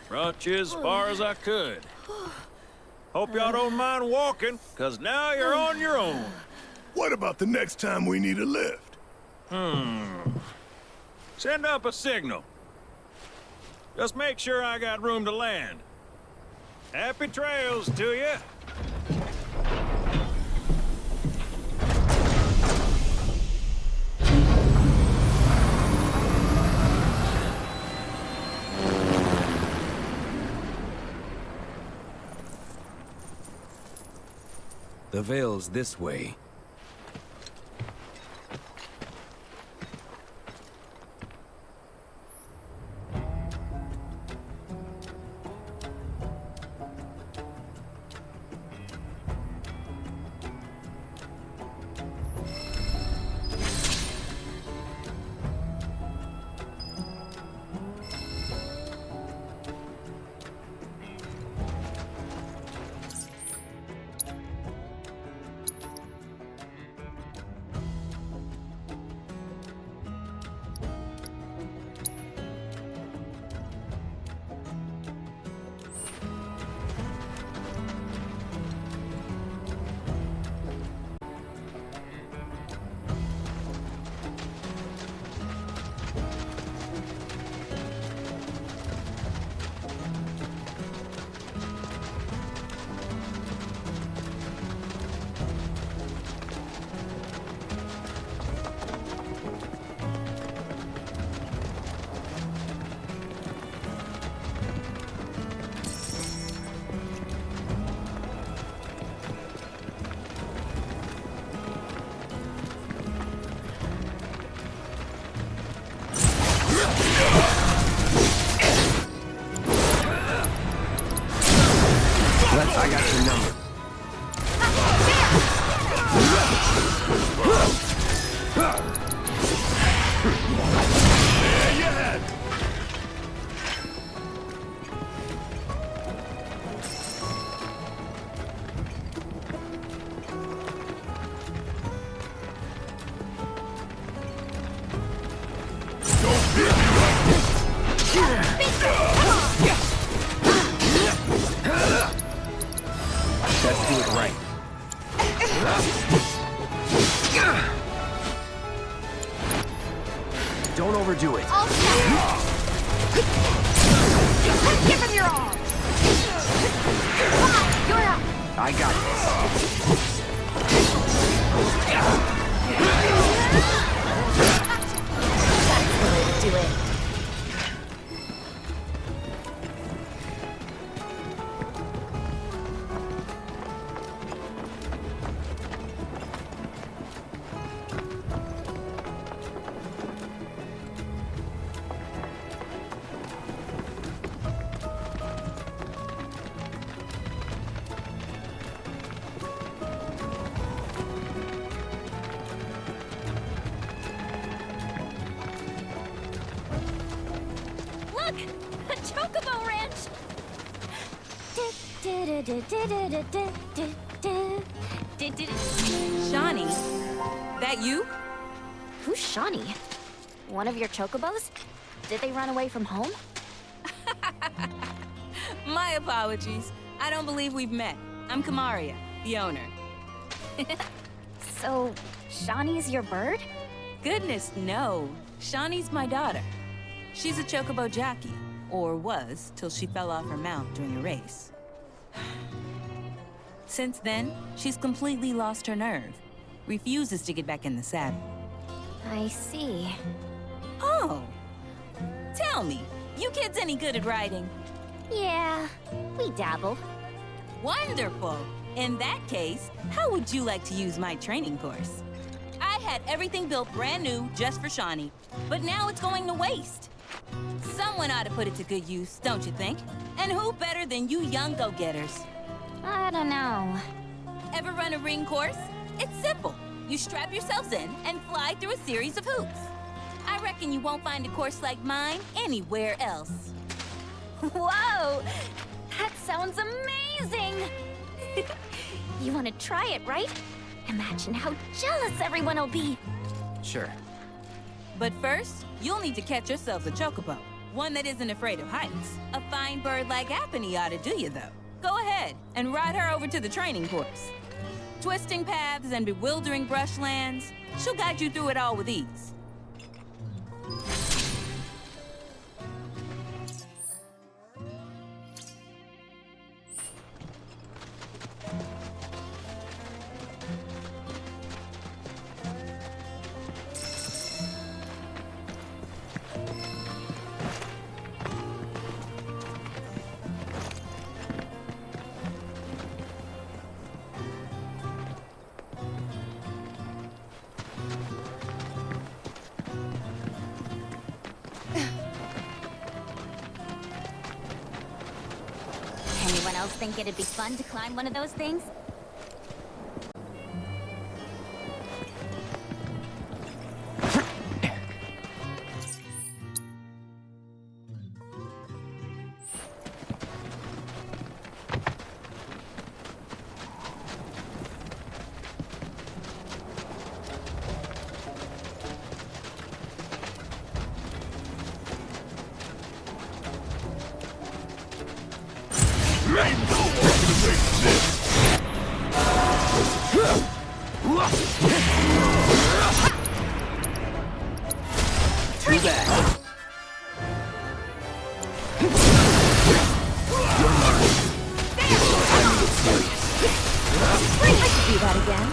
Brought you as far as I could. Hope y'all don't mind walking, 'cause now you're on your own. What about the next time we need a lift? Send up a signal. Just make sure I got room to land. Happy trails to you. The Vale's this way. I got your number. Let's do it right. Don't overdo it. Give him your all! Come on, you're up! I got this. That's the way to do it. Look! A chocobo ranch! Shawnee, that you? Who's Shawnee? One of your chocobos? Did they run away from home? My apologies. I don't believe we've met. I'm Kamaria, the owner. So, Shawnee's your bird? Goodness, no. Shawnee's my daughter. She's a chocobo jockey, or was, till she fell off her mount during a race. Since then, she's completely lost her nerve. Refuses to get back in the saddle. I see. Oh! Tell me, you kids any good at riding? Yeah, we dabble. Wonderful! In that case, how would you like to use my training course? I had everything built brand new just for Shawnee, but now it's going to waste. Someone ought to put it to good use, don't you think? And who better than you young go-getters? I don't know. Ever run a ring course? It's simple. You strap yourselves in and fly through a series of hoops. I reckon you won't find a course like mine anywhere else. Whoa! That sounds amazing! You want to try it, right? Imagine how jealous everyone will be. Sure. But first, you'll need to catch yourselves a chocobo. One that isn't afraid of heights. A fine bird like Apony ought to do you, though. Go ahead and ride her over to the training course. Twisting paths and bewildering brushlands, she'll guide you through it all with ease. Anyone else think it'd be fun to climb one of those things? Ain't no walking away from this. Too bad. I could do that again.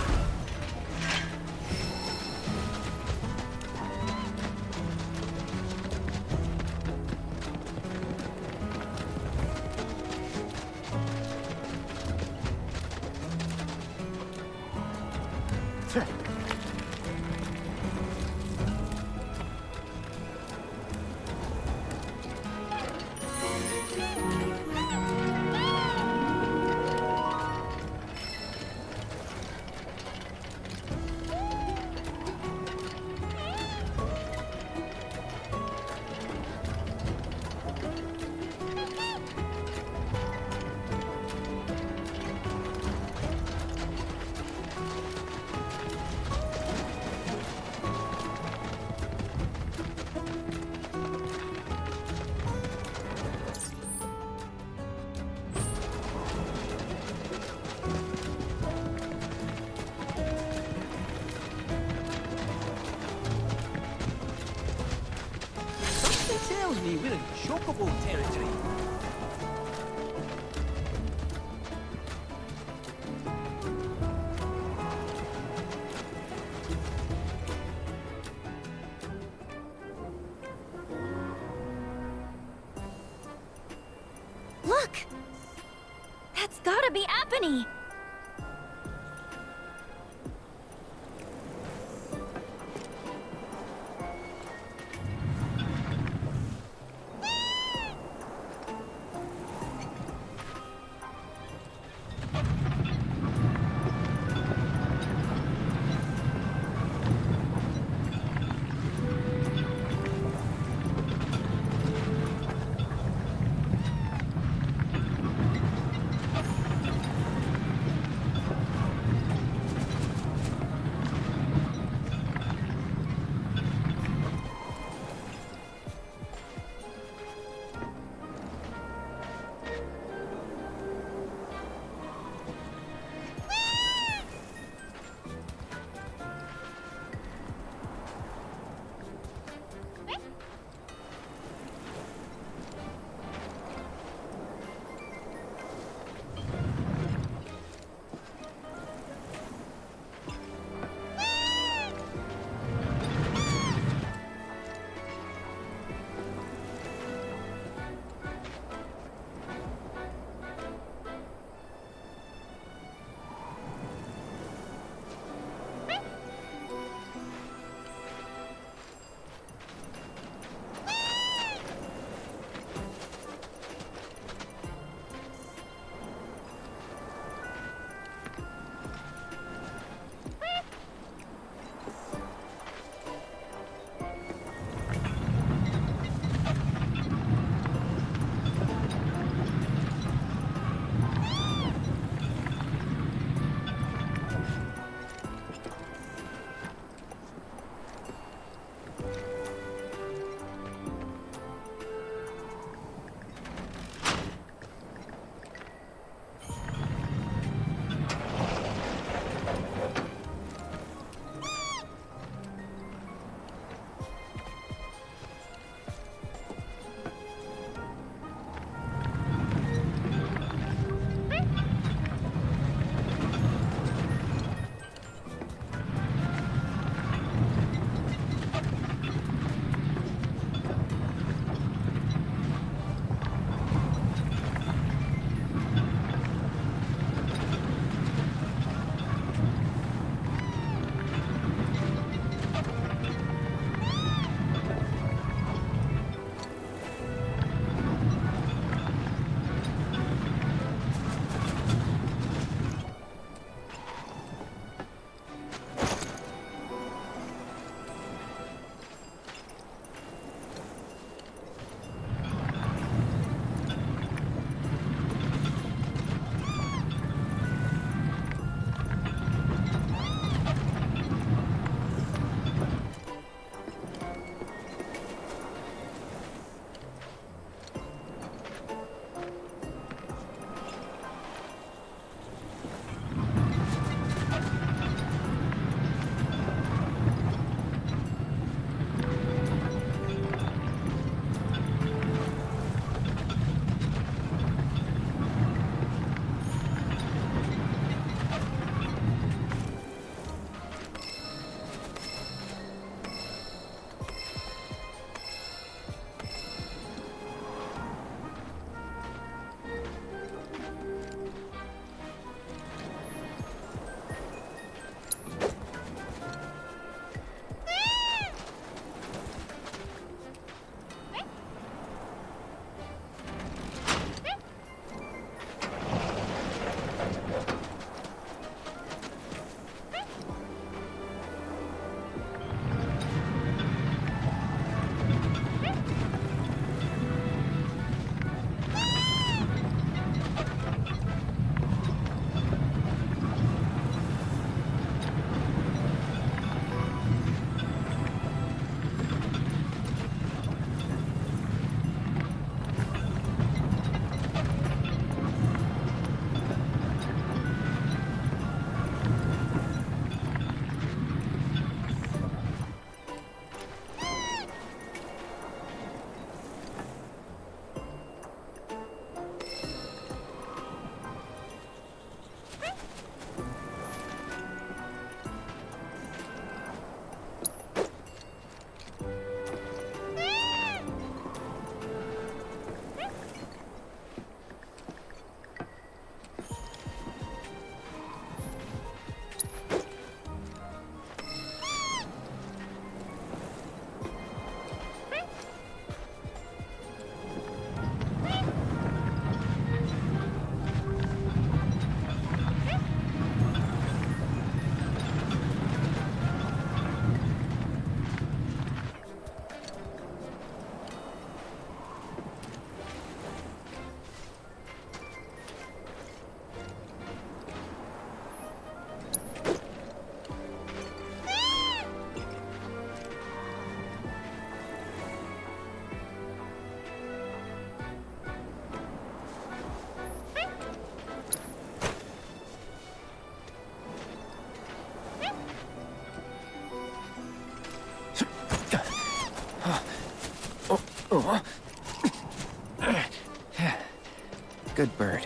Tells me we're in chocobo territory. Look! That's gotta be Apony! Good bird.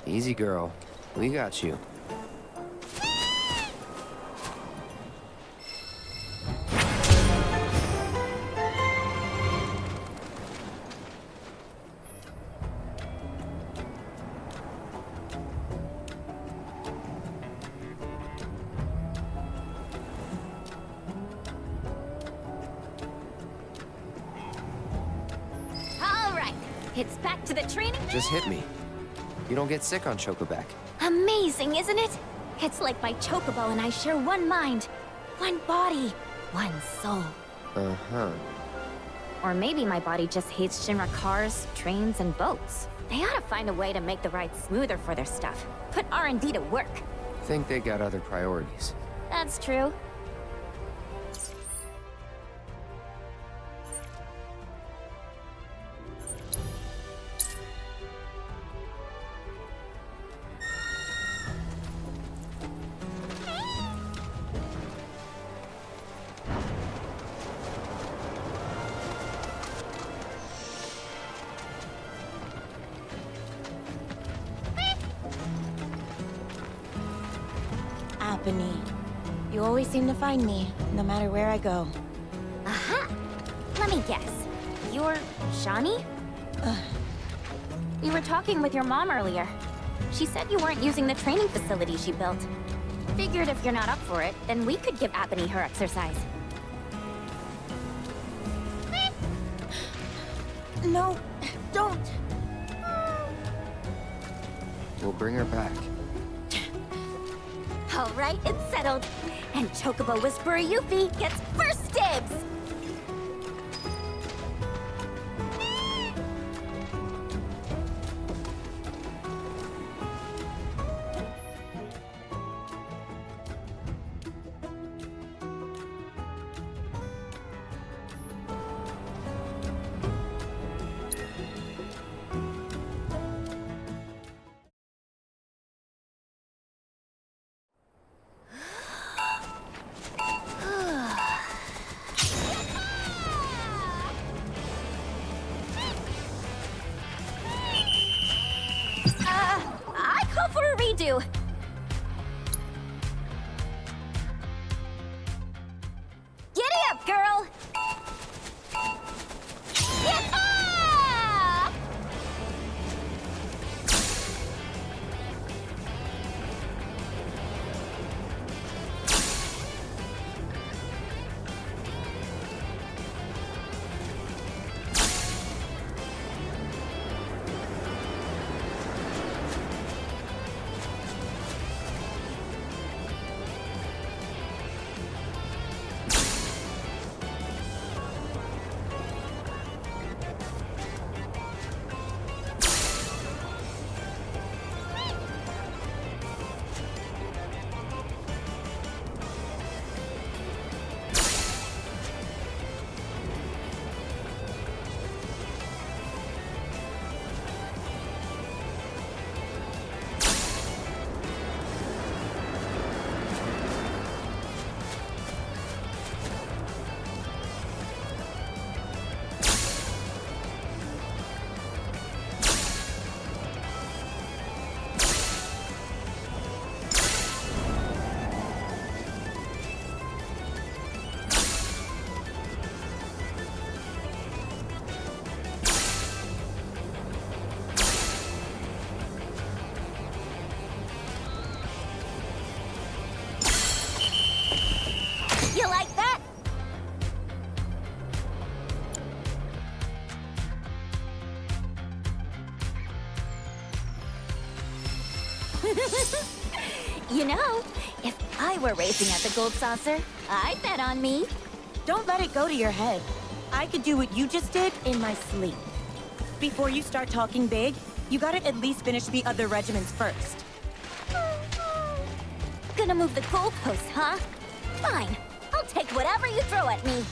Easy, girl. We got you. All right, it's back to the training. Just hit me. You don't get sick on Chocoback. Amazing, isn't it? It's like my chocobo and I share one mind, one body, one soul. Uh-huh. Or maybe my body just hates Shinra cars, trains, and boats. They ought to find a way to make the ride smoother for their stuff. Put R&D to work. Think they got other priorities. That's true. Apony. You always seem to find me, no matter where I go. Aha! Let me guess. You're Shawnee? We were talking with your mom earlier. She said you weren't using the training facility she built. Figured if you're not up for it, then we could give Apony her exercise. No, don't. We'll bring her back. All right, it's settled. And Chocobo Whisperer Yuffie gets first dibs! I call for a redo. Giddy up, girl! Yee-haw! You like that? You know, if I were racing at the Gold Saucer, I'd bet on me. Don't let it go to your head. I could do what you just did in my sleep. Before you start talking big, you gotta at least finish the other regiments first. Gonna move the goalposts, huh? Fine. I'll take whatever you throw at me.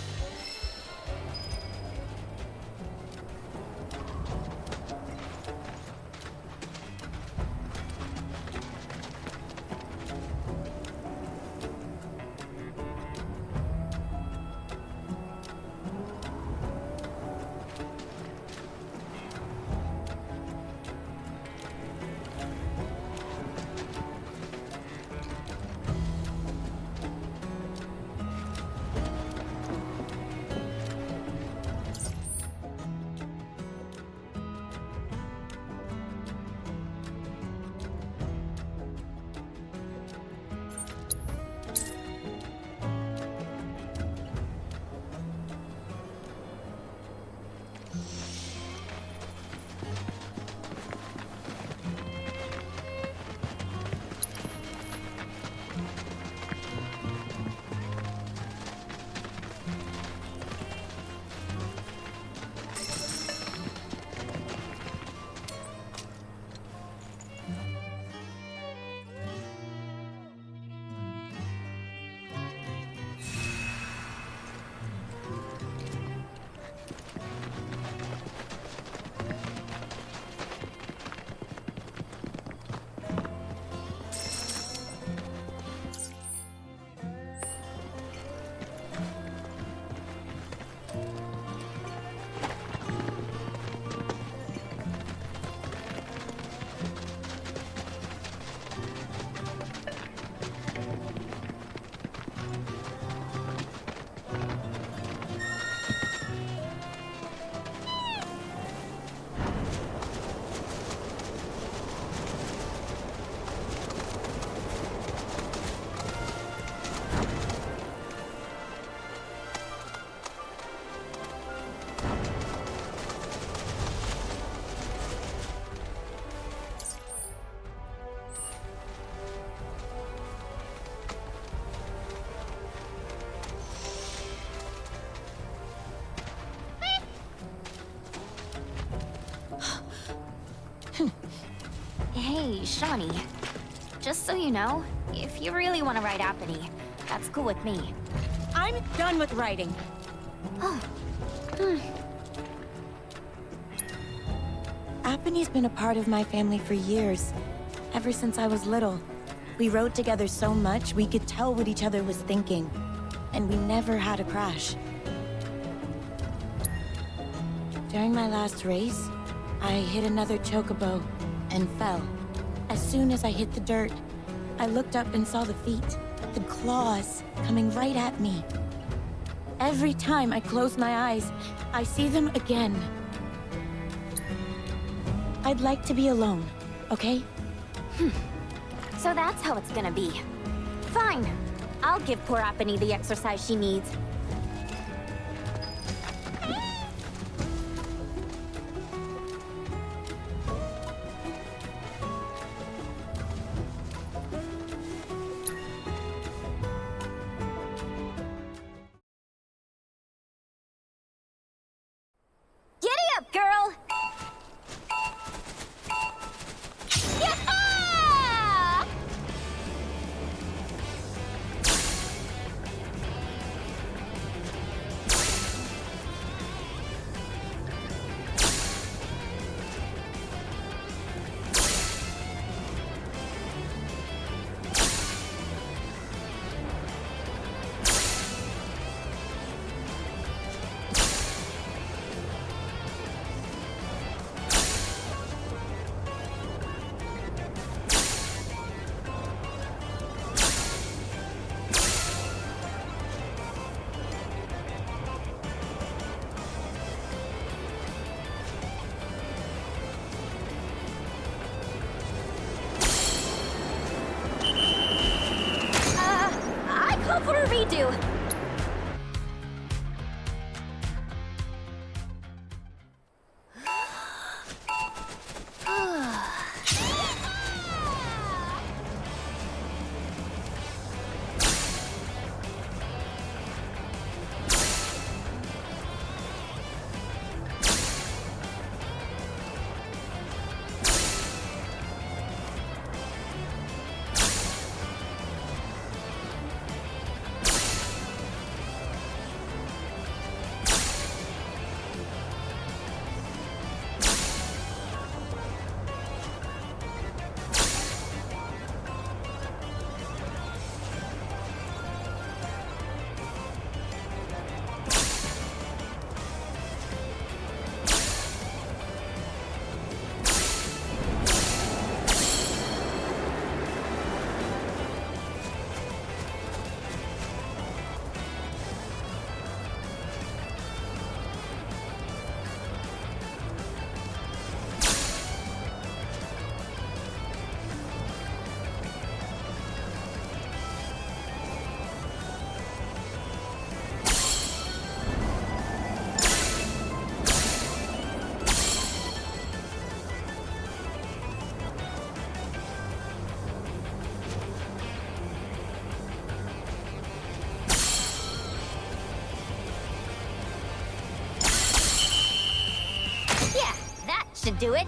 Hey, Shawnee. Just so you know, if you really want to ride Apony, that's cool with me. I'm done with writing. Oh. Apony's been a part of my family for years. Ever since I was little. We rode together so much, we could tell what each other was thinking. And we never had a crash. During my last race, I hit another chocobo and fell. As soon as I hit the dirt, I looked up and saw the feet, the claws, coming right at me. Every time I close my eyes, I see them again. I'd like to be alone, okay? So that's how it's gonna be. Fine. I'll give poor Apony the exercise she needs. Giddy up, girl! Yah-ha! I call for a redo. should do it.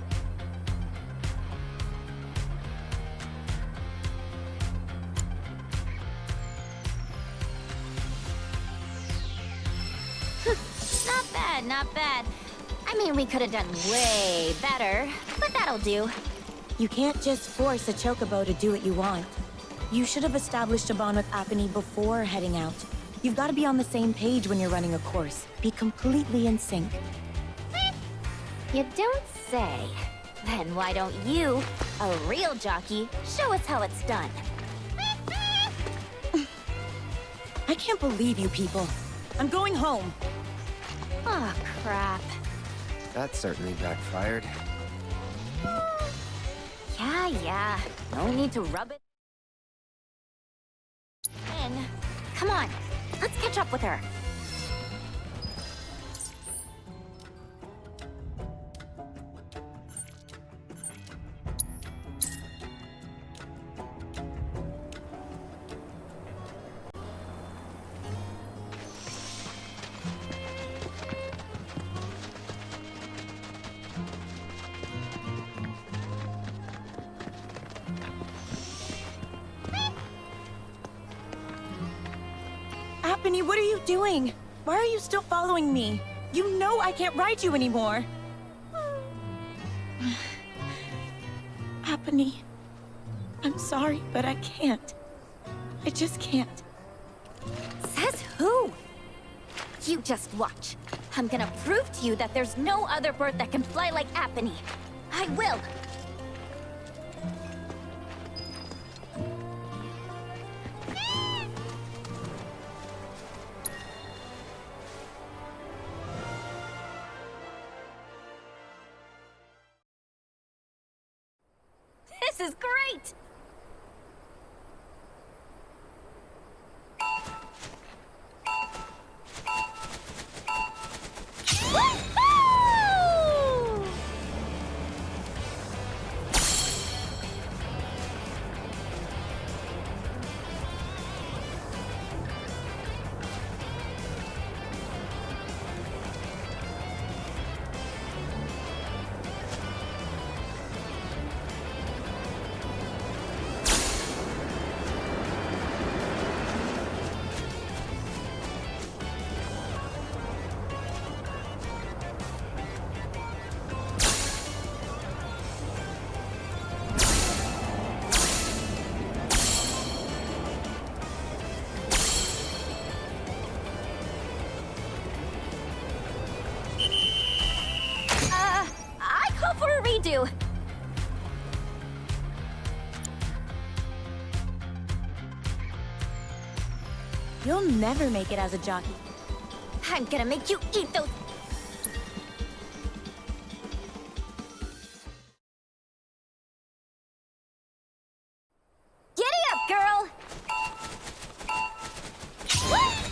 Not bad, not bad. I mean, we could have done way better, but that'll do. You can't just force a chocobo to do what you want. You should have established a bond with Apony before heading out. You've got to be on the same page when you're running a course. Be completely in sync. You don't say. Then why don't you, a real jockey, show us how it's done? I can't believe you people. I'm going home. Oh, crap. That certainly backfired. Yeah. No need to rub it in. Come on, let's catch up with her. Apony, what are you doing? Why are you still following me? You know I can't ride you anymore. Apony, I'm sorry, but I can't. I just can't. Says who? You just watch. I'm gonna prove to you that there's no other bird that can fly like Apony. I will. This is great! Woohoo! I call for a redo. You'll never make it as a jockey. I'm gonna make you eat those. Giddy up, girl! Woohoo!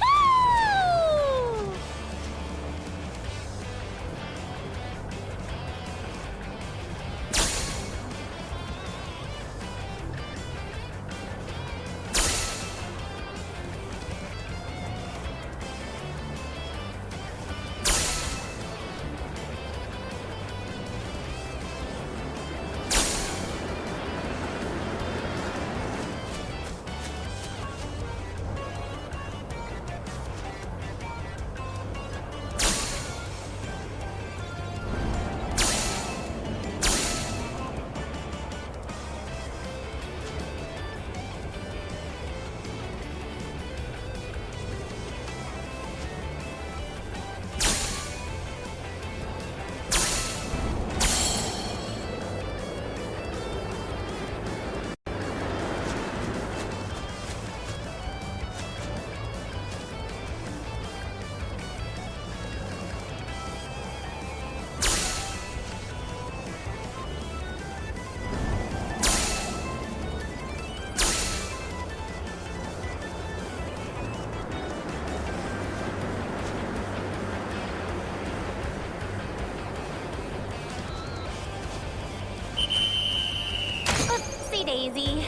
Oopsie daisy.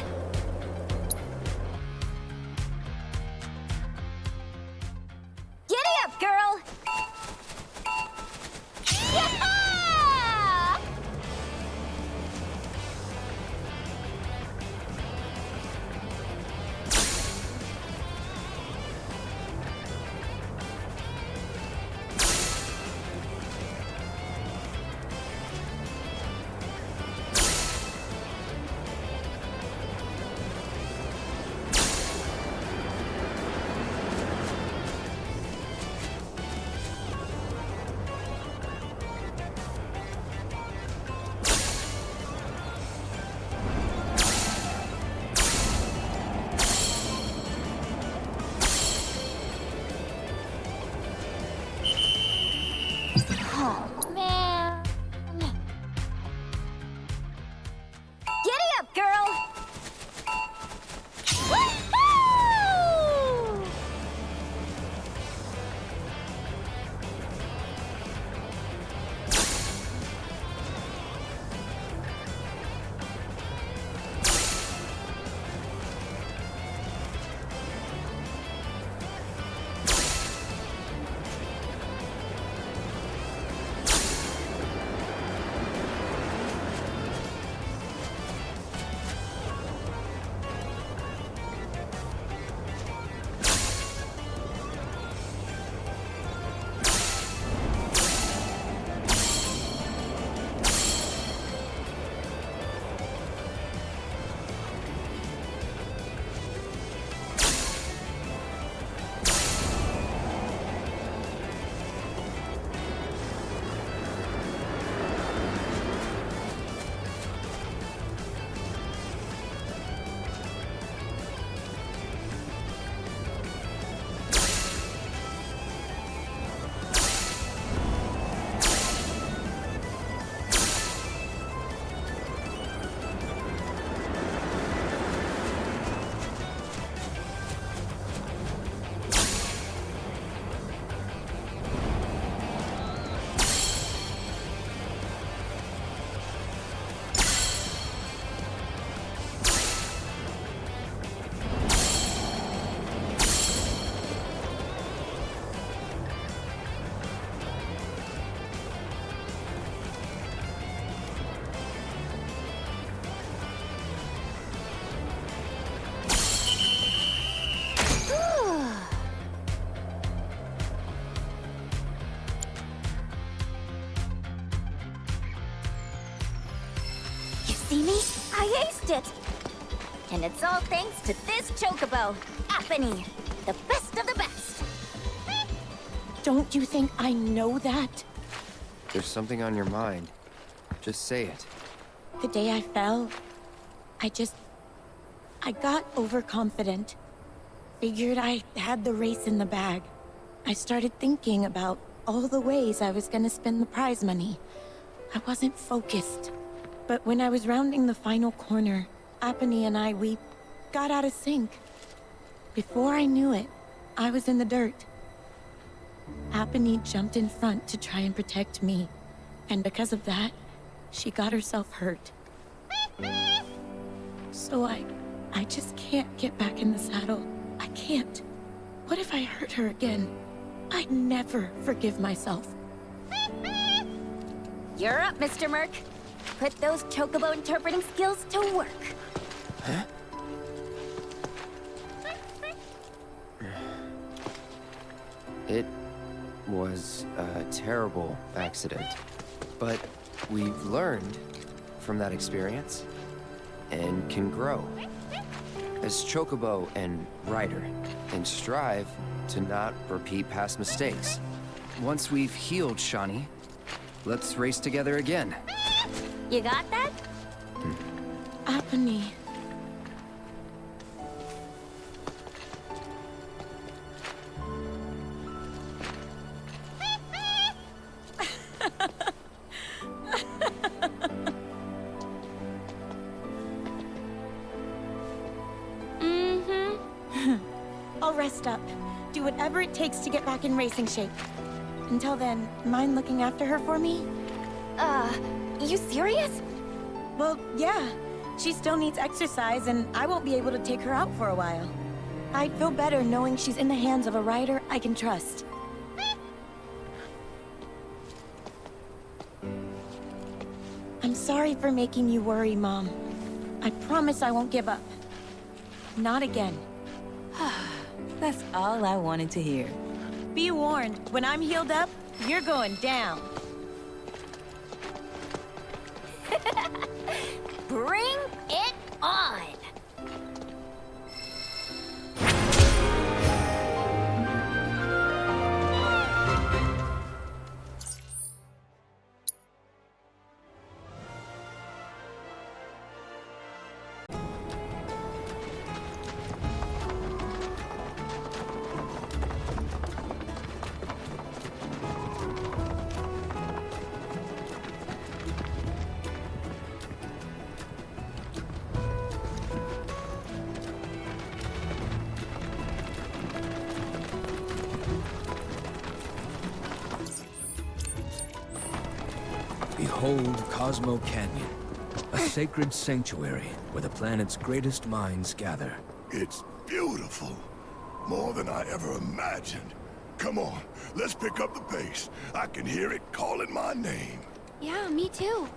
Giddy up, girl! Yeah! See me? I aced it! And it's all thanks to this chocobo, Apony, the best of the best! Don't you think I know that? There's something on your mind. Just say it. The day I fell, I got overconfident. Figured I had the race in the bag. I started thinking about all the ways I was gonna spend the prize money. I wasn't focused. But when I was rounding the final corner, Apony and we got out of sync. Before I knew it, I was in the dirt. Apony jumped in front to try and protect me. And because of that, she got herself hurt. So I just can't get back in the saddle. I can't. What if I hurt her again? I'd never forgive myself. You're up, Mr. Merc. Put those chocobo interpreting skills to work. Huh? It was a terrible accident, but we've learned from that experience and can grow as chocobo and rider and strive to not repeat past mistakes. Once we've healed Shani, let's race together again. You got that? Apony. I'll rest up. Do whatever it takes to get back in racing shape. Until then, mind looking after her for me? You serious? Well, yeah. She still needs exercise, and I won't be able to take her out for a while. I'd feel better knowing she's in the hands of a rider I can trust. I'm sorry for making you worry, Mom. I promise I won't give up. Not again. That's all I wanted to hear. Be warned, when I'm healed up, you're going down. Bring it on! Behold Cosmo Canyon, a sacred sanctuary where the planet's greatest minds gather. It's beautiful. More than I ever imagined. Come on, let's pick up the pace. I can hear it calling my name. Yeah, me too.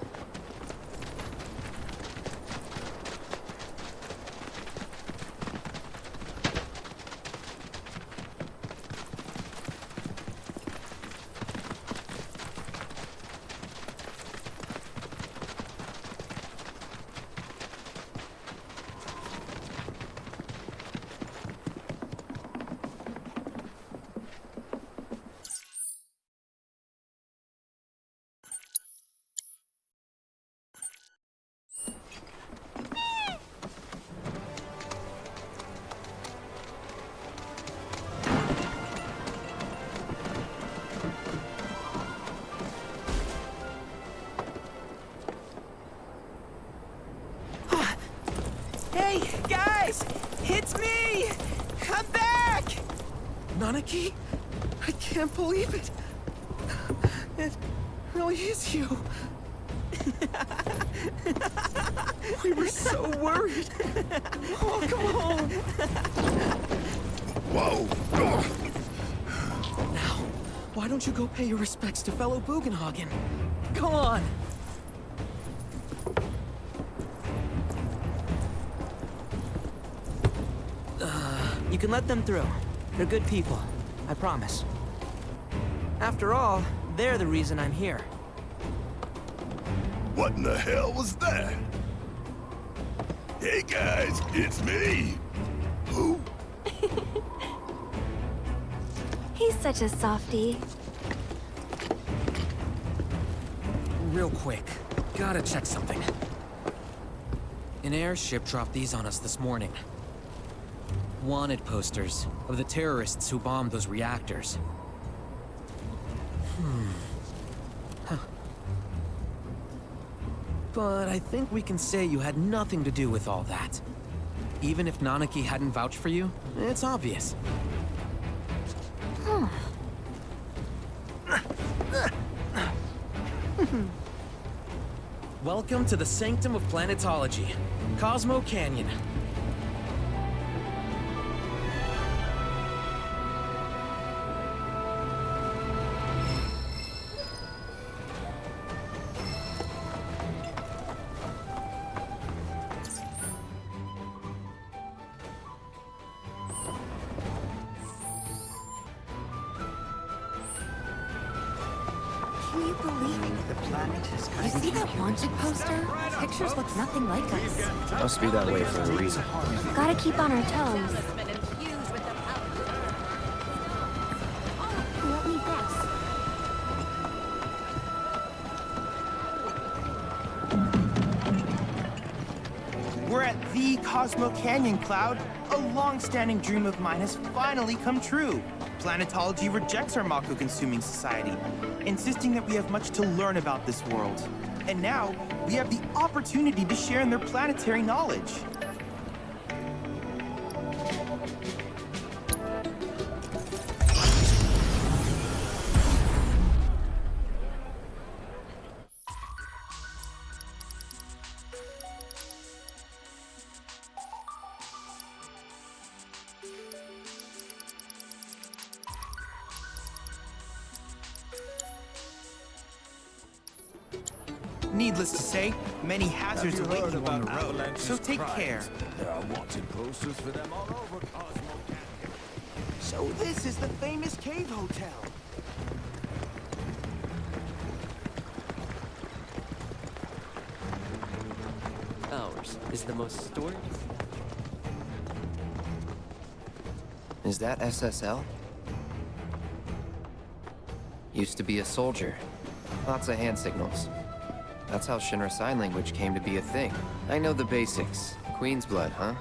Hey, guys! It's me! I'm back! Nanaki? I can't believe it. It really is you. We were so worried. Welcome home. Whoa! Now, why don't you go pay your respects to fellow Bugenhagen? Go on. You can let them through. They're good people. I promise. After all, they're the reason I'm here. What in the hell was that? Hey guys, it's me. Who? He's such a softie. Real quick, gotta check something. An airship dropped these on us this morning. Wanted posters of the terrorists who bombed those reactors. But I think we can say you had nothing to do with all that. Even if Nanaki hadn't vouched for you, it's obvious. Welcome to the Sanctum of Planetology, Cosmo Canyon. Can you believe it? The planet has You see that wanted poster? Pictures look nothing like us. Must be that way for a reason. Gotta keep on our toes. Let me guess. We're at the Cosmo Canyon, Cloud. A long-standing dream of mine has finally come true. Planetology rejects our Mako-consuming society, insisting that we have much to learn about this world. And now, we have the opportunity to share in their planetary knowledge. Needless to say, many hazards await you on the road, so take care. There are wanted posters for them all over Cosmo Canyon. So this is the famous cave hotel. Ours is the most stored. Is that SSL? Used to be a soldier. Lots of hand signals. That's how Shinra Sign Language came to be a thing. I know the basics. Queen's blood, huh?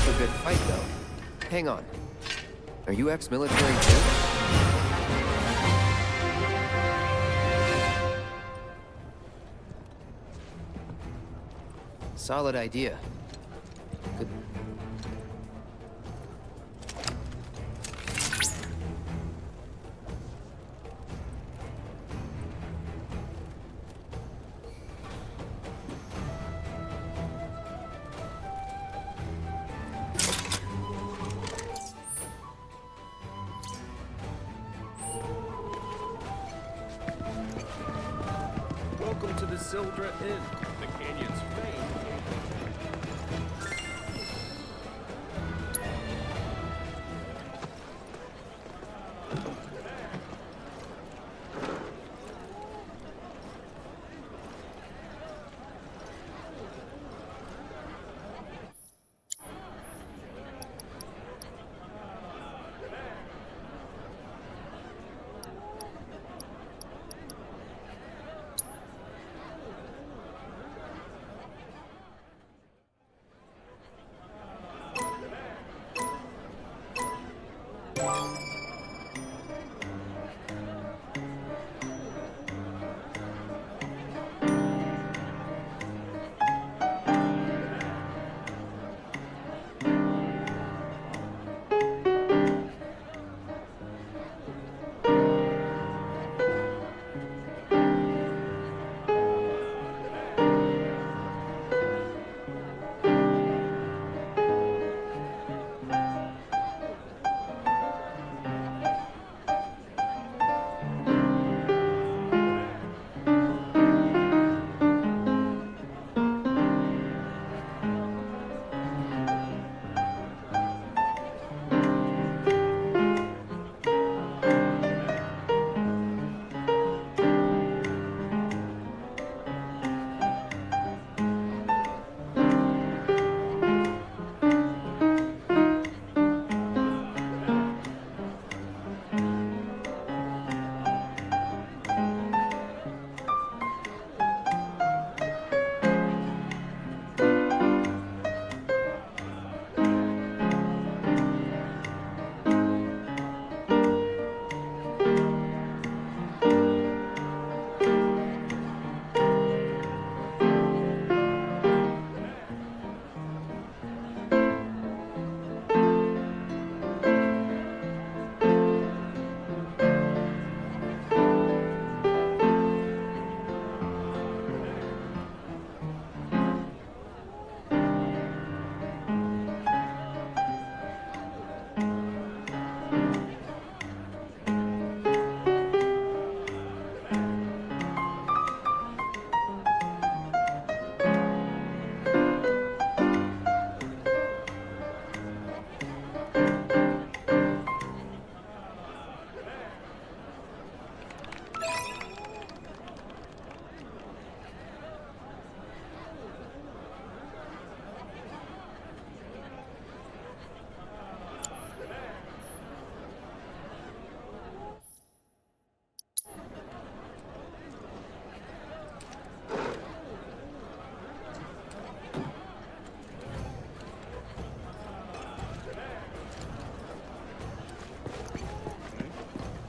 up a good fight, though. Hang on. Are you ex-military too? Solid idea. Good. Welcome to the Sildra Inn, the canyon's famed.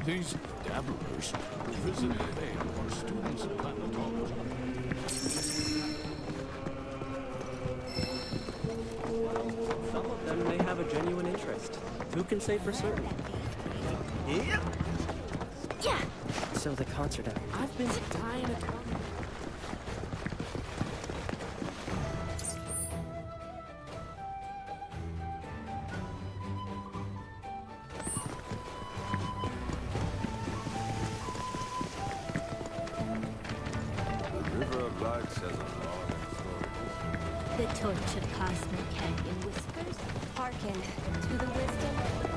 These dabblers who visited Vale are students of planetology. Some of them may have a genuine interest. Who can say for certain? Yep. Yeah. So the concert I've been dying to come. The torch of Cosmo Canyon whispers, hearken to the wisdom of the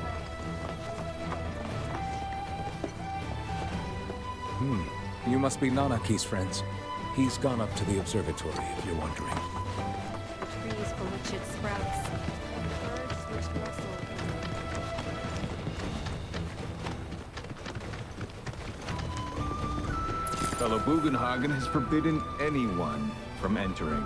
planet. You must be Nanaki's friends. He's gone up to the observatory, if you're wondering. The trees for which it sprouts, the birds which rustle. Fellow Bugenhagen has forbidden anyone from entering.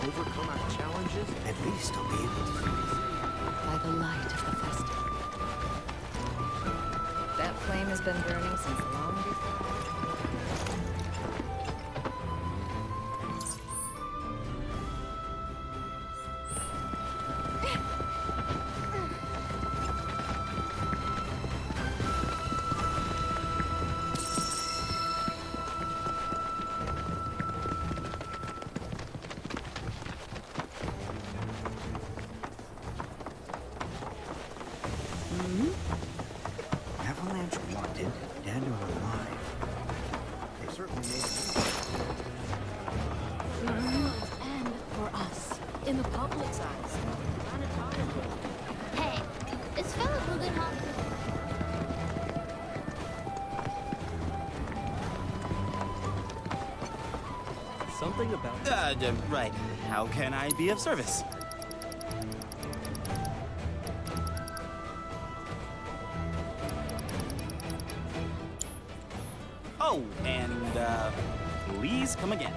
overcome our challenges, at least I'll be able to see By the light of the festival. That flame has been burning since long before. Avalanche wanted, dead or alive. They certainly made it. For the world and for us. In the public's eyes. Hey, is Philip a good home? Something about Right. How can I be of service? Oh, and, please come again.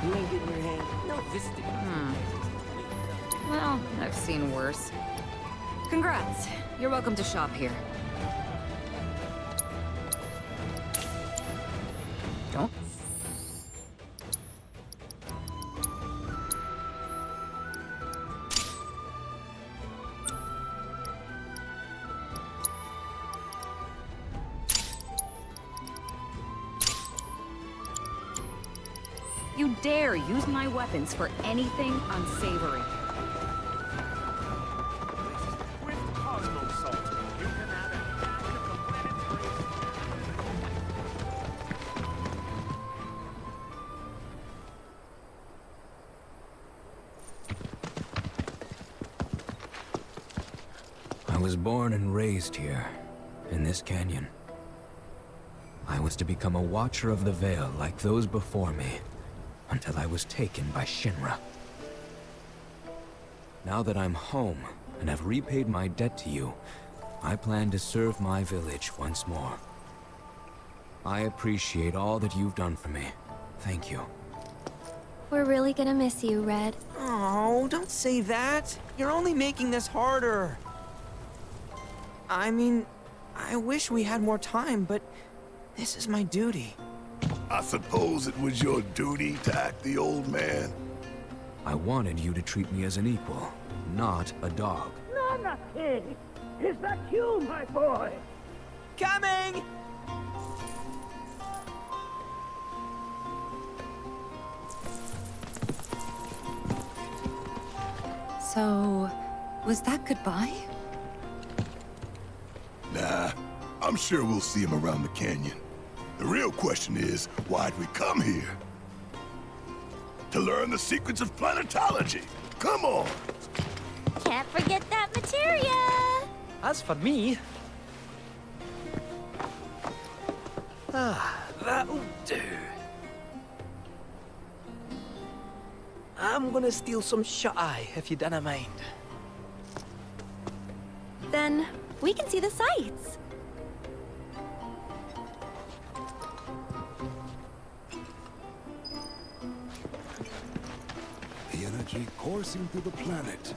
You ain't getting your hand. no visiting. Well, I've seen worse. Congrats. You're welcome to shop here. Don't. You dare use my weapons for anything unsavory. With Cosmo Salt, you can have it back at the planet's I was born and raised here, in this canyon. I was to become a watcher of the Vale like those before me, until I was taken by Shinra. Now that I'm home and have repaid my debt to you, I plan to serve my village once more. I appreciate all that you've done for me. Thank you. We're really gonna miss you, Red. Oh, don't say that. You're only making this harder. I mean, I wish we had more time, but this is my duty. I suppose it was your duty to act the old man. I wanted you to treat me as an equal, not a dog. Nana King! Is that you, my boy? Coming! So, was that goodbye? Nah, I'm sure we'll see him around the canyon. The real question is, why'd we come here? To learn the secrets of planetology. Come on! Can't forget that materia! As for me... that'll do. I'm gonna steal some shut-eye, if you don't mind. Then we can see the sights. The energy coursing through the planet.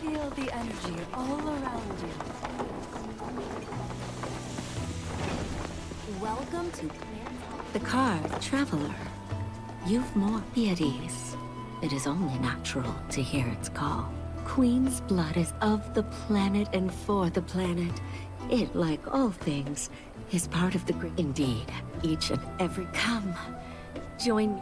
Feel the energy all around you. Welcome to The card, Traveler. You've more. Be at ease. It is only natural to hear its call. Queen's blood is of the planet and for the planet. It, like all things, is part of the great. Indeed, each and every. Come, join me.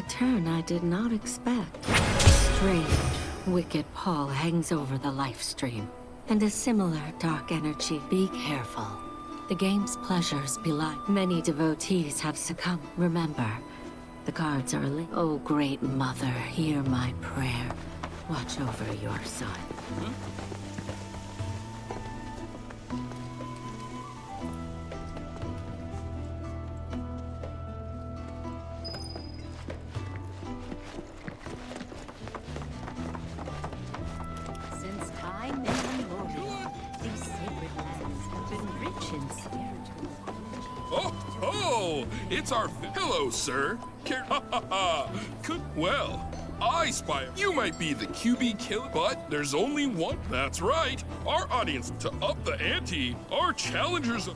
turn I did not expect. A strange, wicked pall hangs over the life stream, and a similar dark energy. Be careful. The game's pleasures belie. Many devotees have succumbed. Remember, the cards are lit. Oh, great mother, hear my prayer. Watch over your son. Since time immemorial, these sacred lands have been rich in spiritual. Oh, it's our hello, sir. Well, I spy. You might be the QB killer, but there's only one. That's right. Our audience to up the ante. Our challengers.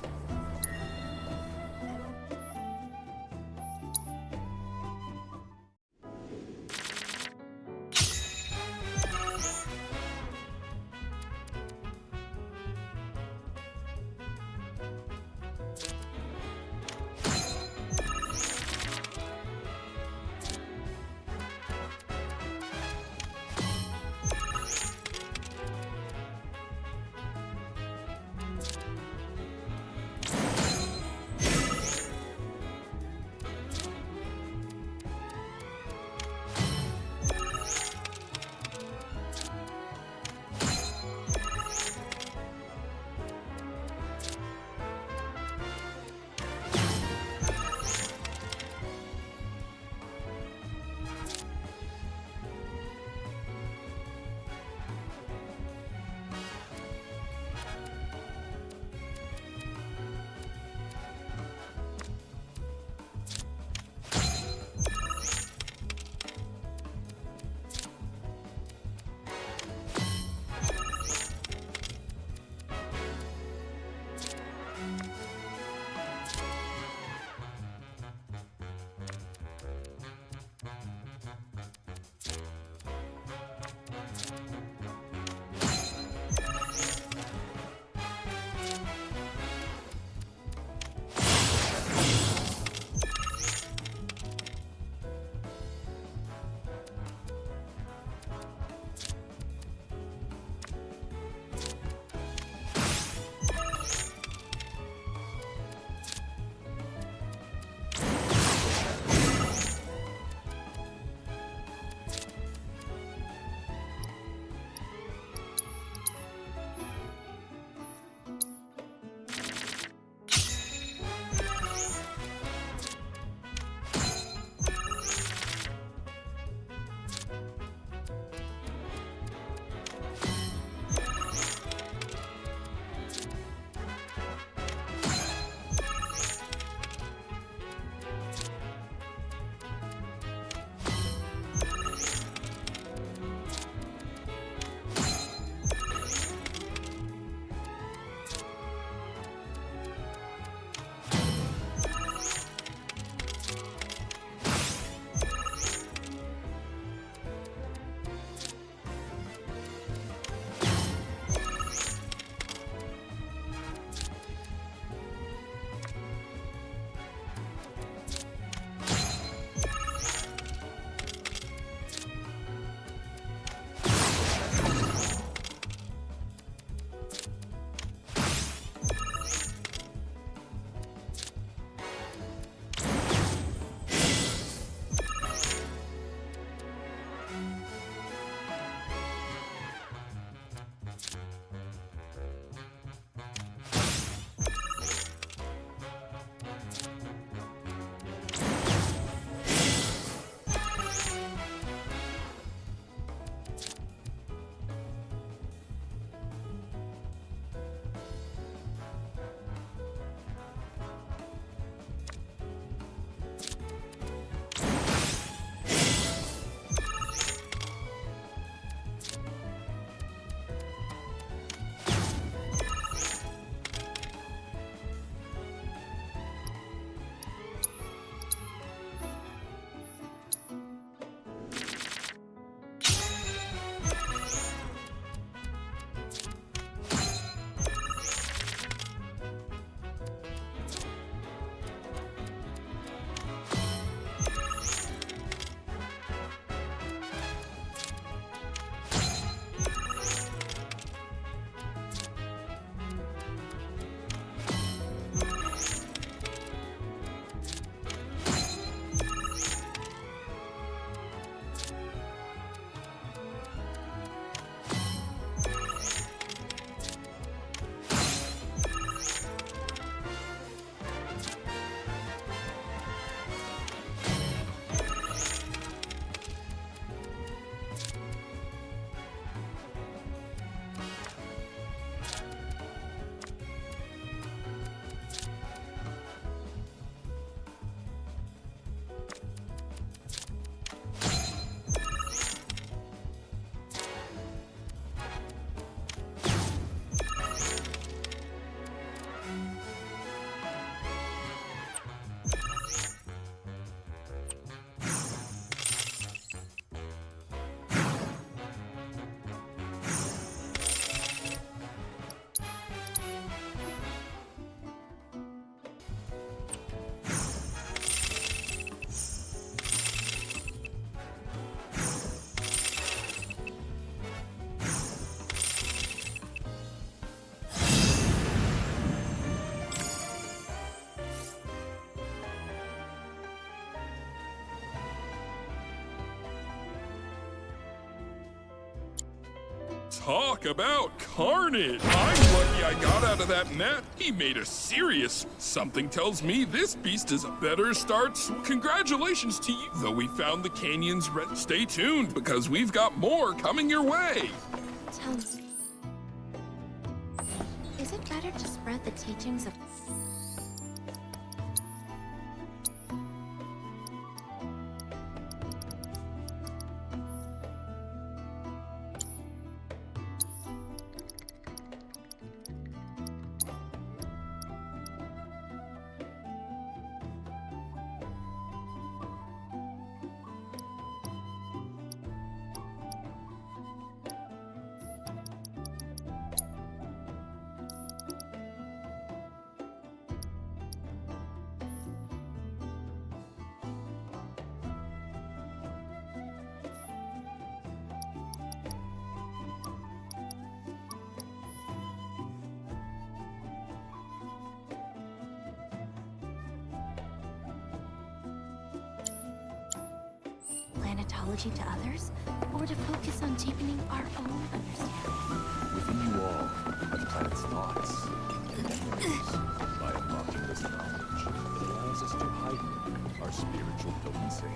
Talk about carnage! I'm lucky I got out of that net. He made a serious. Something tells me this beast is a better start. Congratulations to you, though we found the canyon's red. Stay tuned, because we've got more coming your way. Tell me, is it better to spread the teachings of... planetology to others, or to focus on deepening our own understanding? Within you all, the planet's thoughts and memories. By unlocking this knowledge, it allows us to heighten our spiritual potency.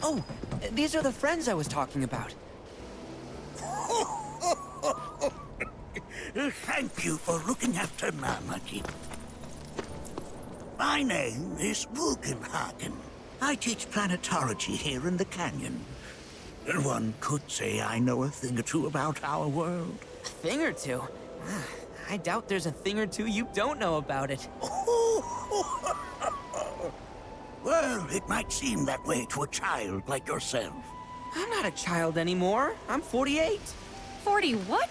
Oh, these are the friends I was talking about. Thank you for looking after Namaki. My name is Wugenhagen. I teach planetology here in the canyon. One could say I know a thing or two about our world. A thing or two? I doubt there's a thing or two you don't know about it. Well, it might seem that way to a child like yourself. I'm not a child anymore. I'm 48. 40 what?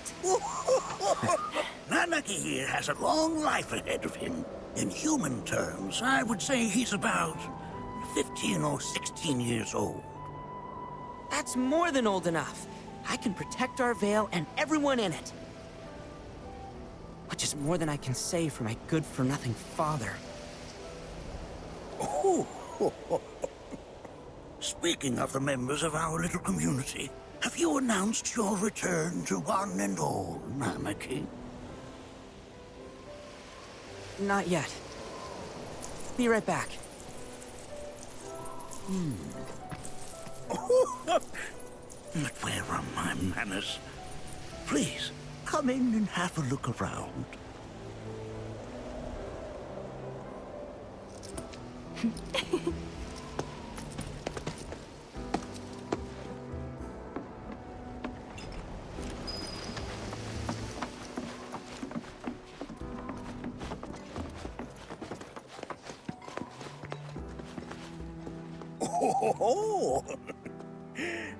Nanaki here has a long life ahead of him. In human terms, I would say he's about 15 or 16 years old. That's more than old enough. I can protect our Vale and everyone in it. Which is more than I can say for my good-for-nothing father. Speaking of the members of our little community, have you announced your return to one and all, Namaki? Not yet. Be right back. But where are my manners? Please, come in and have a look around.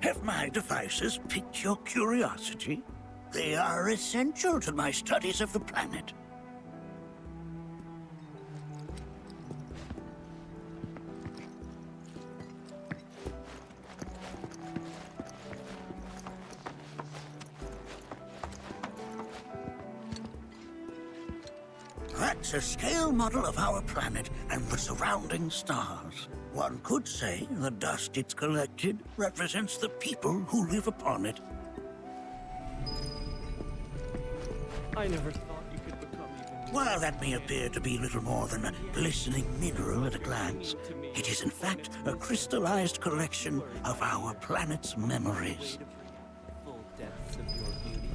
Have my devices piqued your curiosity? They are essential to my studies of the planet. That's a scale model of our planet and the surrounding stars. One could say the dust it's collected represents the people who live upon it. I never thought you could become even... While that may appear to be little more than a glistening mineral at a glance, it is in fact a crystallized collection of our planet's memories. Full depths of your beauty.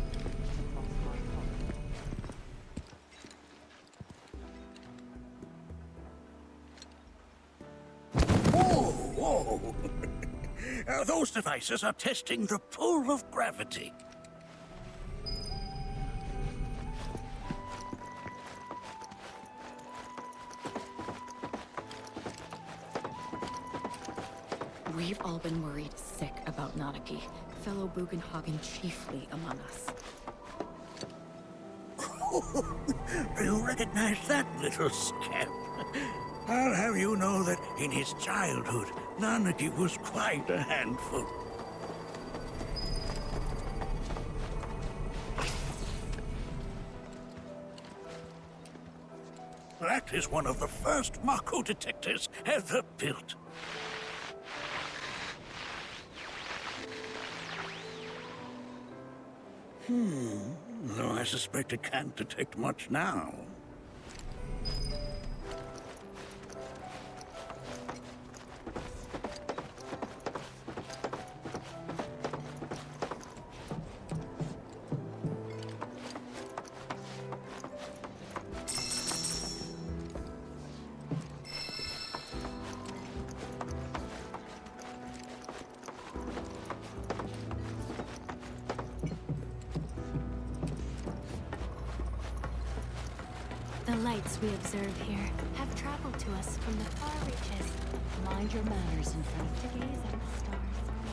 Those devices are testing the pull of gravity. We've all been worried sick about Nanaki, fellow Bugenhagen chiefly among us. You recognize that little scamp? I'll have you know that in his childhood, Nanaki was quite a handful. That is one of the first Mako detectors ever built. Though I suspect it can't detect much now. The lights we observe here have traveled to us from the far reaches. Mind your manners in front of to gaze at the stars.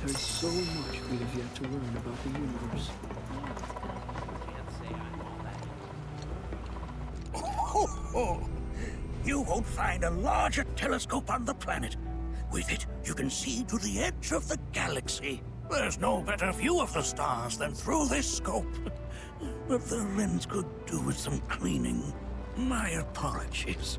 There's so much we have yet to learn about the universe. You won't find a larger telescope on the planet. With it, you can see to the edge of the galaxy. There's no better view of the stars than through this scope. But the lens could do with some cleaning. My apologies.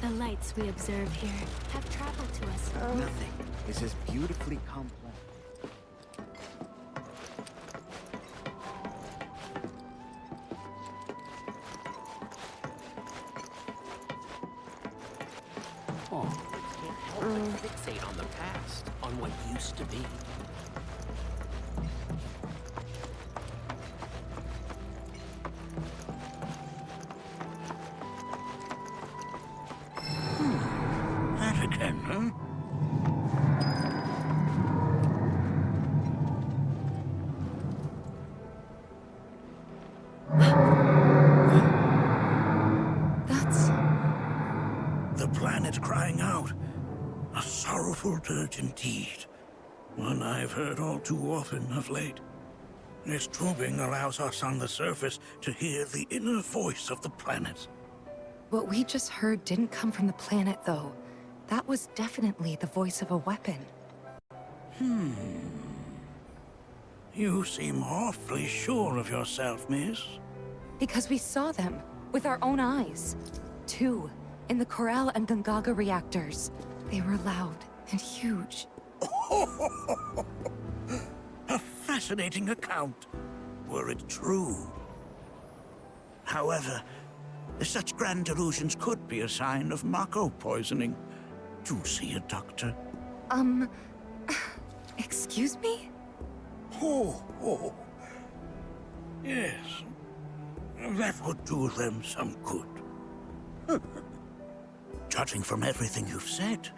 The lights we observe here have traveled to us. Nothing is as beautifully complex. Can't help but fixate on the past, on what used to be. That again, huh? That's... The planet crying out. A sorrowful dirge indeed. One I've heard all too often of late. This tubing allows us on the surface to hear the inner voice of the planet. What we just heard didn't come from the planet, though. That was definitely the voice of a weapon. You seem awfully sure of yourself, miss. Because we saw them, with our own eyes. 2, in the Corral and Gungaga reactors. They were loud and huge. A fascinating account, were it true. However, such grand delusions could be a sign of Mako poisoning. Do see a doctor. Excuse me? Oh. Yes. That would do them some good. Judging from everything you've said,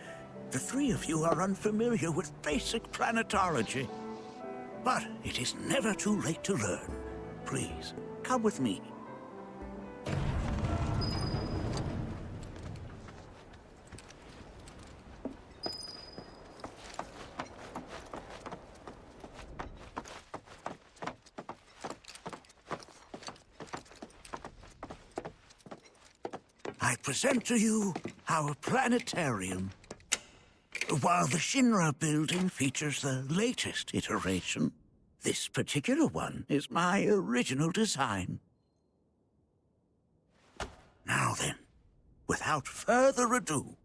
the three of you are unfamiliar with basic planetology. But it is never too late to learn. Please, come with me. I present to you our planetarium. While the Shinra building features the latest iteration, this particular one is my original design. Now then, without further ado,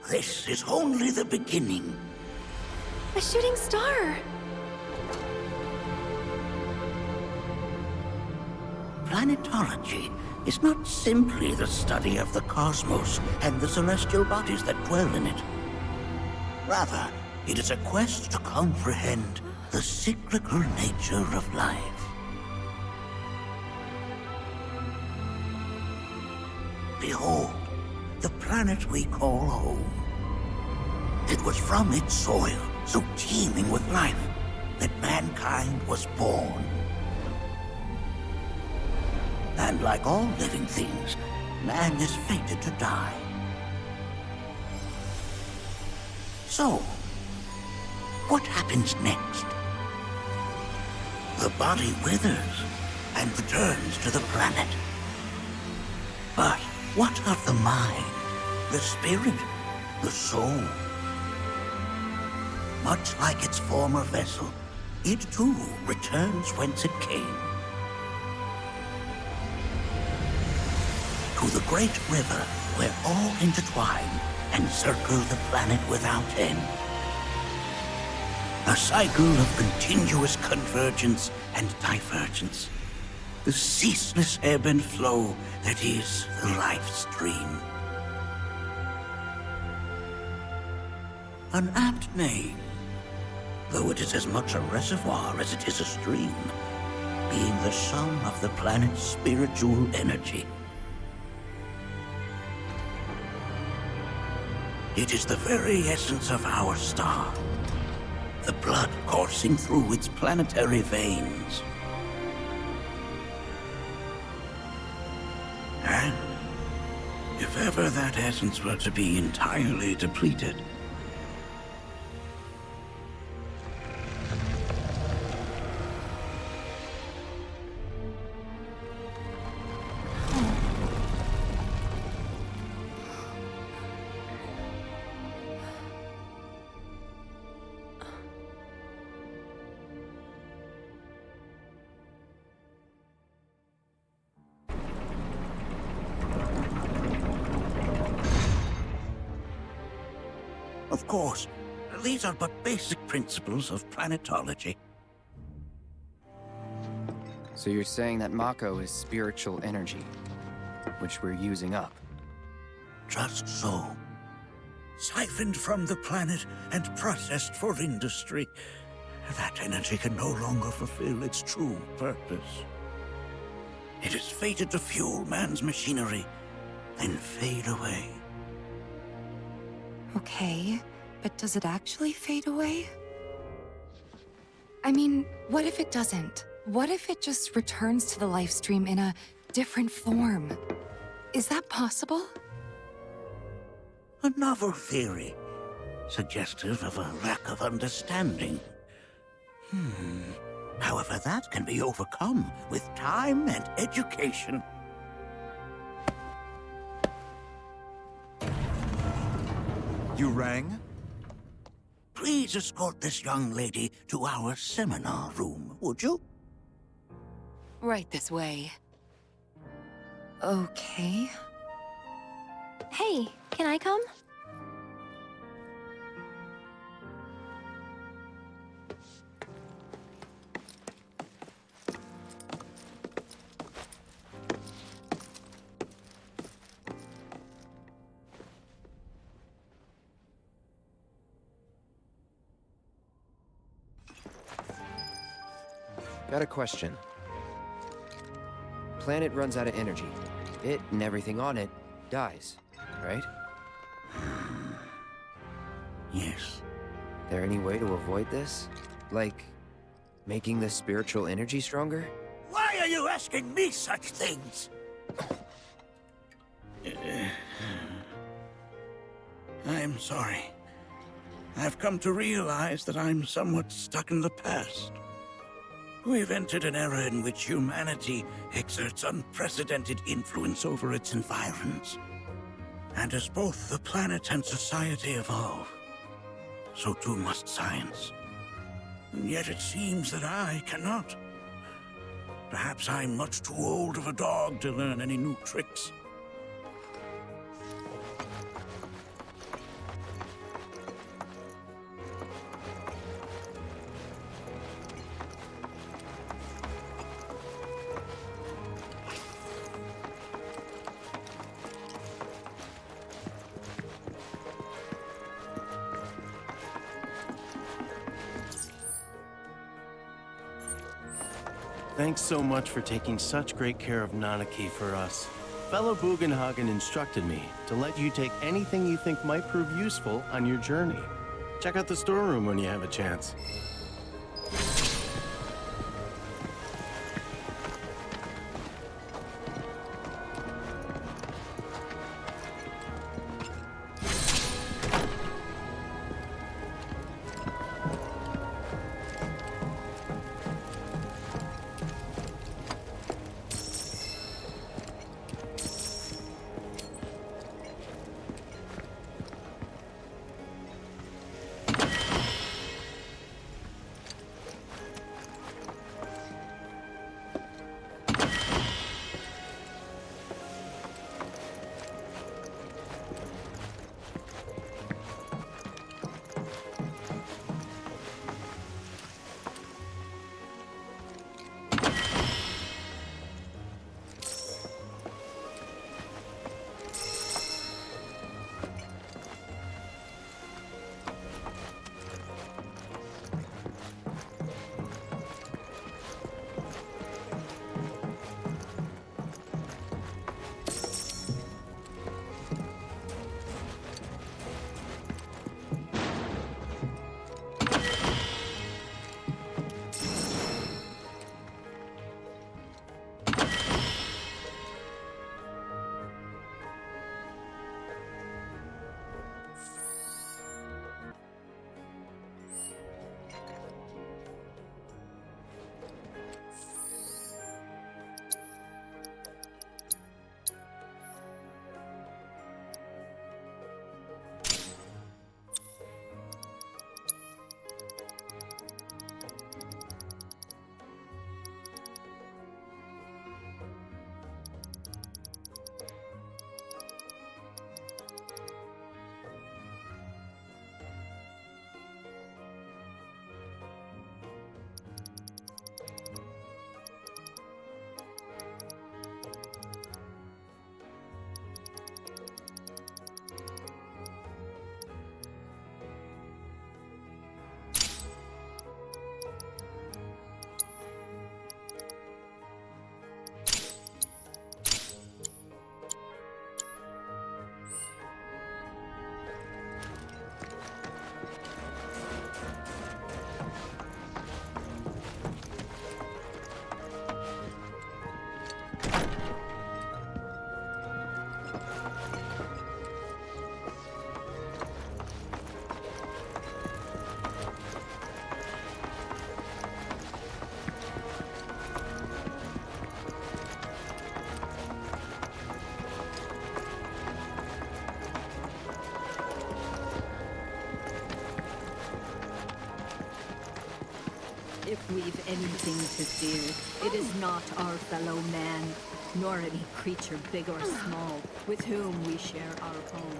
This is only the beginning. A shooting star! Planetology is not simply the study of the cosmos and the celestial bodies that dwell in it. Rather, it is a quest to comprehend the cyclical nature of life. Behold, the planet we call home. It was from its soil, so teeming with life, that mankind was born. And like all living things, man is fated to die. So, what happens next? The body withers and returns to the planet. But what of the mind, the spirit, the soul? Much like its former vessel, it too returns whence it came. To the great river where all intertwine and circle the planet without end. A cycle of continuous convergence and divergence. The ceaseless ebb and flow that is the life stream. An apt name, though it is as much a reservoir as it is a stream, being the sum of the planet's spiritual energy. It is the very essence of our star, the blood coursing through its planetary veins. And if ever that essence were to be entirely depleted, of course, these are but basic principles of planetology. So you're saying that Mako is spiritual energy, which we're using up? Just so. Siphoned from the planet and processed for industry, that energy can no longer fulfill its true purpose. It is fated to fuel man's machinery, then fade away. Okay, but does it actually fade away? I mean, what if it doesn't? What if it just returns to the life stream in a different form? Is that possible? A novel theory, suggestive of a lack of understanding. However, that can be overcome with time and education. You rang? Please escort this young lady to our seminar room, would you? Right this way. Okay. Hey, can I come? Got a question. Planet runs out of energy. It and everything on it dies, right? Yes. There any way to avoid this? Like, making the spiritual energy stronger? Why are you asking me such things? I'm sorry. I've come to realize that I'm somewhat stuck in the past. We've entered an era in which humanity exerts unprecedented influence over its environs. And as both the planet and society evolve, so too must science. And yet it seems that I cannot. Perhaps I'm much too old of a dog to learn any new tricks. Thanks so much for taking such great care of Nanaki for us. Fellow Bugenhagen instructed me to let you take anything you think might prove useful on your journey. Check out the storeroom when you have a chance. If we've anything to fear, it is not our fellow man, nor any creature big or small, with whom we share our home.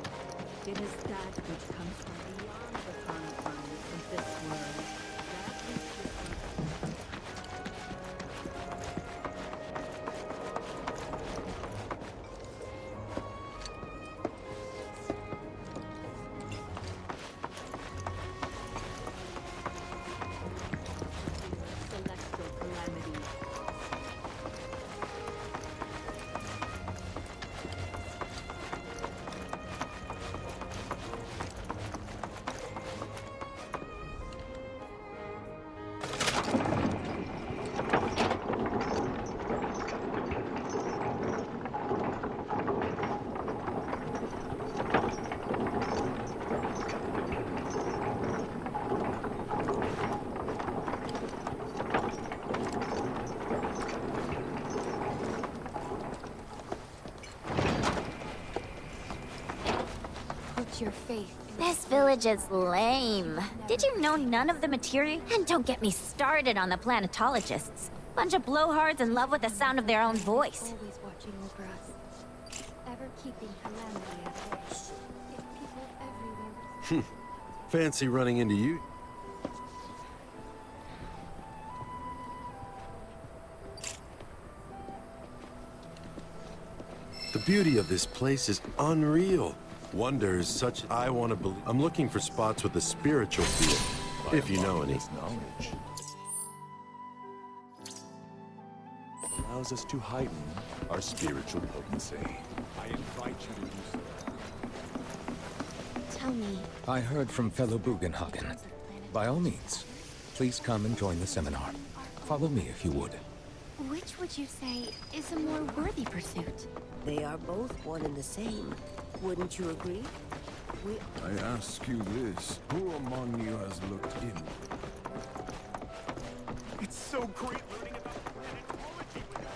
It is that which comes from beyond the confines of this world. That which Your faith. This village is lame. Did you know none of the materia? And don't get me started on the planetologists. Bunch of blowhards in love with the sound of their own voice. Always watching over us. Ever keeping calamity at bay. If people everywhere... Fancy running into you. The beauty of this place is unreal. Wonder is such I want to believe. I'm looking for spots with a spiritual feel, if you know any. allows us to heighten our spiritual potency. I invite you to do so. Tell me, I heard from fellow Bugenhagen. By all means, please come and join the seminar. Follow me if you would. Which would you say is a more worthy pursuit? They are both one and the same. Wouldn't you agree? I ask you this, who among you has looked in? It's so great learning about planetology with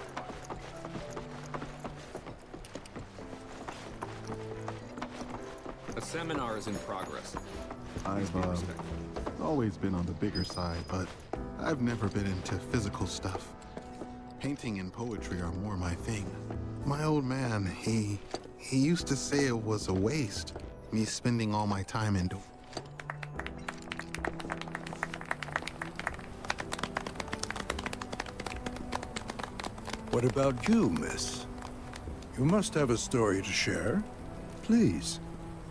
everyone. A seminar is in progress. I've always been on the bigger side, but I've never been into physical stuff. Painting and poetry are more my thing. My old man, he used to say it was a waste, me spending all my time indoors. What about you, miss? You must have a story to share. Please.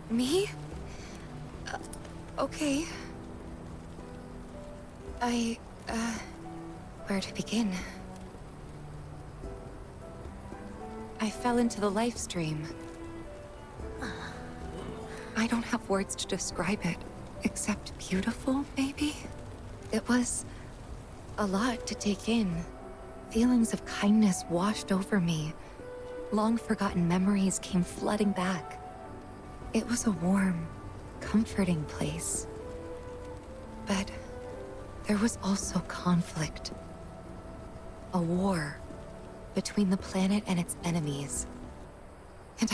Me? Okay. Where to begin? I fell into the life stream. I don't have words to describe it, except beautiful, maybe? It was a lot to take in. Feelings of kindness washed over me. Long-forgotten memories came flooding back. It was a warm, comforting place. But there was also conflict. A war between the planet and its enemies. And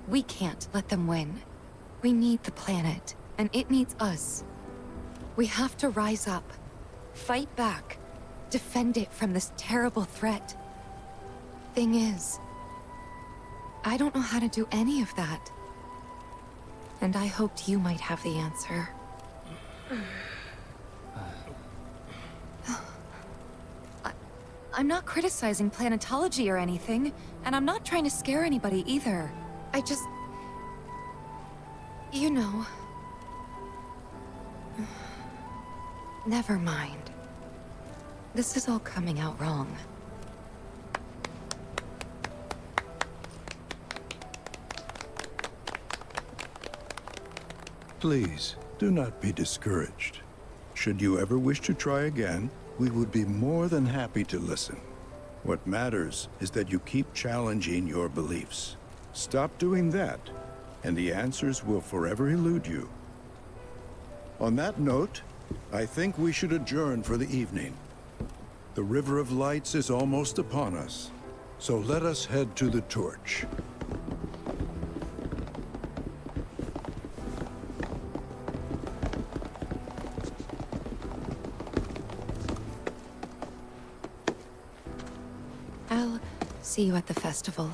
we can't let them win. We need the planet, and it needs us. We have to rise up, fight back, defend it from this terrible threat. Thing is, I don't know how to do any of that. And I hoped you might have the answer. I'm not criticizing planetology or anything, and I'm not trying to scare anybody either. I just... you know... Never mind. This is all coming out wrong. Please, do not be discouraged. Should you ever wish to try again, we would be more than happy to listen. What matters is that you keep challenging your beliefs. Stop doing that, and the answers will forever elude you. On that note, I think we should adjourn for the evening. The River of Lights is almost upon us, so let us head to the torch. I'll see you at the festival.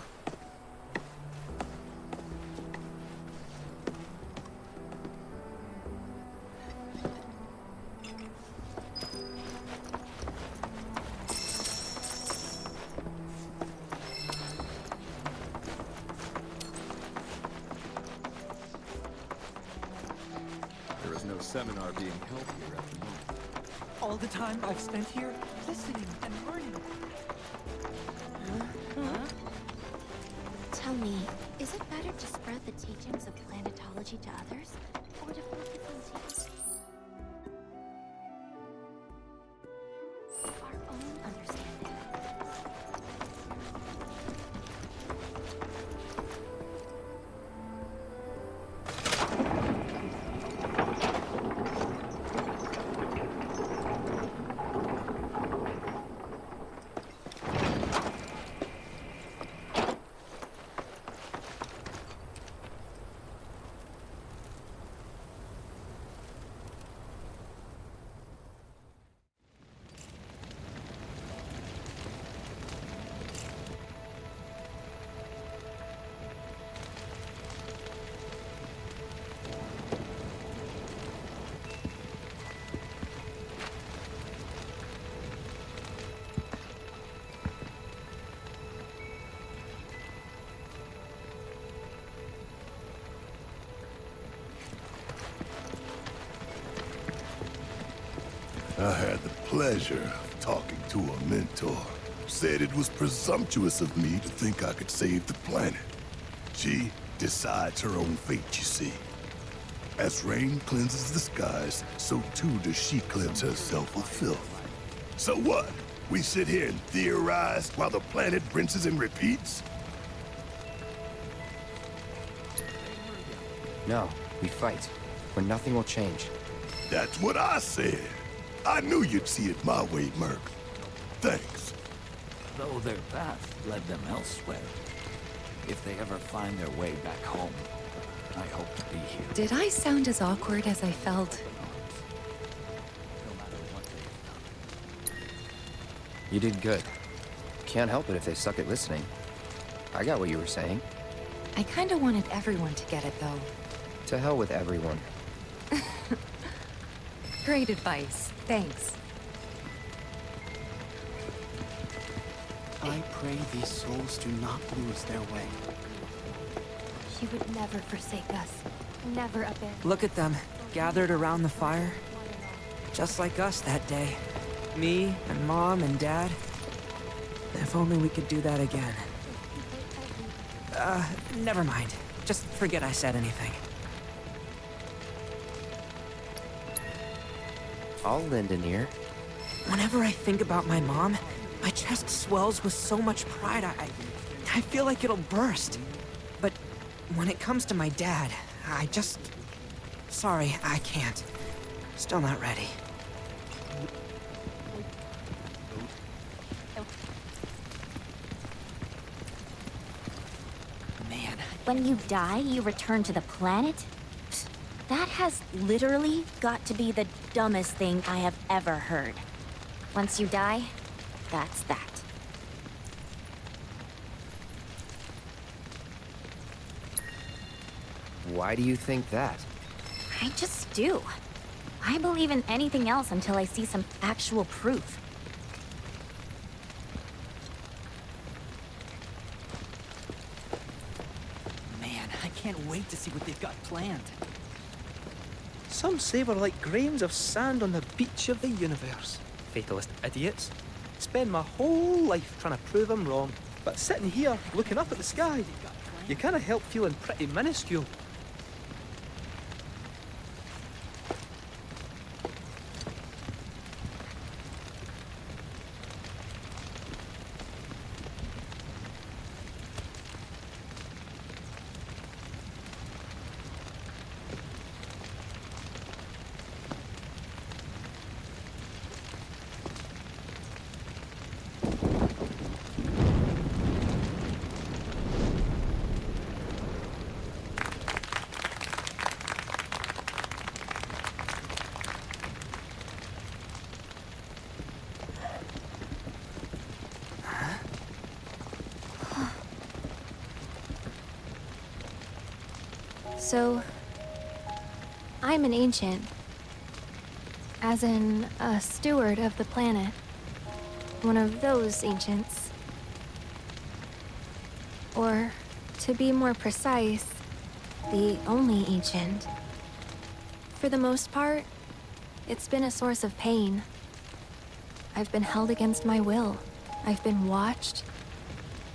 There is no seminar being held here at the moment. All the time I've spent here, listening and learning. Tell me, is it better to spread the teachings of planetology to others, or to focus on teaching our own understanding? I had the pleasure of talking to a mentor. Said it was presumptuous of me to think I could save the planet. She decides her own fate, you see. As rain cleanses the skies, so too does she cleanse herself of filth. So what? We sit here and theorize while the planet rinses and repeats? No, we fight, when nothing will change. That's what I said. I knew you'd see it my way, Merc. Thanks. Though their path led them elsewhere. If they ever find their way back home, I hope to be here. Did I sound as awkward as I felt? You did good. Can't help it if they suck at listening. I got what you were saying. I kinda wanted everyone to get it, though. To hell with everyone. Great advice. Thanks. I pray these souls do not lose their way. She would never forsake us. Never abandon. Look at them, gathered around the fire. Just like us that day. Me and Mom and Dad. If only we could do that again. Never mind. Just forget I said anything. I'll lend an ear. Whenever I think about my mom, my chest swells with so much pride, I feel like it'll burst. But when it comes to my dad, I just... Sorry, I can't. Still not ready. Man. When you die, you return to the planet? Psst, that has literally got to be the dumbest thing I have ever heard. Once you die, that's that. Why do you think that? I just do. I believe in anything else until I see some actual proof. Man, I can't wait to see what they've got planned. Some say we're like grains of sand on the beach of the universe. Fatalist idiots. Spend my whole life trying to prove I'm wrong. But sitting here, looking up at the sky, you can't help feeling pretty minuscule. So, I'm an ancient. As in, a steward of the planet. One of those ancients. Or, to be more precise, the only ancient. For the most part, it's been a source of pain. I've been held against my will. I've been watched.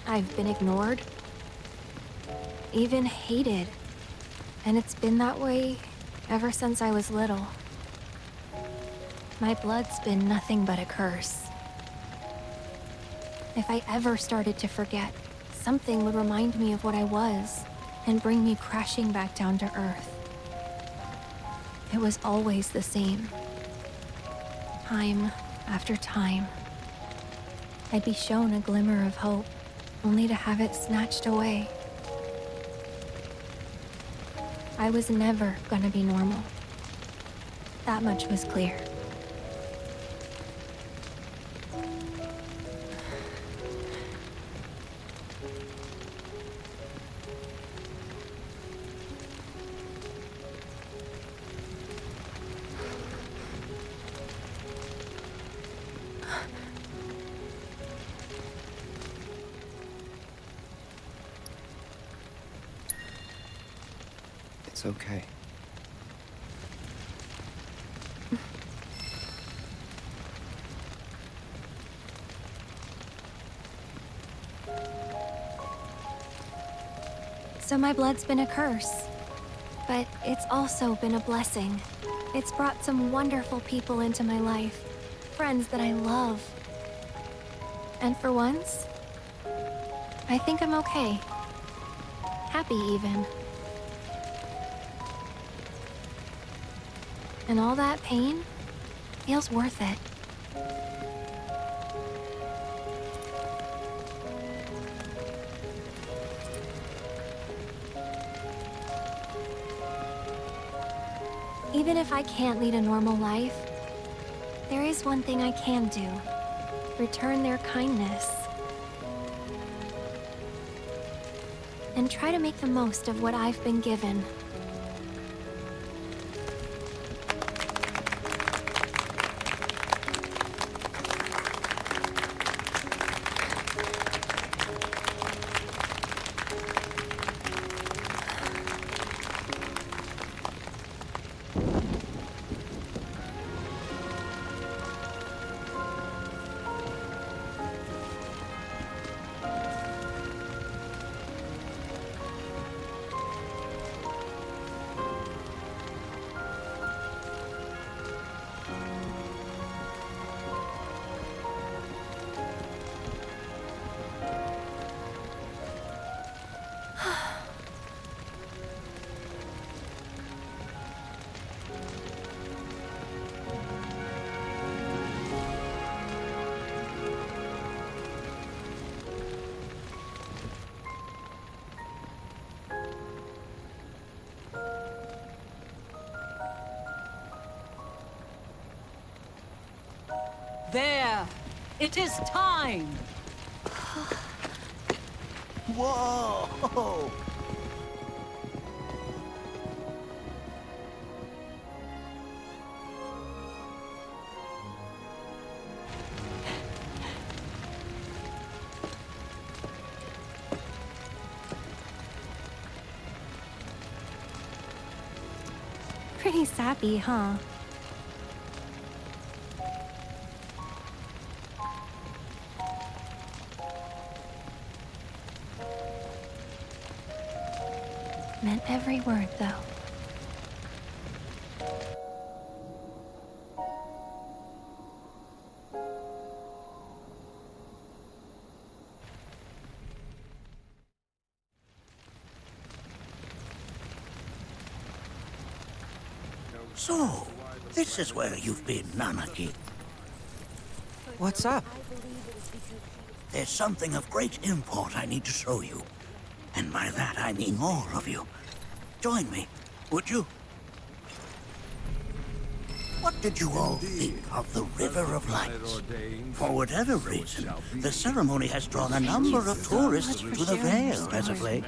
I've been ignored. Even hated. And it's been that way ever since I was little. My blood's been nothing but a curse. If I ever started to forget, something would remind me of what I was and bring me crashing back down to Earth. It was always the same. Time after time. I'd be shown a glimmer of hope, only to have it snatched away. I was never gonna be normal. That much was clear. It's okay. So my blood's been a curse. But it's also been a blessing. It's brought some wonderful people into my life. Friends that I love. And for once, I think I'm okay. Happy, even. And all that pain feels worth it. Even if I can't lead a normal life, there is one thing I can do. Return their kindness. And try to make the most of what I've been given. There! It is time! Whoa! Pretty sappy, huh? Meant every word, though. So, this is where you've been, Nanaki. What's up? There's something of great import I need to show you. And by that I mean all of you. Join me, would you? What did you all think of the River of Lights? For whatever reason, the ceremony has drawn a number of tourists to the Vale as of late.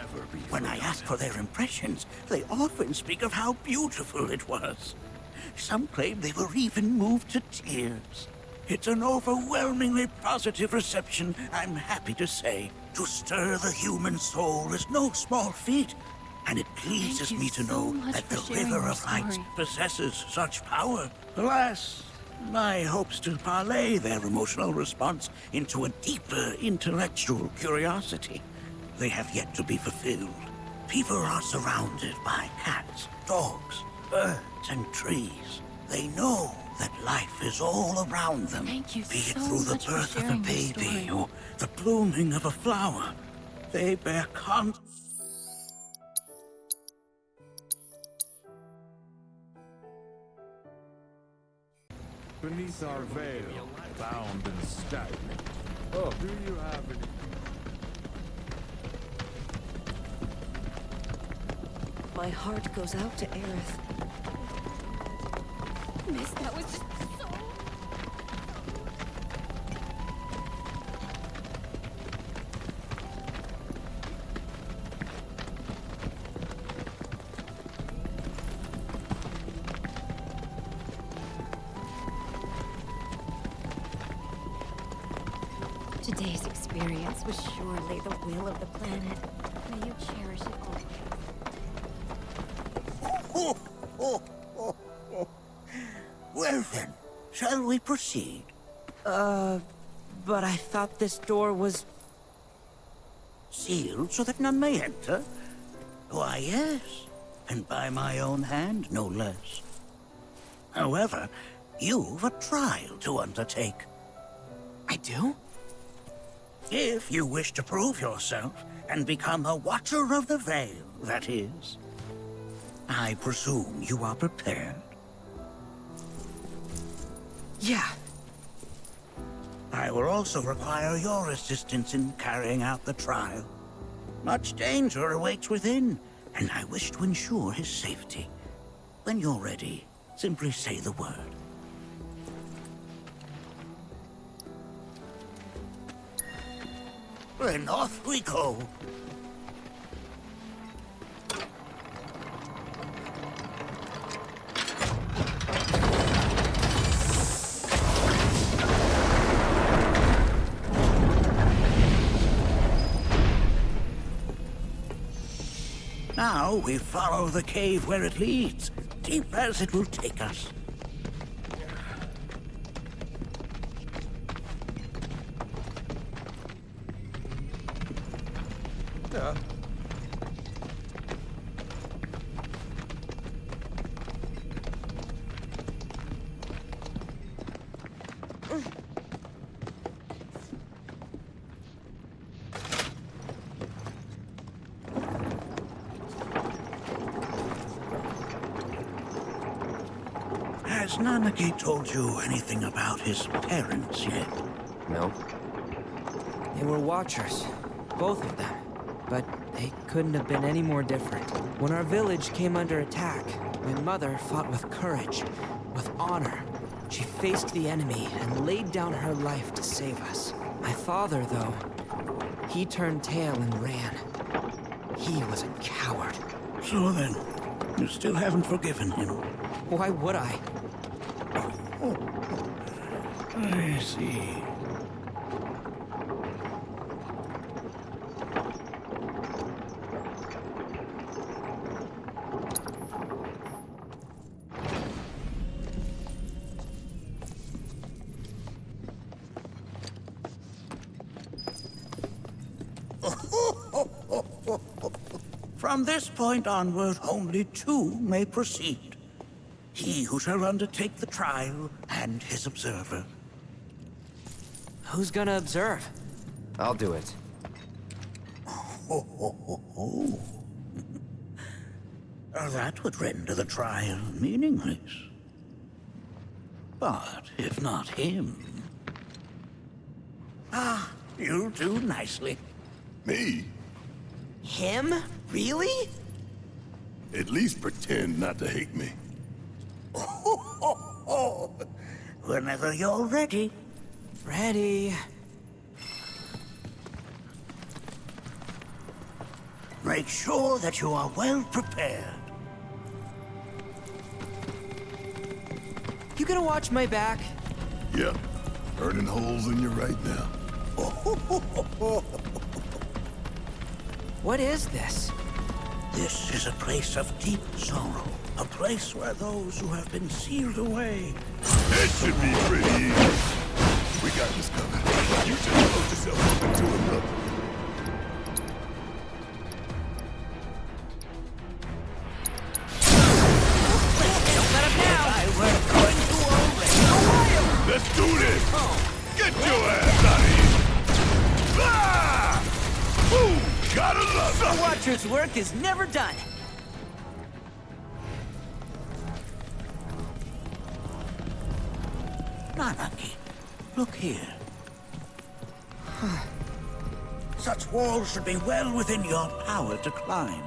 When I ask for their impressions, they often speak of how beautiful it was. Some claim they were even moved to tears. It's an overwhelmingly positive reception, I'm happy to say. To stir the human soul is no small feat, and it pleases me to know that the River of Lights possesses such power. Alas, my hopes to parlay their emotional response into a deeper intellectual curiosity, they have yet to be fulfilled. People are surrounded by cats, dogs, birds, and trees. They know that life is all around them, be it through the birth of a baby or the blooming of a flower. They bear Beneath our veil, bound and stagnant. Oh, do you have any... My heart goes out to Aerith. Miss, that was just so... Today's experience was surely the will of the planet. May you cherish it always. Well then, shall we proceed? But I thought this door was... Sealed so that none may enter? Why, yes. And by my own hand, no less. However, you've a trial to undertake. I do? If you wish to prove yourself and become a Watcher of the Vale, that is. I presume you are prepared? Yeah. I will also require your assistance in carrying out the trial. Much danger awaits within, and I wish to ensure his safety. When you're ready, simply say the word. Then off we go. Now we follow the cave where it leads, deep as it will take us. Yeah. Has Nanaki told you anything about his parents yet? No. They were Watchers, both of them. But they couldn't have been any more different. When our village came under attack, my mother fought with courage, with honor. She faced the enemy and laid down her life to save us. My father, though, he turned tail and ran. He was a coward. So then, you still haven't forgiven him? Why would I? I see. From this point onward, only two may proceed. He who shall undertake the trial, and his observer. Who's gonna observe? I'll do it. That would render the trial meaningless. But if not him... Ah, you'll do nicely. Me? Him? Really? At least pretend not to hate me. Whenever you're ready. Ready. Make sure that you are well prepared. You gonna watch my back? Yep. Burning holes in you right now. What is this? This is a place of deep sorrow. A place where those who have been sealed away... It should be pretty easy. We got this covered. You just close yourself up into another. Don't let him down! I were going to already. Let's do this! Get your ass out of here! Ah! Boom! Gotta love The it! Watcher's work is never done. Nanaki, look here. Such walls should be well within your power to climb.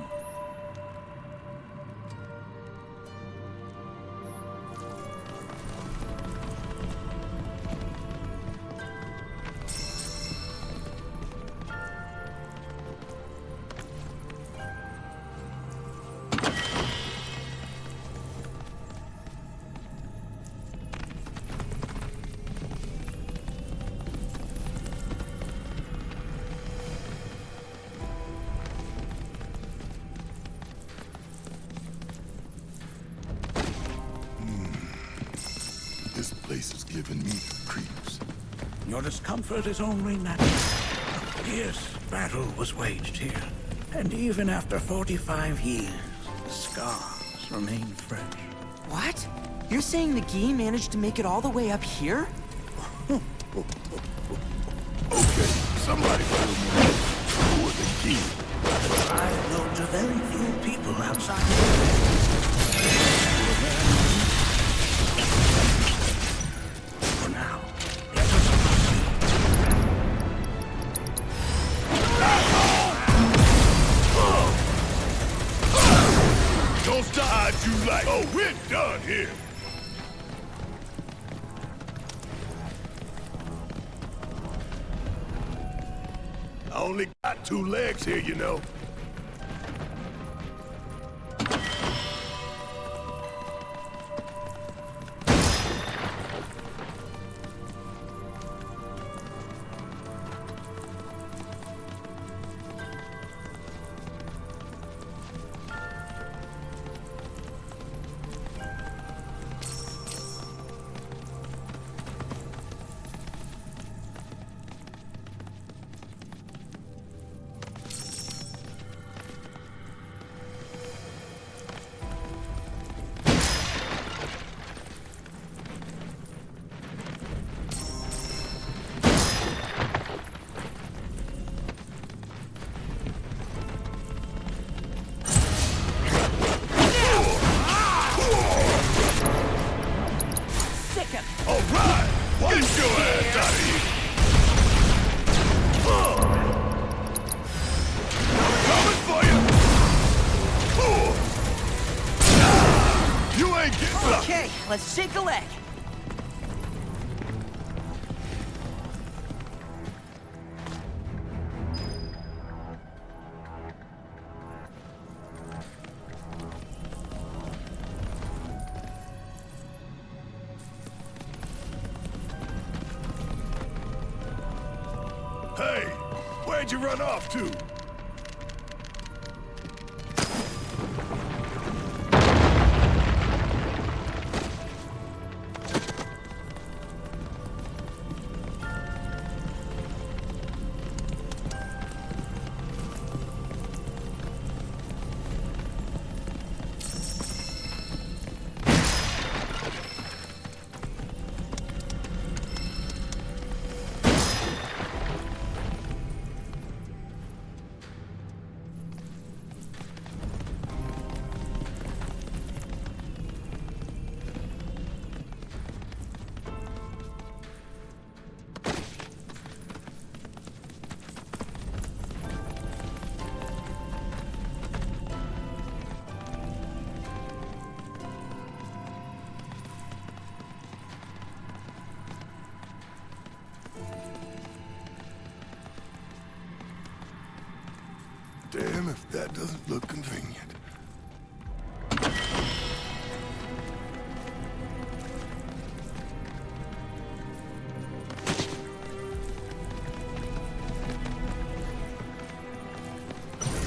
This place is giving me the creeps. Your discomfort is only natural. A fierce battle was waged here, And even after 45 years, the scars remain fresh. What? You're saying the Gi managed to make it all the way up here? Okay, somebody tell me who are the Gi? I've known to very few people outside. For now, don't stop you like. Oh, we're done here. I only got 2 legs here, you know. Okay, let's shake a leg. Hey, where'd you run off to? Damn if that doesn't look convenient.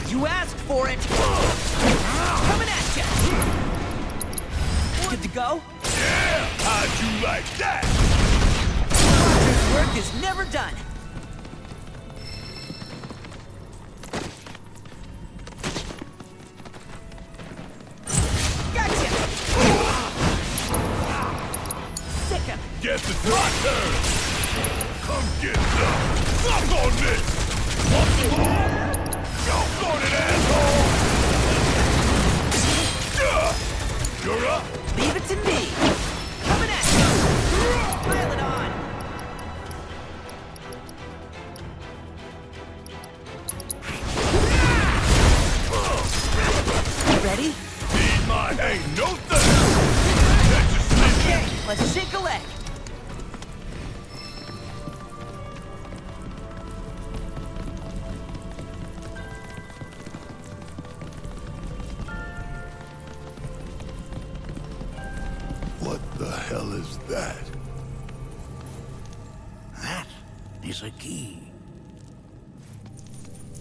You asked for it! Coming at you! Good to go? Yeah! How'd you like that? Roger's work is never done. Guess it's my turn! Come get some! Suck on this! Want some more? Jump on it, asshole! You're up! Leave it to me! Coming at you! Pile it on! Ready? Need my ain't no thing! Okay, let's shake a leg! What the hell is that? That is a key.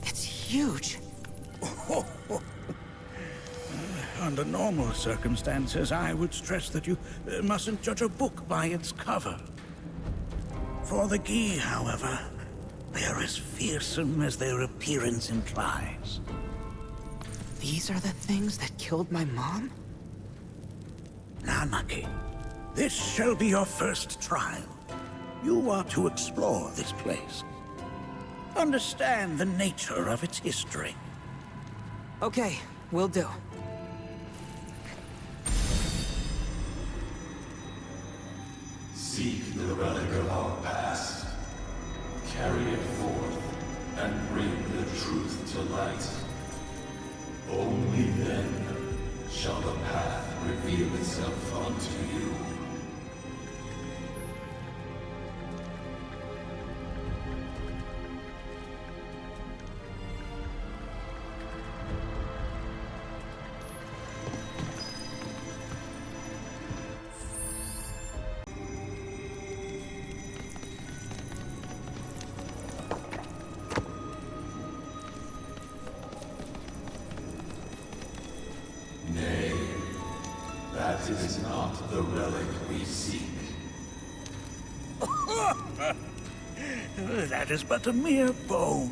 It's huge. Under normal circumstances, I would stress that you mustn't judge a book by its cover. For the Gi, however, they are as fearsome as their appearance implies. These are the things that killed my mom? Nanaki, this shall be your first trial. You are to explore this place. Understand the nature of its history. Okay, will do. Seek the relic of our past. Carry it forth and bring the truth to light. Only then shall the path reveal itself unto you. Nay, that is not the relic we seek. That is but a mere bone.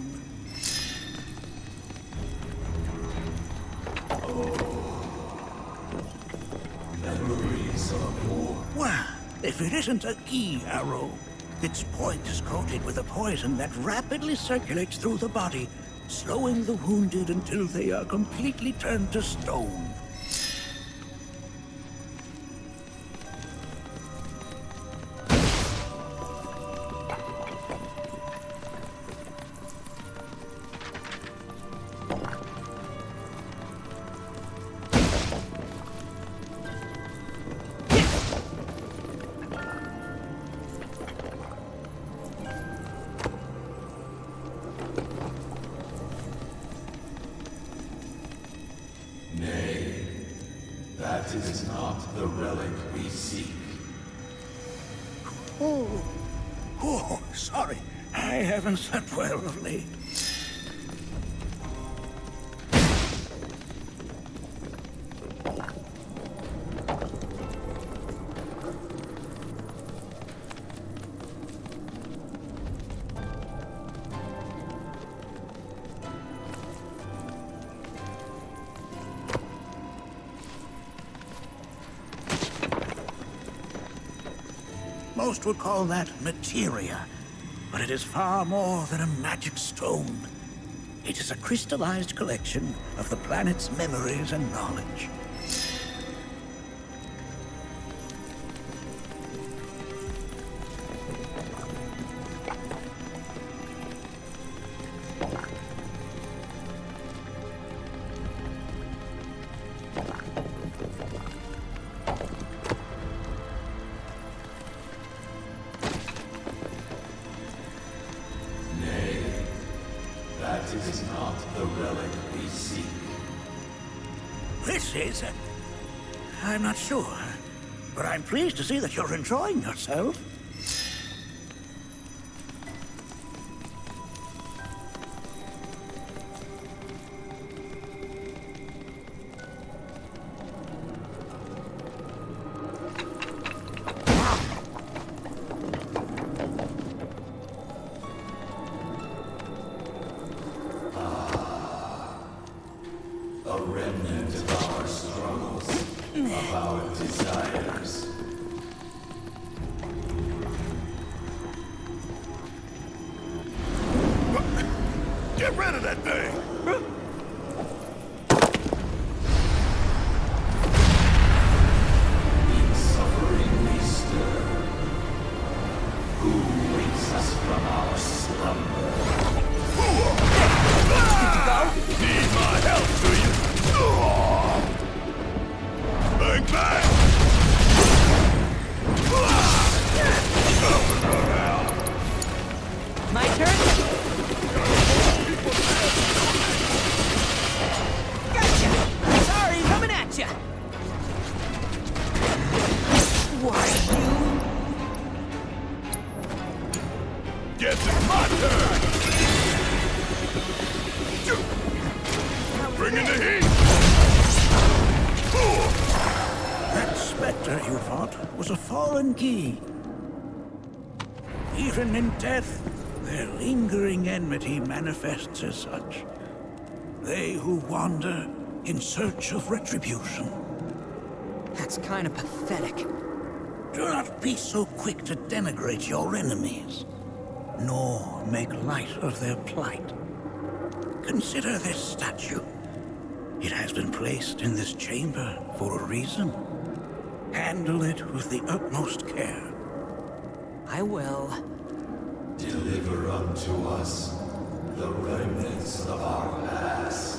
Memories of war. Well, if it isn't a key arrow, its point is coated with a poison that rapidly circulates through the body, slowing the wounded until they are completely turned to stone. Nay, that is not the relic we seek. Oh, sorry. I haven't slept well of late. Most would call that materia, but it is far more than a magic stone. It is a crystallized collection of the planet's memories and knowledge. That is not the relic we seek. This is... I'm not sure, but I'm pleased to see that you're enjoying yourself. A remnant of our struggles, of our desires. Get rid of that thing! In suffering we stir. Who wakes us from our slumber? Need my help, do you? Bang, bang! My turn? Gotcha! Sorry, coming at ya! Why, Guess it's my turn! Bring in the heat! That specter you fought was a fallen key. Even in death, their lingering enmity manifests as such. They who wander in search of retribution. That's kind of pathetic. Do not be so quick to denigrate your enemies, nor make light of their plight. Consider this statue. It has been placed in this chamber for a reason. Handle it with the utmost care. I will. Deliver unto us the remnants of our past.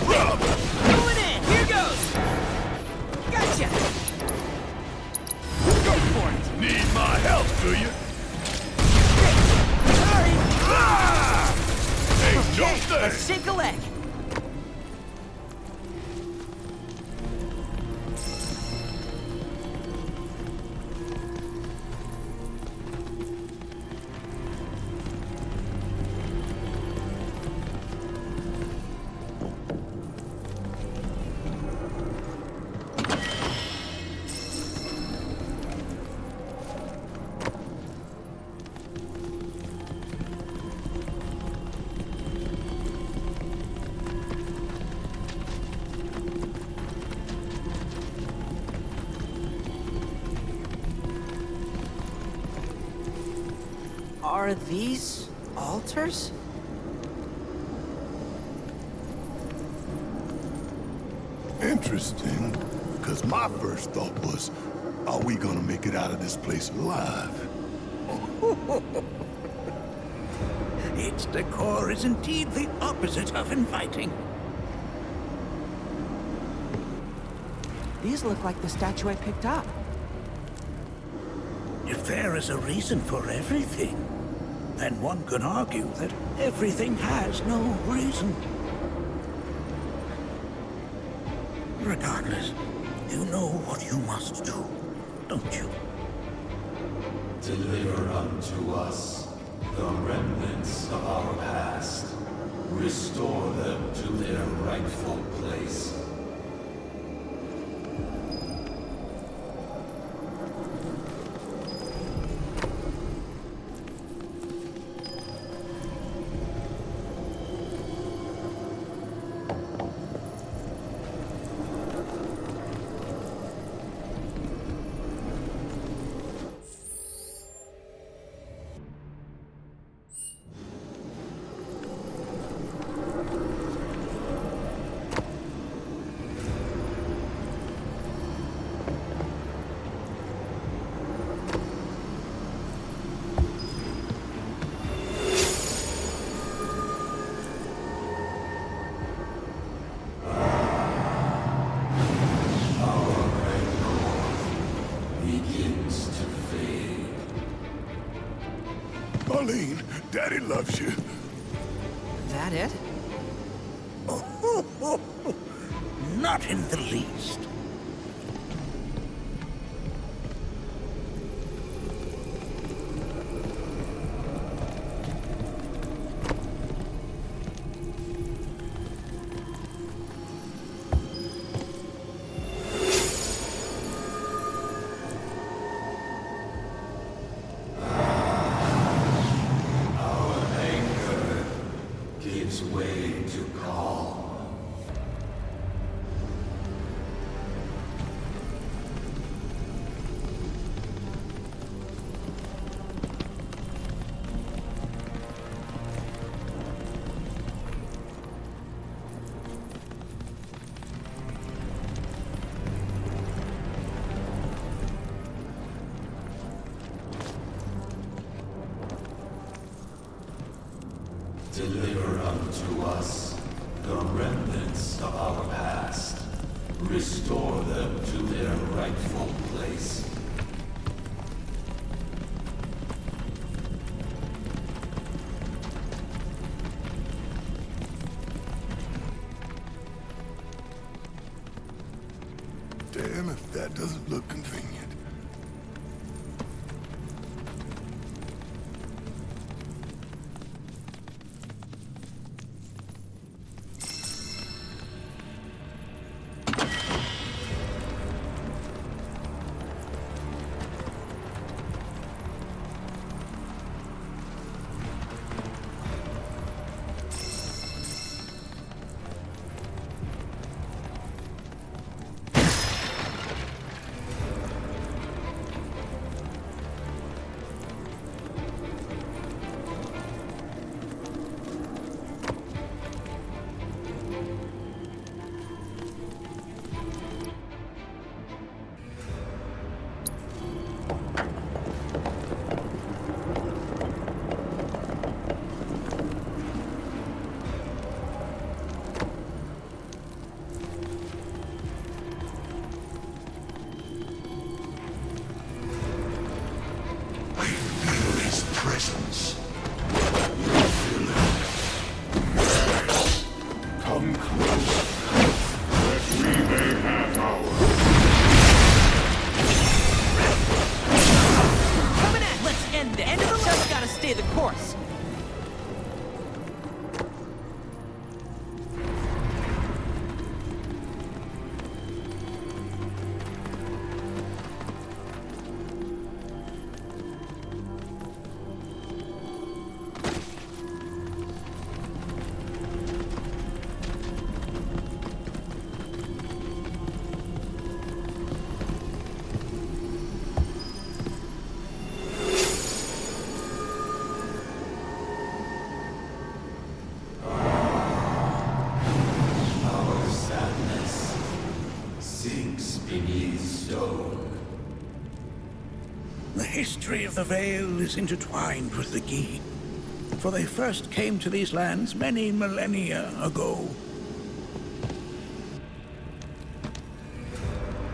Going in! Here goes! Gotcha! Go for it! Need my help, do you? Sorry! Ain't no Okay, thing. let's shake a leg. Are these altars? Interesting, because my first thought was, are we gonna make it out of this place alive? Its decor is indeed the opposite of inviting. These look like the statue I picked up. If there is a reason for everything, then one could argue that everything has no reason. Regardless, you know what you must do, don't you? Deliver unto us the remnants of our past. Restore them to their rightful place. Marlene, Daddy loves you. That it? Not in the least. Gives way to calm. Deliver unto us the remnants of our past. Restore them to their rightful place. Damn, if That doesn't look convenient. Presence. Come close, that we may have our. Coming at! Let's end the end of the line. Just gotta stay the course. The history of the Vale is intertwined with the Gi, for they first came to these lands many millennia ago.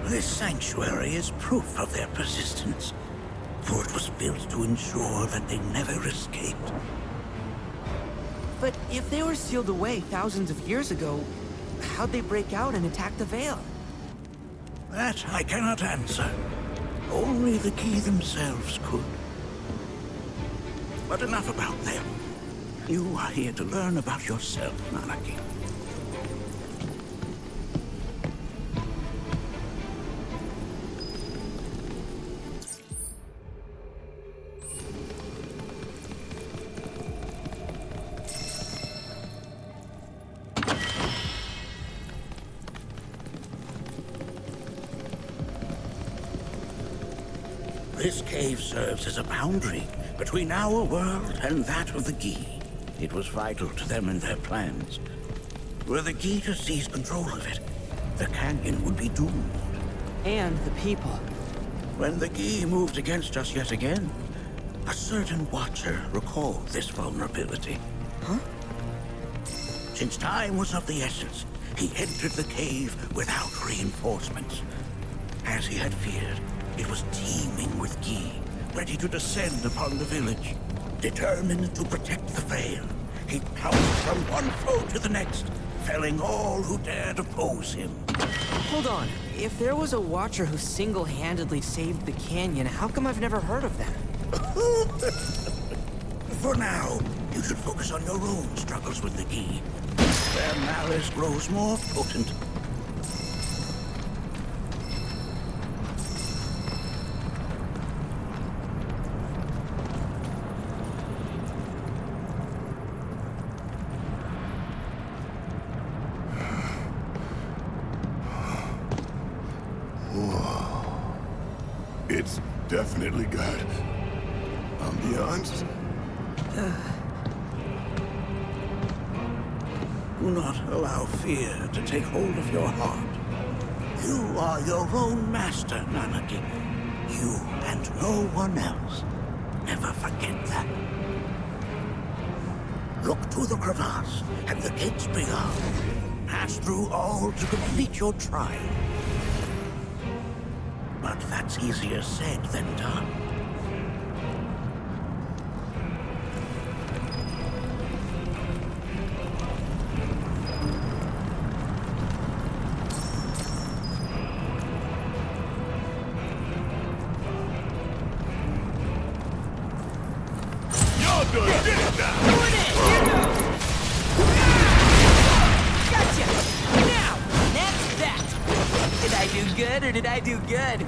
This sanctuary is proof of their persistence, for it was built to ensure that they never escaped. But if they were sealed away thousands of years ago, how'd they break out and attack the Vale? That I cannot answer. Only the Gi themselves could. But enough about them. You are here to learn about yourself, Nanaki. This cave serves as a boundary between our world and that of the Gi. It was vital to them and their plans. Were the Gi to seize control of it, the canyon would be doomed. And the people. When the Gi moved against us yet again, a certain Watcher recalled this vulnerability. Huh? Since time was of the essence, he entered the cave without reinforcements. As he had feared, it was teeming with Gi, ready to descend upon the village. Determined to protect the Vale, he pounced from one foe to the next, felling all who dared oppose him. Hold on. If there was a Watcher who single-handedly saved the canyon, how come I've never heard of them? For now, you should focus on your own struggles with the Gi. Their malice grows more potent. It's definitely got ambiance. Do not allow fear to take hold of your heart. You are your own master, Nanaki. You and no one else. Never forget that. Look to the crevasse and the gates beyond. Pass through all to complete your trial. But that's easier said than done. done did it now! Going in! Here goes! Gotcha! Now! That's that! Did I do good or did I do good?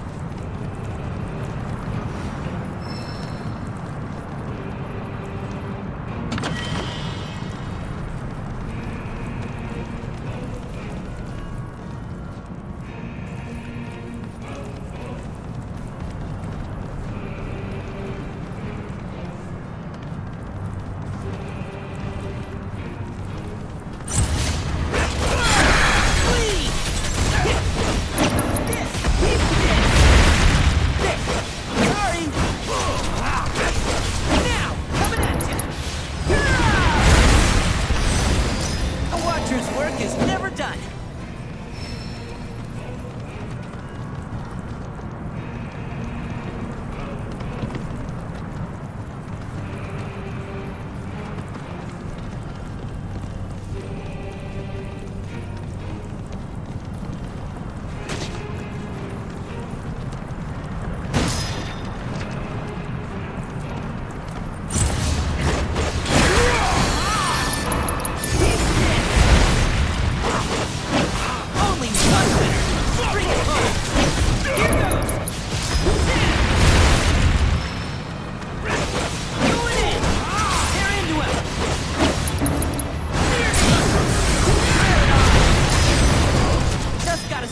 Work is never done.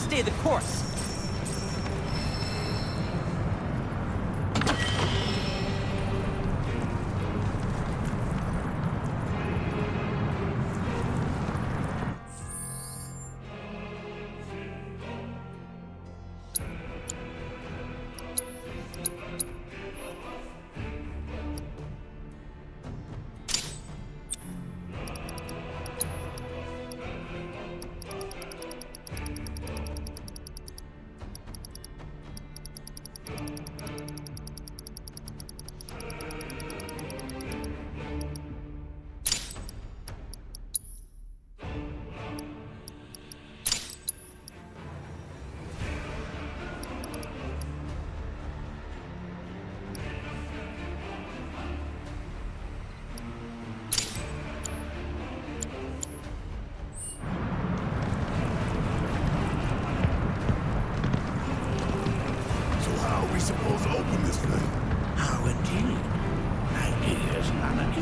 Stay the course. Supposed to open this thing. How indeed. Ideas, Anarchy?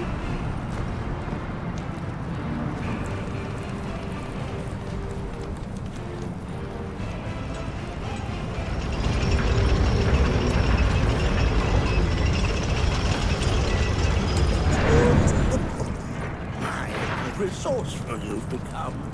My, how resourceful you've become.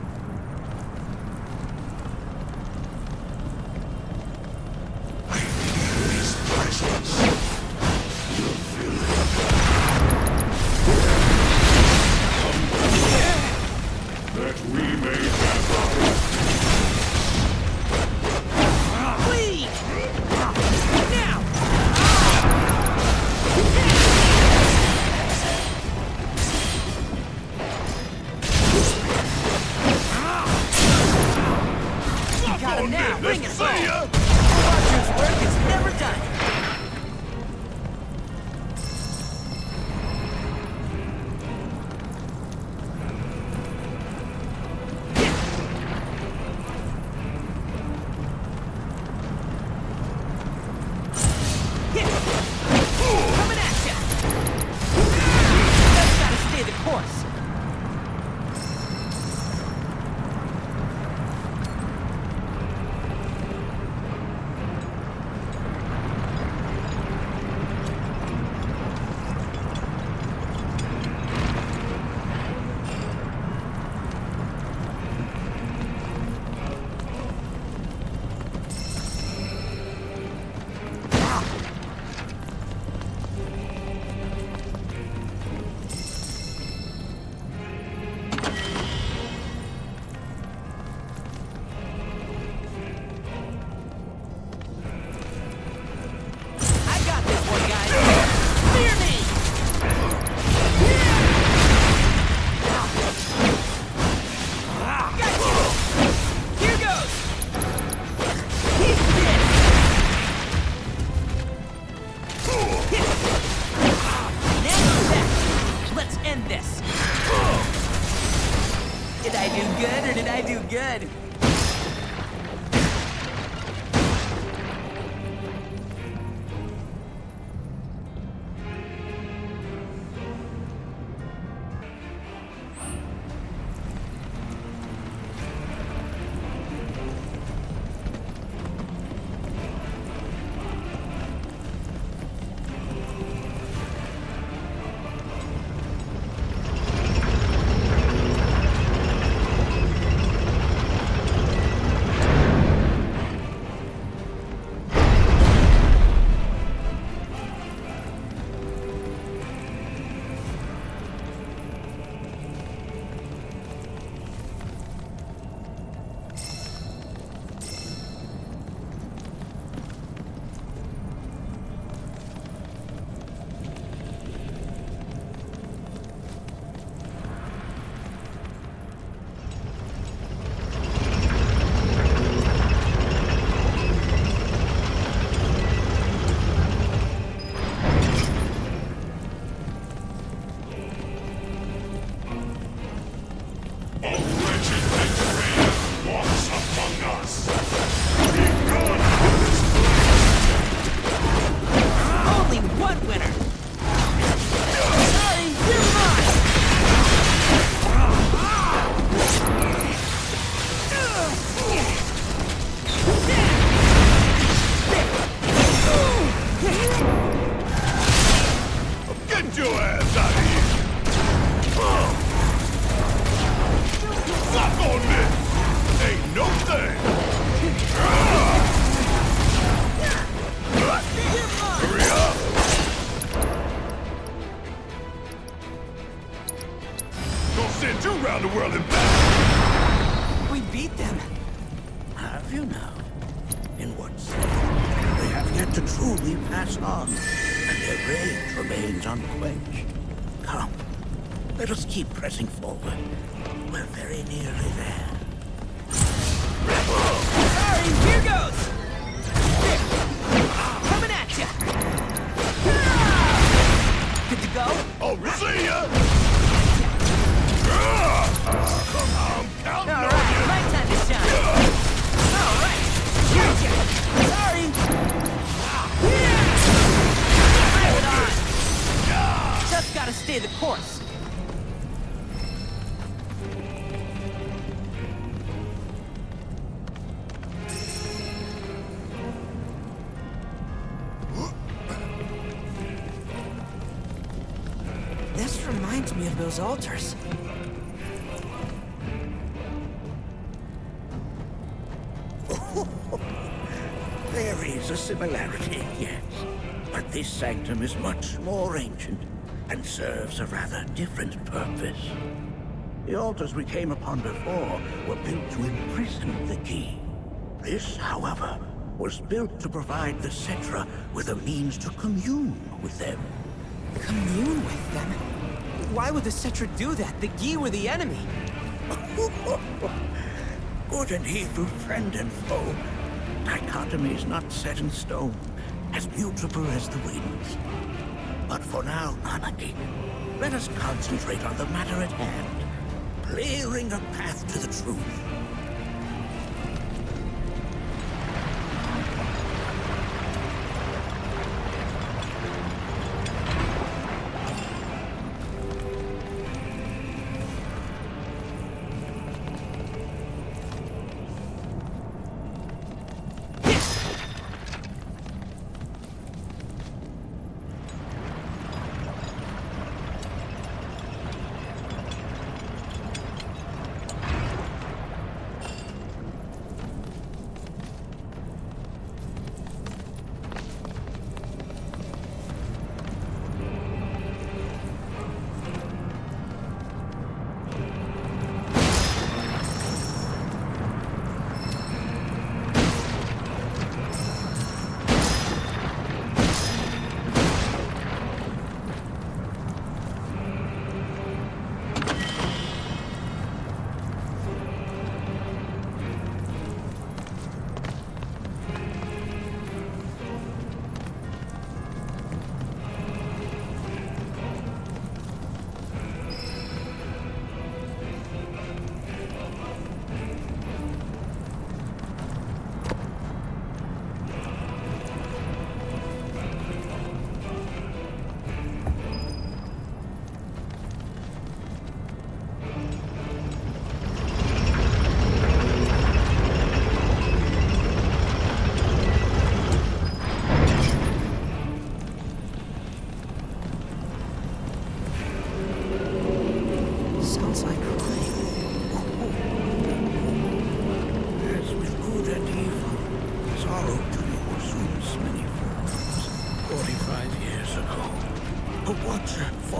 gods. They have yet to truly pass on, and their rage remains unquenched. Come, let us keep pressing forward. We're very nearly there. Sorry, here goes! Coming at ya! Good to go? Oh, see ya! I'm counting on you! My time to shine! Alright! Gotcha! Sorry! Hold on! Just gotta stay the course. This reminds me of those altars. There is a similarity, yes. But this sanctum is much more ancient and serves a rather different purpose. The altars we came upon before were built to imprison the key. This, however, was built to provide the Cetra with a means to commune with them. Commune with them? Why would the Cetra do that? The Gi were the enemy. Good and evil, friend and foe. Dichotomy is not set in stone, as mutable as the winds. But for now, Nanaki, let us concentrate on the matter at hand, clearing a path to the truth.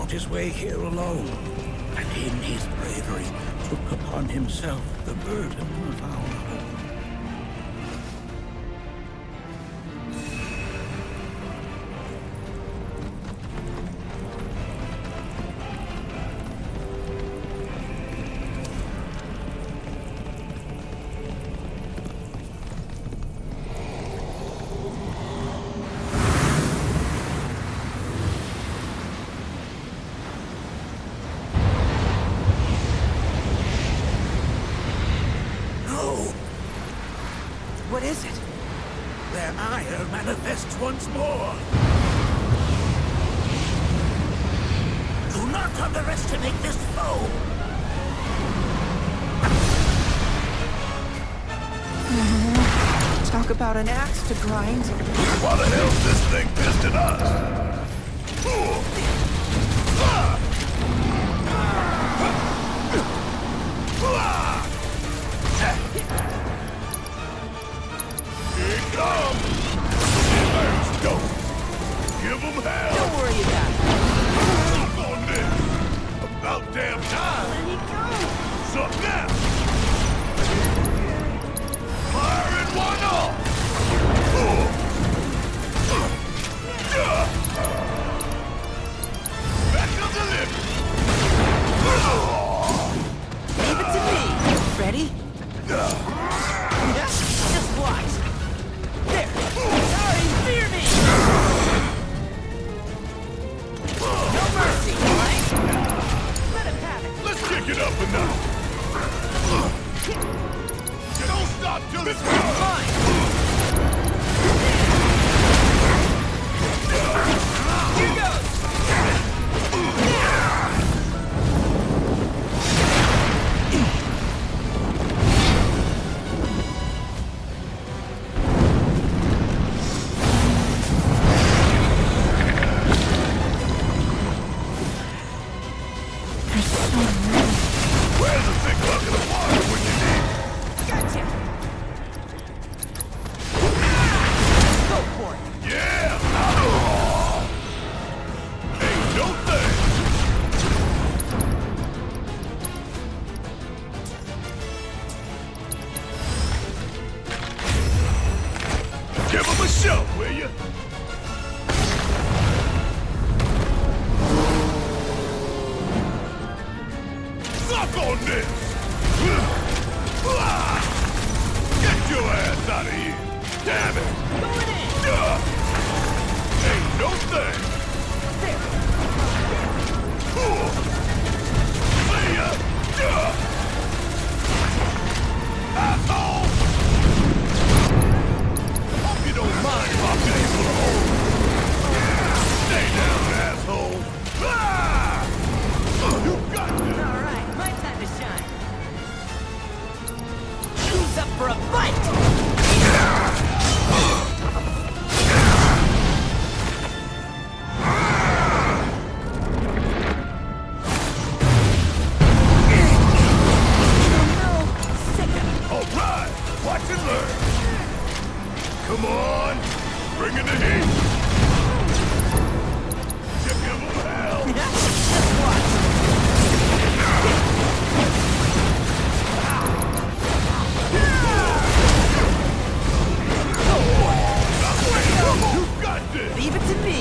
His way here alone, and in his bravery took upon himself the burden of our home. What is it? Their ire manifests once more. Do not underestimate this foe. Talk about an axe to grind. Why the hell's this thing pissed at us? Here it comes! Let's go! Give them hell! Don't worry about it. Look on this! About damn time! Let it go! Suck now! Firing one off! for show, will you? Suck on this! Get your ass out of here! Damn it! Ain't no thing! See ya! Asshole! Hope you don't mind if I pay for the hole. Stay down, asshole! You got this! Alright, my time to shine. Who's up for a fight? Alright, watch and learn. Come on, bring in the heat. Give him hell. You got this. Leave it to me.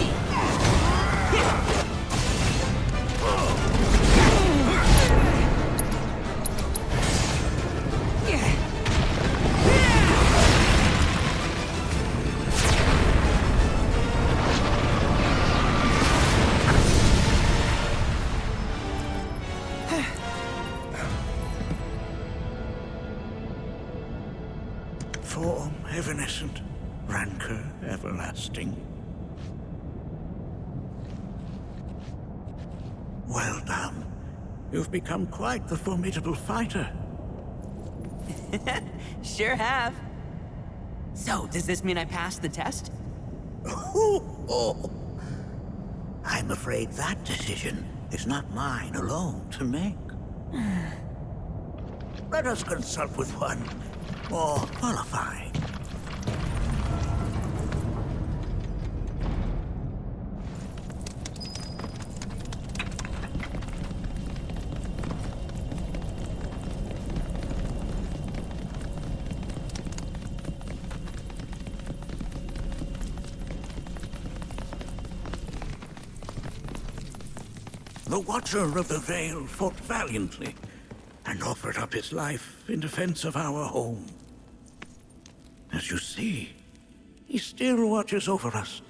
Form evanescent, rancor everlasting. Well done. You've become quite the formidable fighter. Sure have. So, does this mean I passed the test? I'm afraid that decision is not mine alone to make. Let us consult with one more qualified. The Watcher of the Vale fought valiantly and offered up his life in defense of our home. As you see, he still watches over us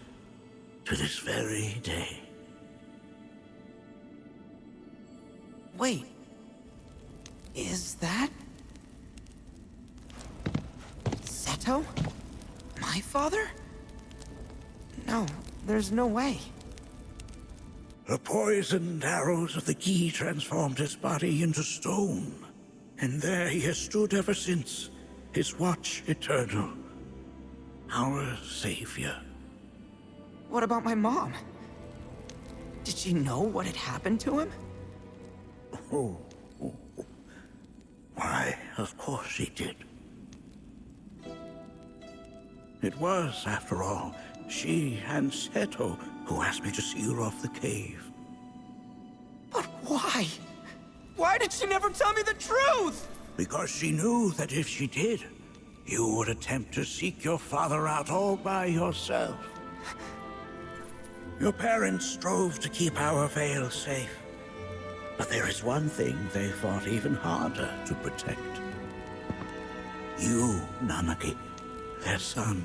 to this very day. Wait. Is that... Seto? My father? No, there's no way. The poisoned arrows of the key transformed his body into stone, and there he has stood ever since, his watch eternal, our savior. What about my mom? Did she know what had happened to him? Why, of course she did. It was, after all, she and Seto who asked me to seal off the cave. But why? Why did she never tell me the truth? Because she knew that if she did, you would attempt to seek your father out all by yourself. Your parents strove to keep our Vale safe. But there is one thing they fought even harder to protect. You, Nanaki, their son.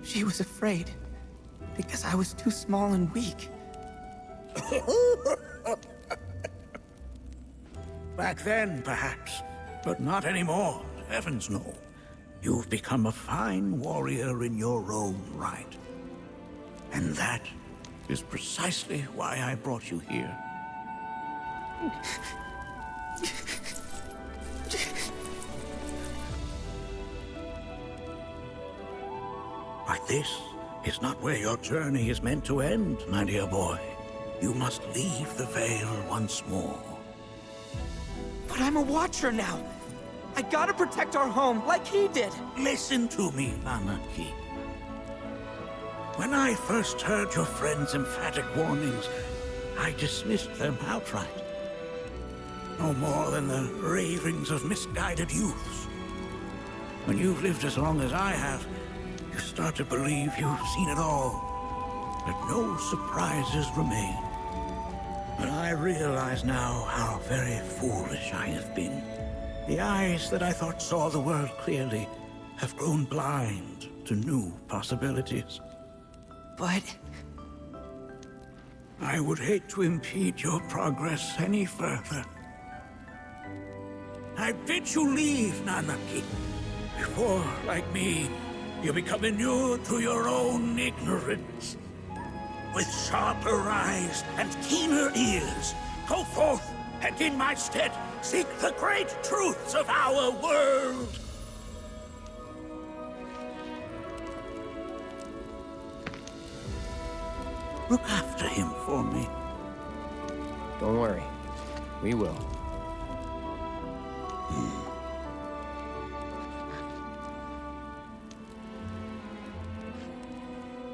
She was afraid, because I was too small and weak. Back then, perhaps, but not anymore. Heavens no. You've become a fine warrior in your own right. And that is precisely why I brought you here. But this is not where your journey is meant to end, my dear boy. You must leave the Vale once more. But I'm a Watcher now. I gotta protect our home, like he did. Listen to me, Nanaki. When I first heard your friend's emphatic warnings, I dismissed them outright. No more than the ravings of misguided youths. When you've lived as long as I have, You start to believe you've seen it all, that no surprises remain. But I realize now how very foolish I have been. The eyes that I thought saw the world clearly have grown blind to new possibilities. But... I would hate to impede your progress any further. I bid you leave, Nanaki, before, like me, you become inured to your own ignorance. With sharper eyes and keener ears, go forth and in my stead seek the great truths of our world. Look after him for me. Don't worry. We will.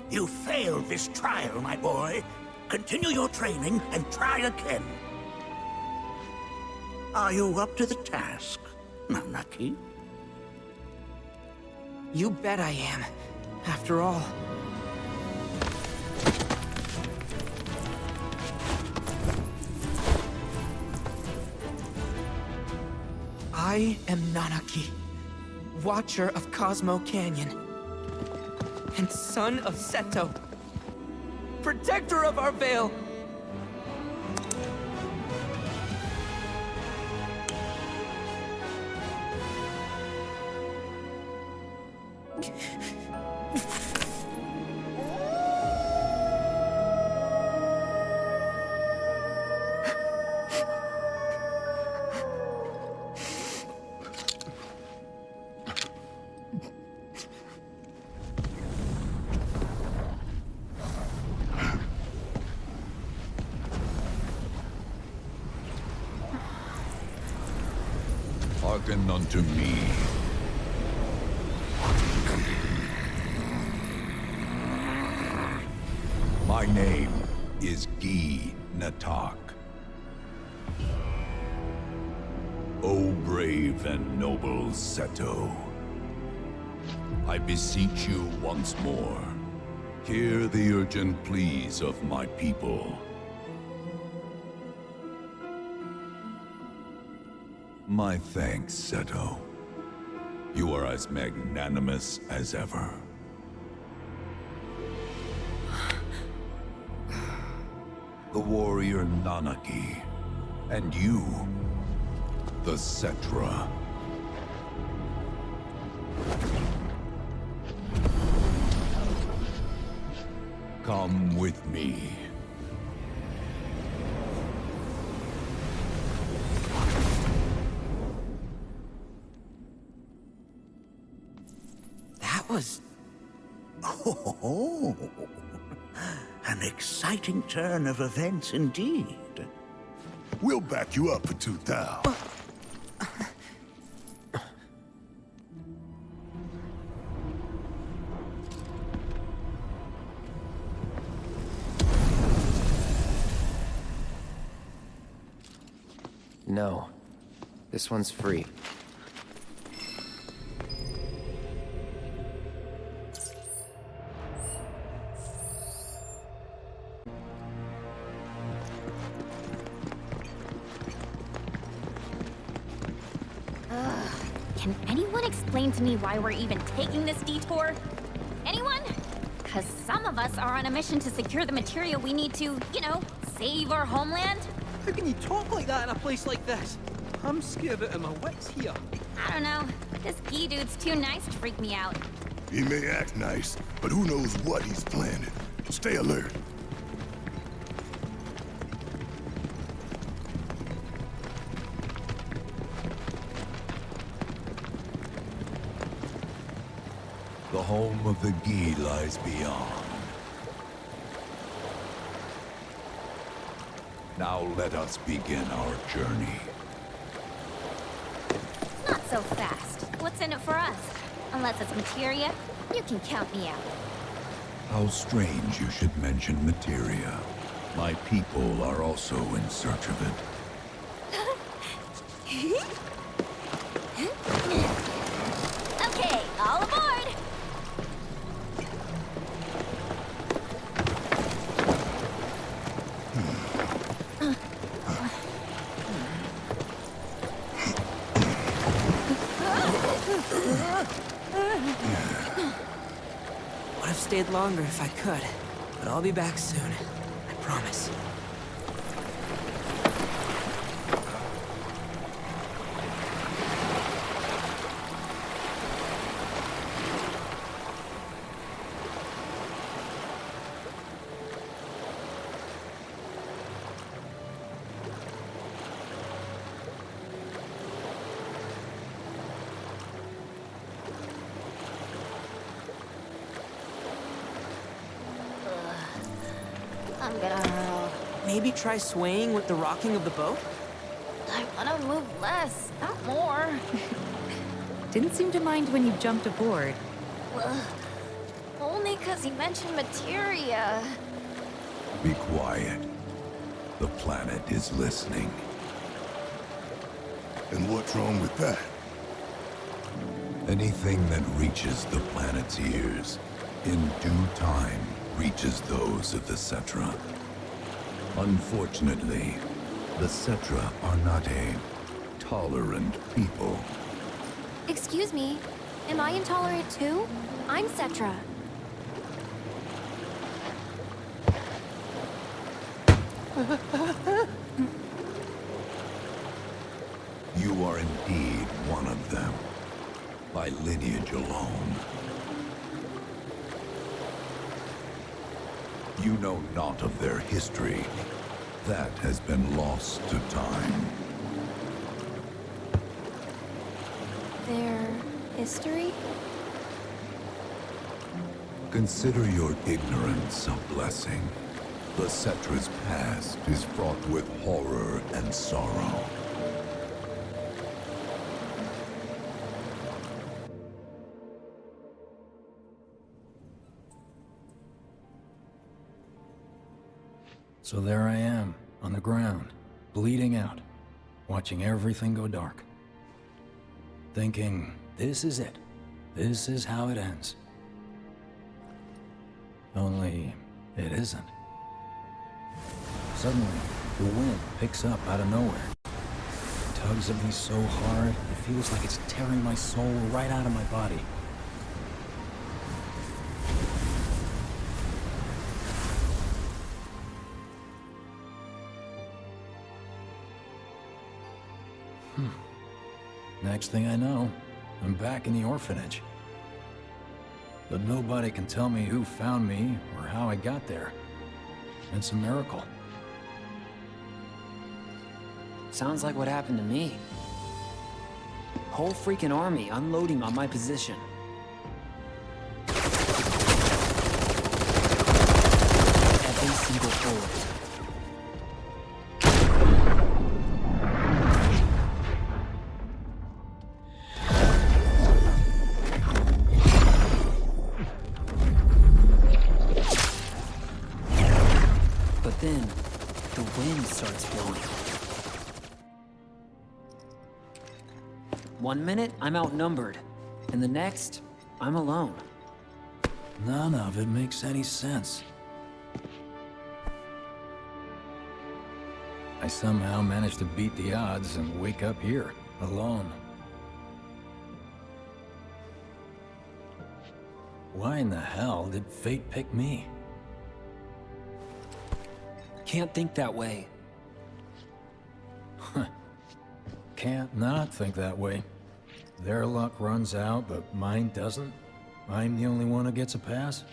You failed this trial, my boy. Continue your training and try again. Are you up to the task, Nanaki? You bet I am. After all... I am Nanaki, Watcher of Cosmo Canyon, and son of Seto, protector of our Vale. Hearken unto me. My name is Gi Natak. O brave and noble Seto, I beseech you once more, hear the urgent pleas of my people. My thanks, Seto. You are as magnanimous as ever. The warrior Nanaki, and you, the Cetra. Come with me. That was... Oh, an exciting turn of events indeed. We'll back you up for 2,000. No. This one's free. Can anyone explain to me why we're even taking this detour? Anyone? Because some of us are on a mission to secure the material we need to, you know, save our homeland. How can you talk like that in a place like this? I'm scared out of my wits here. I don't know. This Gi dude's too nice to freak me out. He may act nice, but who knows what he's planning. Stay alert. The home of the Gi lies beyond. Now let us begin our journey. Not so fast. What's in it for us? Unless it's materia, you can count me out. How strange you should mention materia. My people are also in search of it. Okay, all aboard! stayed longer if I could, but I'll be back soon. I promise. I'm gonna... Maybe try swaying with the rocking of the boat? I wanna move less, not more. Didn't seem to mind when you jumped aboard. Only because he mentioned materia. Be quiet. The planet is listening. And what's wrong with that? Anything that reaches the planet's ears, in due time, reaches those of the Cetra. Unfortunately, the Cetra are not a tolerant people. Excuse me, am I intolerant too? I'm Cetra. You are indeed one of them, by lineage alone. You know not of their history. That has been lost to time. Their history? Consider your ignorance a blessing. The Cetra's past is fraught with horror and sorrow. So there I am, on the ground, bleeding out, watching everything go dark. Thinking, this is it. This is how it ends. Only, it isn't. Suddenly, the wind picks up out of nowhere. It tugs at me so hard, it feels like it's tearing my soul right out of my body. Next thing I know, I'm back in the orphanage. But nobody can tell me who found me or how I got there. It's a miracle. Sounds like what happened to me. Whole freaking army unloading on my position. Every single bullet. Then, the wind starts blowing. 1 minute, I'm outnumbered. And the next, I'm alone. None of it makes any sense. I somehow managed to beat the odds and wake up here, alone. Why in the hell did fate pick me? Can't think that way. Can't not think that way. Their luck runs out, but mine doesn't. I'm the only one who gets a pass.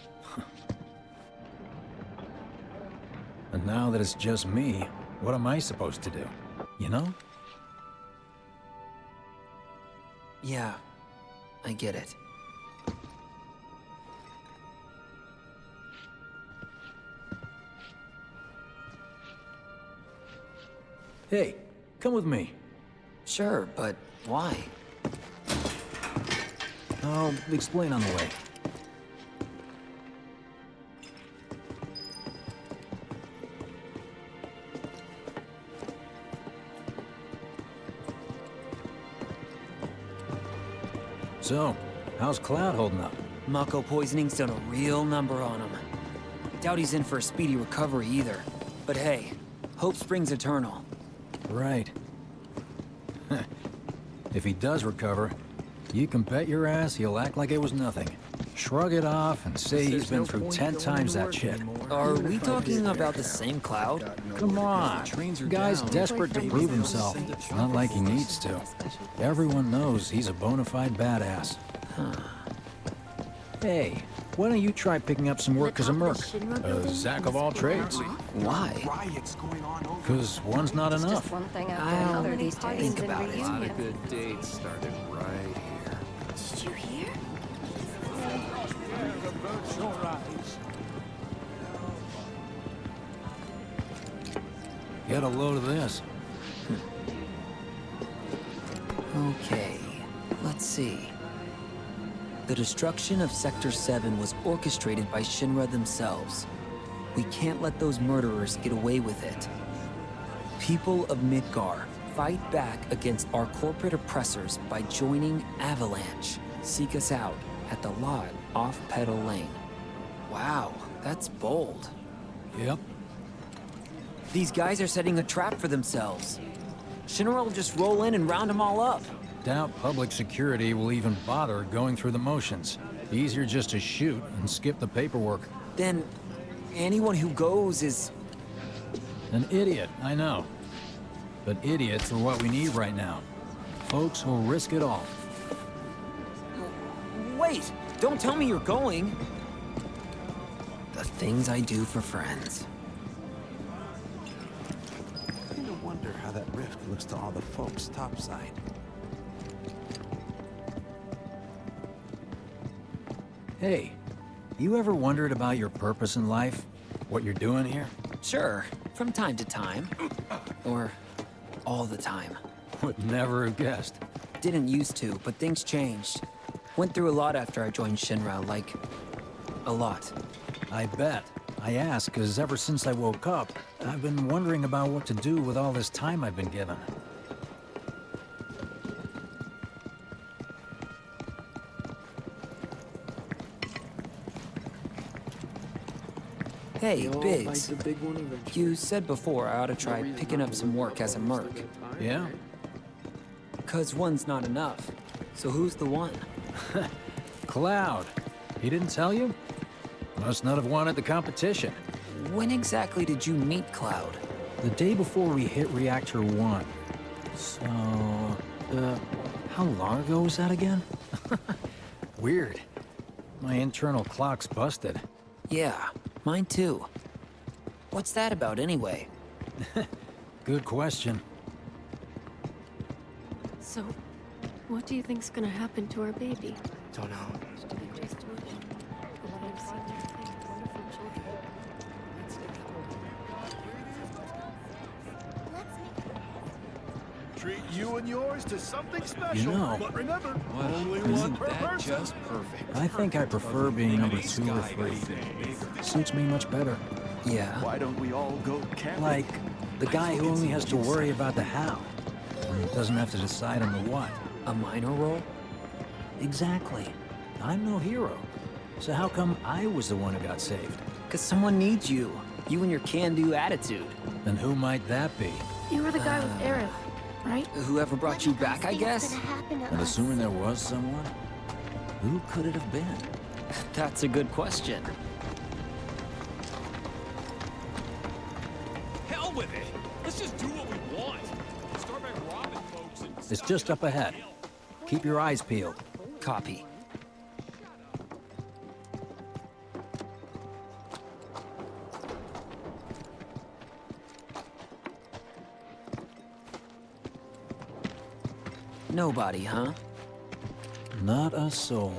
And now that it's just me, what am I supposed to do? You know? Yeah, I get it. Hey, come with me. Sure, but why? I'll explain on the way. So, how's Cloud holding up? Mako poisoning's done a real number on him. Doubt he's in for a speedy recovery either. But hey, hope springs eternal. Right. If he does recover, you can bet your ass he'll act like it was nothing. shrug it off and say he's been through 10 times that shit. Are we talking about the same Cloud? Come on, the guy's desperate to prove himself. Not like he needs to. Everyone knows he's a bona fide badass. Hey, why don't you try picking up some work as a merc? A Zack of all trades. Why? Because one's not enough. One thing after I'll another these days. think about it. A lot of good dates started right here. Did you hear? Get a load of this. Okay, let's see. The destruction of Sector 7 was orchestrated by Shinra themselves. We can't let those murderers get away with it. People of Midgar, fight back against our corporate oppressors by joining Avalanche. Seek us out at the lot off Petal Lane. Wow, that's bold. Yep. These guys are setting a trap for themselves. Shinra will just roll in and round them all up. Doubt public security will even bother going through the motions. Easier just to shoot and skip the paperwork. Then anyone who goes is... An idiot, I know. But idiots are what we need right now. Folks who'll risk it all. Wait! Don't tell me you're going! The things I do for friends. I kind of wonder how that rift looks to all the folks topside. Hey, you ever wondered about your purpose in life? What you're doing here? Sure, from time to time. Or all the time. Would never have guessed. Didn't used to, but things changed. Went through a lot after I joined Shinra, like... a lot. I bet. I ask because ever since I woke up, I've been wondering about what to do with all this time I've been given. Hey, Biggs. You said before I ought to try picking up some work as a merc. Yeah? 'Cause one's not enough. So who's the one? Cloud. He didn't tell you? Must not have wanted the competition. When exactly did you meet Cloud? The day before we hit Reactor 1. So... how long ago was that again? Weird. My internal clock's busted. Yeah, mine too. What's that about anyway? Good question. So, what do you think's gonna happen to our baby? Don't know. Treat you and yours to something special. You know, but remember, well, only isn't one per that person. just perfect? I think I prefer being number 2 or 3. Suits me much better. Yeah. Why don't we all go camping? Like the guy who only has to worry about the how, and doesn't have to decide on the what. A minor role? Exactly. I'm no hero. So how come I was the one who got saved? 'Cause someone needs you. You and your can-do attitude. And who might that be? You were the guy with Aerith, right? Whoever brought you back, I guess? And assuming there was someone, who could it have been? That's a good question. Hell with it! Let's just do what we want. Start by robbing folks and... It's just up ahead. Keep your eyes peeled. Copy. Nobody, huh? Not a soul.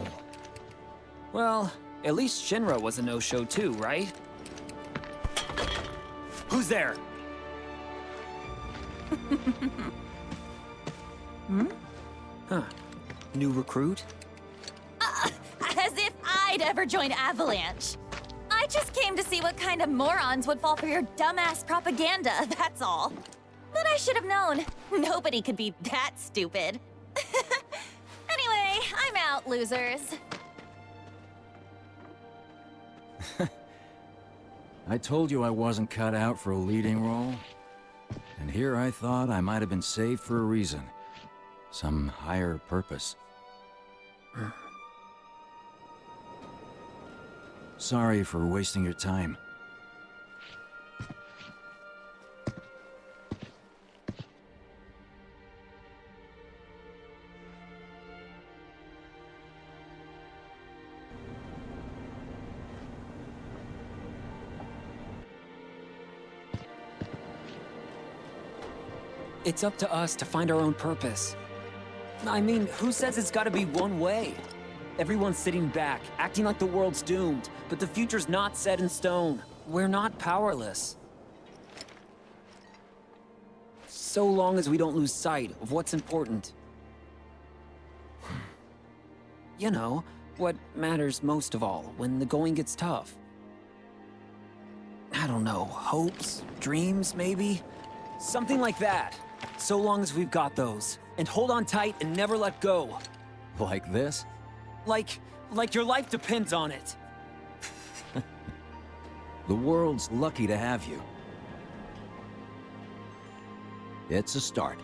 Well, at least Shinra was a no-show too, right? Who's there? Huh. New recruit? As if I'd ever join Avalanche. I just came to see what kind of morons would fall for your dumbass propaganda, that's all. But I should have known. Nobody could be that stupid. Anyway, I'm out, losers. I told you I wasn't cut out for a leading role. And here I thought I might have been saved for a reason. Some higher purpose. Sorry for wasting your time. It's up to us to find our own purpose. I mean, who says it's gotta be one way? Everyone's sitting back, acting like the world's doomed, but the future's not set in stone. We're not powerless. So long as we don't lose sight of what's important. You know, what matters most of all when the going gets tough. I don't know, hopes, dreams, maybe? Something like that. So long as we've got those. And hold on tight and never let go. Like this? Like your life depends on it. The world's lucky to have you. It's a start.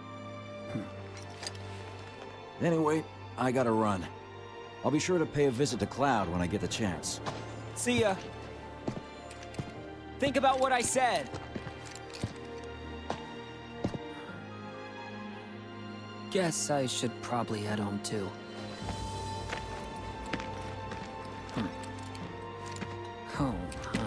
Anyway, I gotta run. I'll be sure to pay a visit to Cloud when I get the chance. See ya. Think about what I said. Guess I should probably head home too. Home, huh?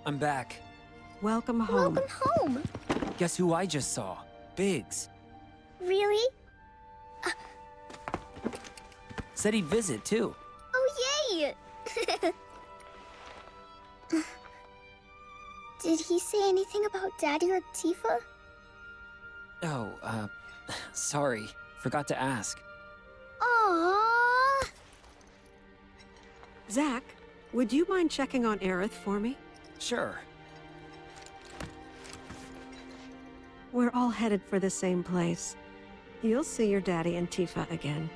I'm back. Welcome home. Welcome home. Guess who I just saw? Biggs. Really? Said he'd visit, too. Oh, yay! Did he say anything about Daddy or Tifa? Oh, sorry. Forgot to ask. Aww. Zach, would you mind checking on Aerith for me? Sure. We're all headed for the same place. You'll see your daddy and Tifa again.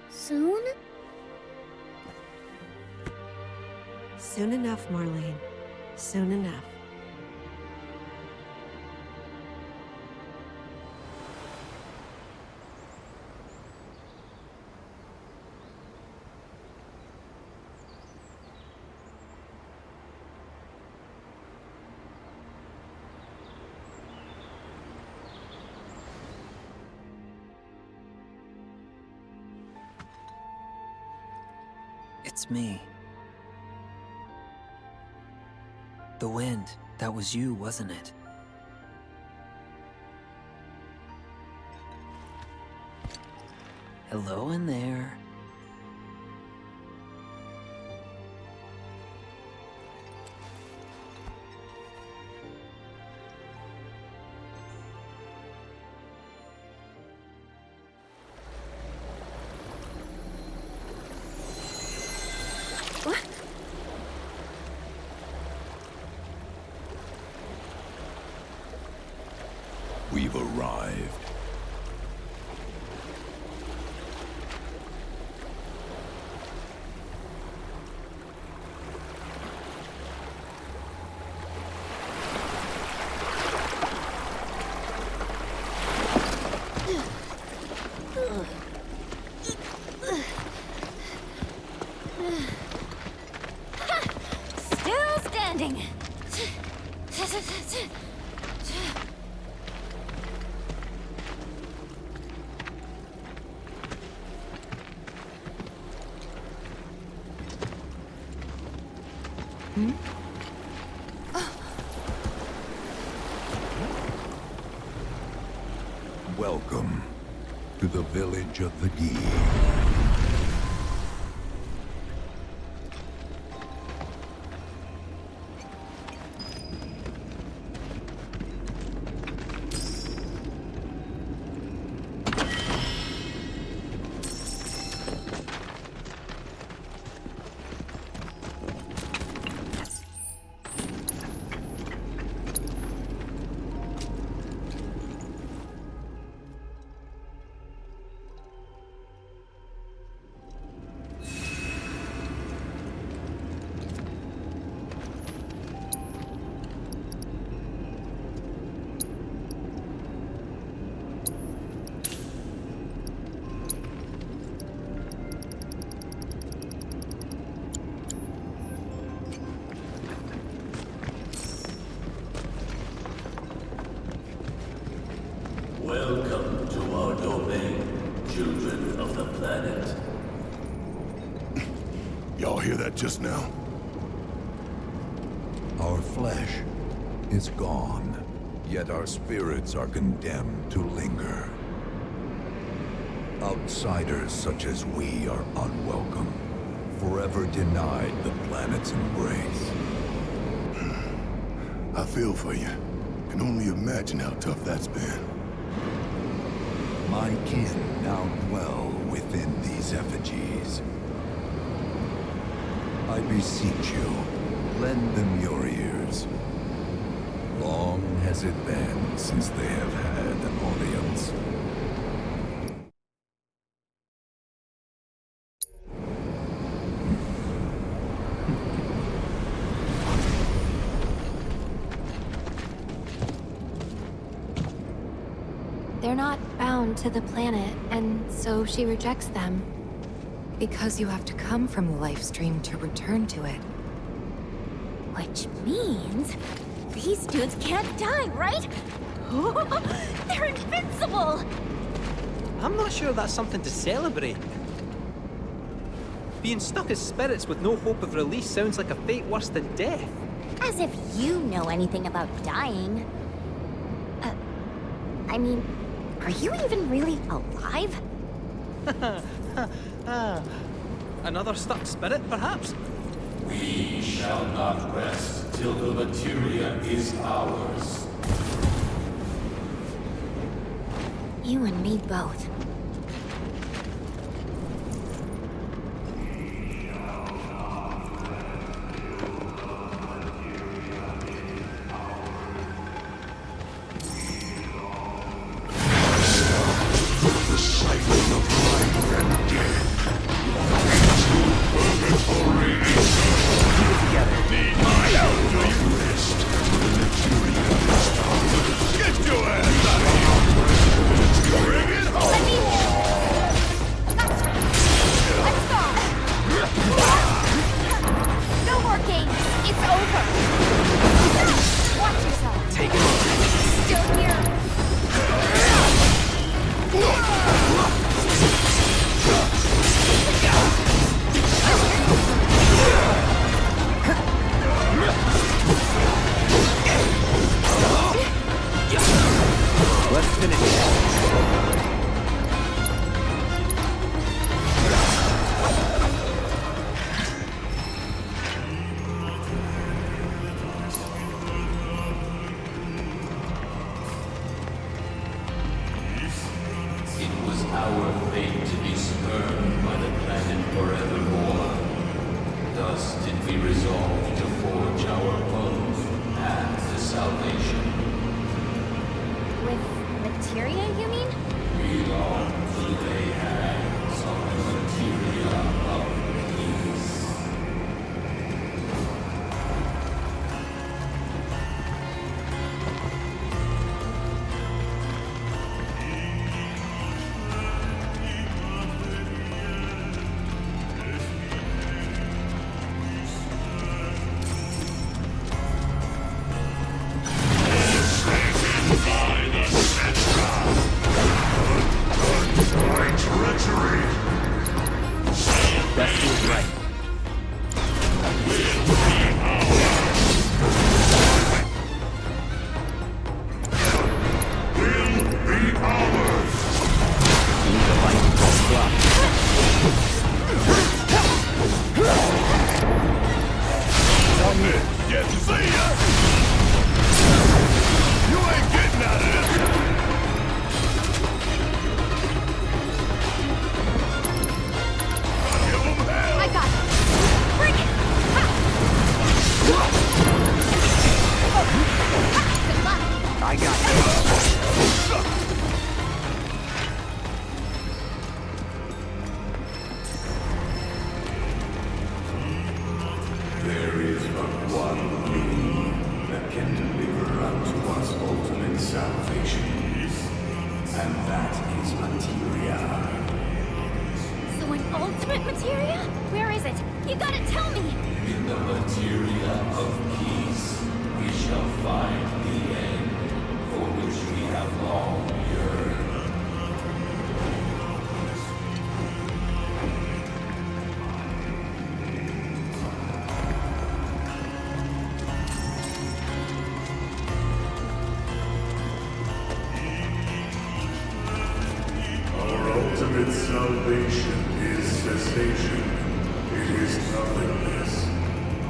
Soon? Soon enough, Marlene. Soon enough. It's me. The wind, that was you, wasn't it? Hello in there. We've arrived. Still standing. Welcome to the village of the Gi. Welcome to our domain, children of the planet. Y'all hear that just now? Our flesh is gone, yet our spirits are condemned to linger. Outsiders such as we are unwelcome, forever denied the planet's embrace. I feel for you. Can only imagine how tough that's been. My kin now dwell within these effigies. I beseech you, lend them your ears. Long has it been since they have had an audience. They're not bound to the planet, and so she rejects them. Because you have to come from the life stream to return to it. Which means these dudes can't die, right? They're invincible! I'm not sure that's something to celebrate. Being stuck as spirits with no hope of release sounds like a fate worse than death. As if you know anything about dying. I mean, are you even really alive? Another stuck spirit, perhaps? We shall not rest till the materia is ours. You and me both. Yeah, see ya! You ain't getting out of this! Give him hell! I got it! Bring it! Ha! Good luck! I got it. There is but one being that can deliver unto us ultimate salvation, and that is materia. So an ultimate materia? Where is it? You gotta tell me! In the materia of peace, we shall find the end for which we have long yearned. Our ultimate salvation is cessation. It is nothingness.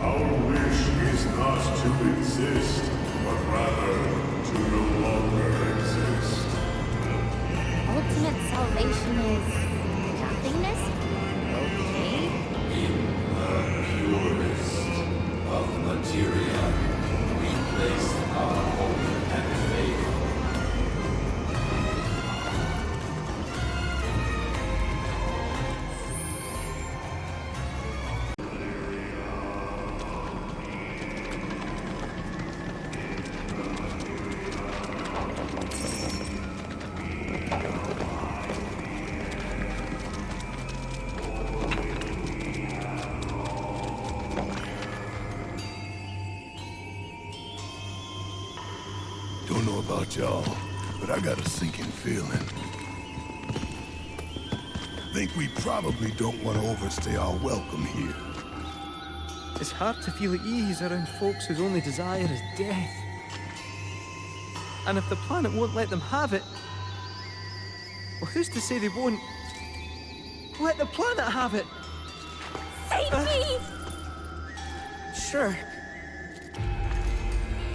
Our wish is not to exist, but rather to no longer exist. Ultimate salvation is nothingness? Okay. In the purest of materia, we place our hope and faith. Don't know about y'all, but I got a sinking feeling. Think we probably don't want to overstay our welcome here. It's hard to feel at ease around folks whose only desire is death. And if the planet won't let them have it, well, who's to say they won't let the planet have it? Save me! Sure.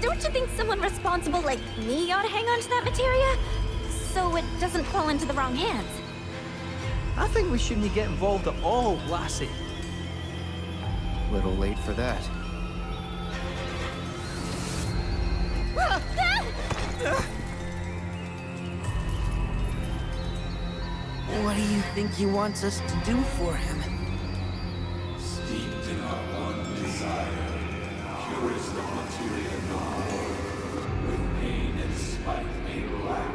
Don't you think someone responsible like me ought to hang on to that materia? So it doesn't fall into the wrong hands. I think we shouldn't get involved at all, lassie. Little late for that. What do you think he wants us to do for him? Steeped in our one desire, purest of materia no more, with pain and spite made black.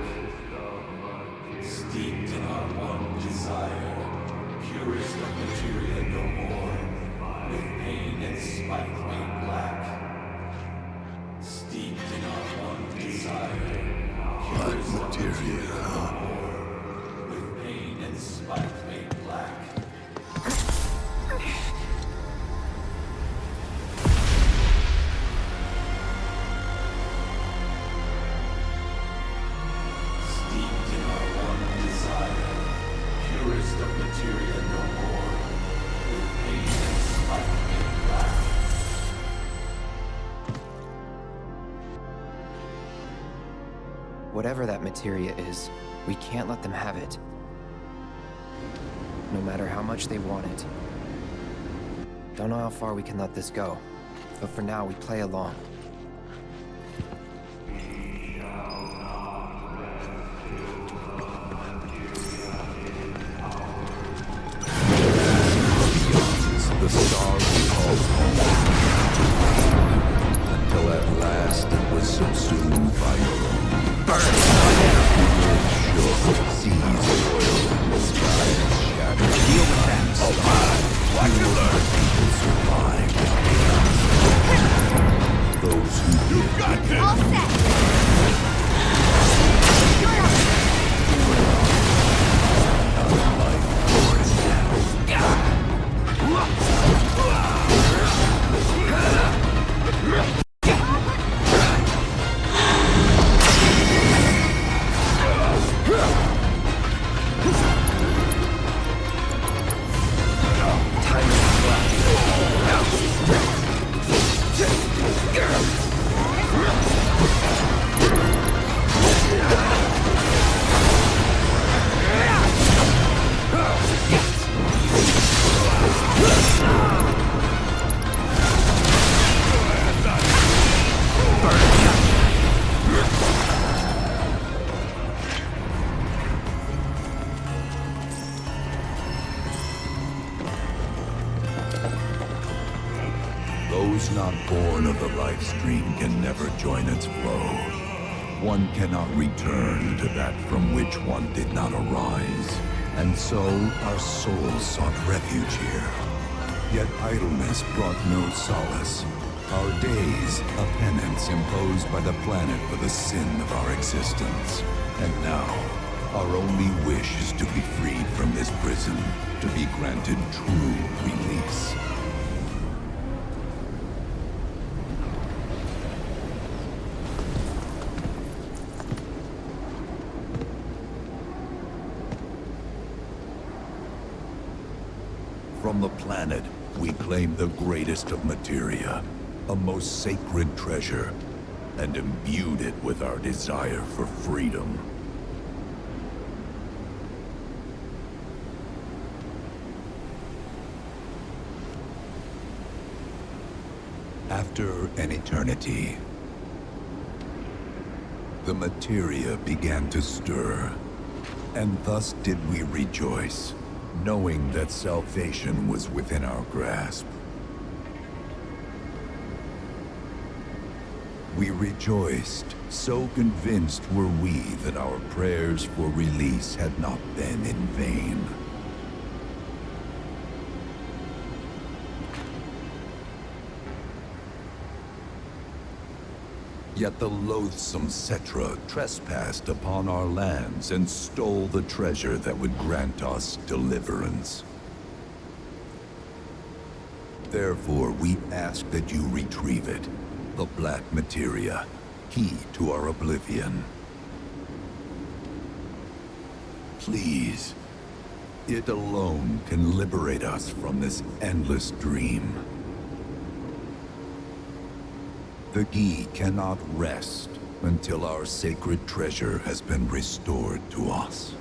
Steeped in our one desire, purest of materia no more, with pain and spite made black. Steeped in our one desire, purest of materia no more, with pain and spite made black. Steeped in our one desire, purest of materia no more, with pain and spite made black. Whatever that materia is, we can't let them have it. No matter how much they want it. Don't know how far we can let this go, but for now we play along. The stars called home, until at last it was subsumed by your own. Burn! Shook, seas oiled, the skies shattered. Deal with them. Alive! Watch your learn! People survived. Those who did. You got this! All set! Those not born of the life stream can never join its flow. One cannot return to that from which one did not arise. And so our souls sought refuge here. Yet idleness brought no solace. Our days, a penance imposed by the planet for the sin of our existence. And now, our only wish is to be freed from this prison, to be granted true release. From the planet, we claim the greatest of materia, a most sacred treasure, and imbued it with our desire for freedom. After an eternity, the materia began to stir, and thus did we rejoice, knowing that salvation was within our grasp. We rejoiced, so convinced were we that our prayers for release had not been in vain. Yet the loathsome Cetra trespassed upon our lands and stole the treasure that would grant us deliverance. Therefore, we ask that you retrieve it, the black materia, key to our oblivion. Please, it alone can liberate us from this endless dream. The Gi cannot rest until our sacred treasure has been restored to us.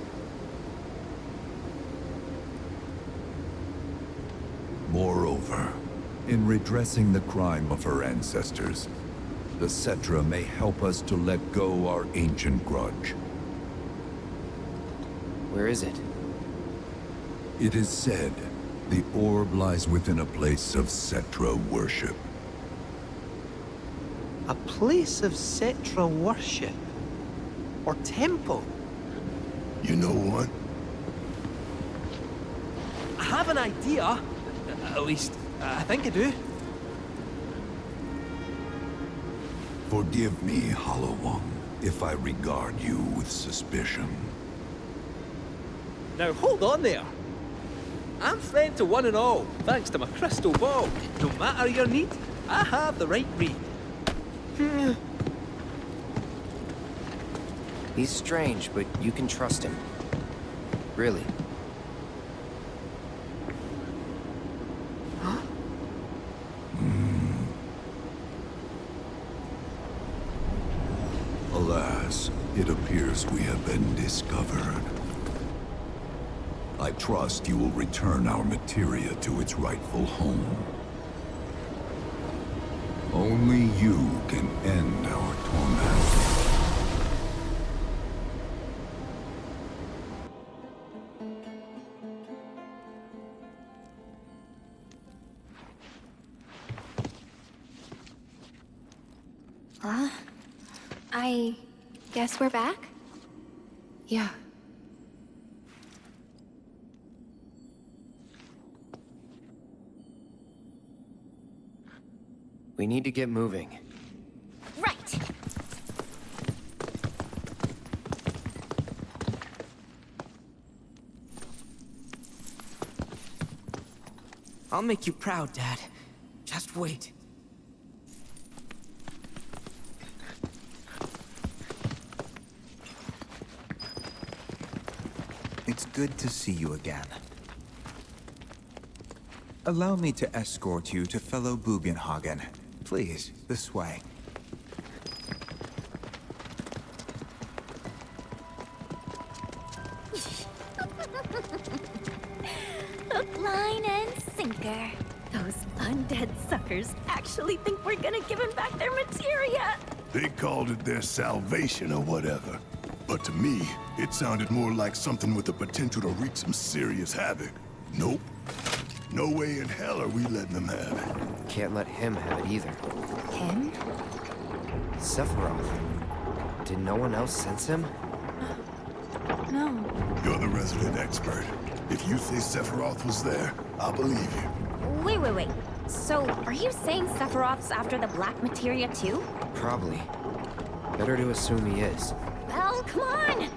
Moreover, in redressing the crime of her ancestors, the Cetra may help us to let go our ancient grudge. Where is it? It is said the orb lies within a place of Cetra worship. A place of Cetra worship? Or temple? You know what? I have an idea. At least, I think I do. Forgive me, Hollow One, if I regard you with suspicion. Now hold on there. I'm friend to one and all, thanks to my crystal ball. No matter your need, I have the right read. He's strange, but you can trust him. Really. Huh? Alas, it appears we have been discovered. I trust you will return our materia to its rightful home. Only you can end our torment. I guess we're back? Yeah. We need to get moving. Right. I'll make you proud, Dad. Just wait. It's good to see you again. Allow me to escort you to fellow Bugenhagen. Please, this way. Hook, line, and sinker. Those undead suckers actually think we're gonna give them back their materia. They called it their salvation or whatever. But to me, it sounded more like something with the potential to wreak some serious havoc. Nope. No way in hell are we letting them have it. Can't let him have it either. Him? Sephiroth. Did no one else sense him? No. You're the resident expert. If you say Sephiroth was there, I'll believe you. Wait. So, are you saying Sephiroth's after the black materia too? Probably. Better to assume he is. Well, come on!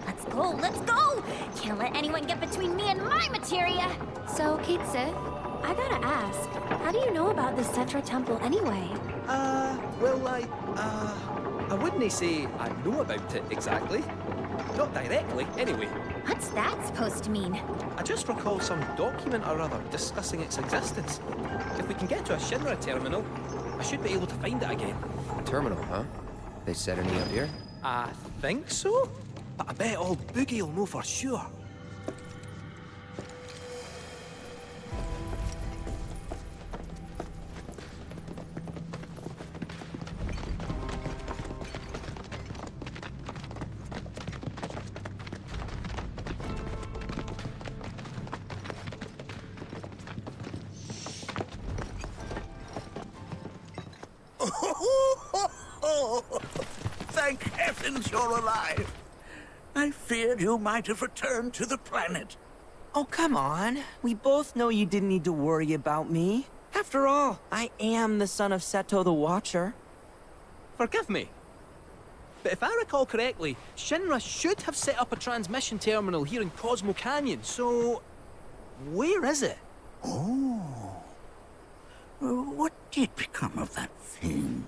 Let's go! Can't let anyone get between me and my materia! So, Kate Sith, I gotta ask, how do you know about the Cetra Temple anyway? Well, I wouldn't say I know about it exactly. Not directly, anyway. What's that supposed to mean? I just recall some document or other discussing its existence. If we can get to a Shinra terminal, I should be able to find it again. Terminal, huh? They set any up here? I think so, but I bet old Boogie will know for sure. Thank heavens you're alive. I feared you might have returned to the planet. Oh, come on. We both know you didn't need to worry about me. After all, I am the son of Seto the Watcher. Forgive me, but if I recall correctly, Shinra should have set up a transmission terminal here in Cosmo Canyon, so... where is it? Oh. What did become of that thing?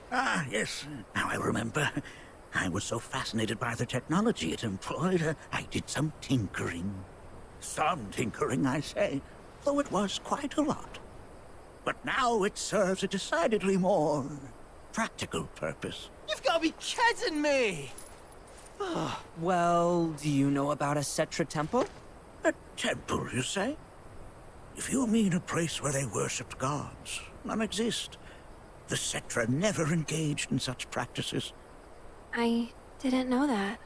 Ah, yes. Now I remember. I was so fascinated by the technology it employed, I did some tinkering. Some tinkering, I say, though it was quite a lot. But now it serves a decidedly more practical purpose. You've got to be kidding me! Well, do you know about a Cetra temple? A temple, you say? If you mean a place where they worshipped gods, none exist. The Cetra never engaged in such practices. I didn't know that.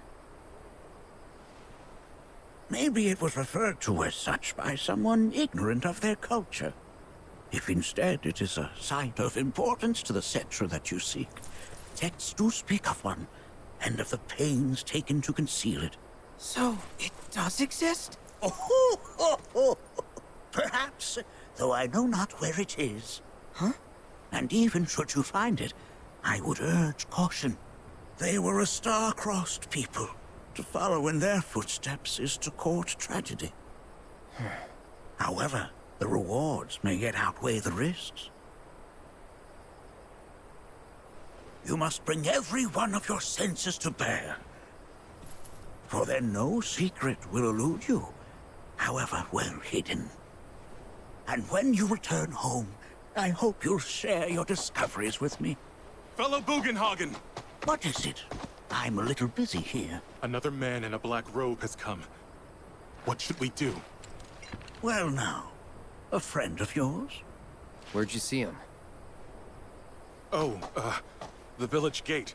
Maybe it was referred to as such by someone ignorant of their culture. If instead it is a site of importance to the Cetra that you seek, texts do speak of one, and of the pains taken to conceal it. So, it does exist? Oh, perhaps, though I know not where it is. Huh? And even should you find it, I would urge caution. They were a star-crossed people. To follow in their footsteps is to court tragedy. However, the rewards may yet outweigh the risks. You must bring every one of your senses to bear. For then no secret will elude you, however well hidden. And when you return home, I hope you'll share your discoveries with me. Fellow Bugenhagen! What is it? I'm a little busy here. Another man in a black robe has come. What should we do? Well now, a friend of yours? Where'd you see him? Oh, the village gate.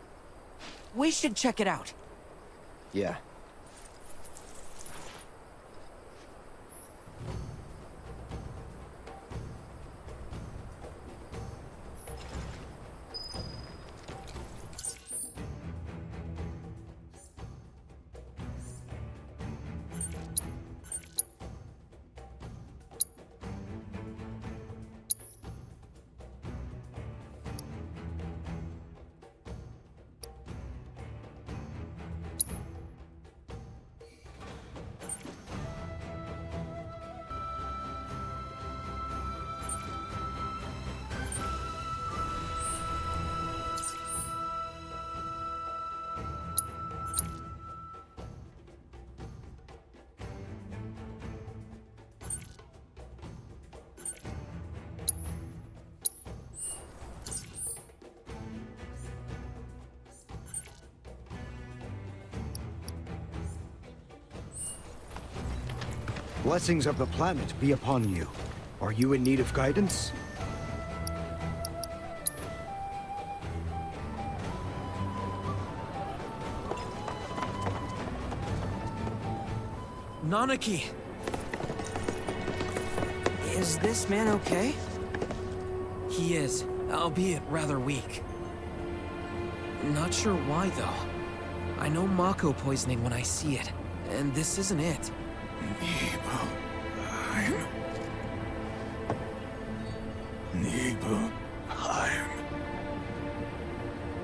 We should check it out. Yeah. Blessings of the planet be upon you. Are you in need of guidance? Nanaki! Is this man okay? He is, albeit rather weak. Not sure why, though. I know Mako poisoning when I see it, and this isn't it. Nibelheim.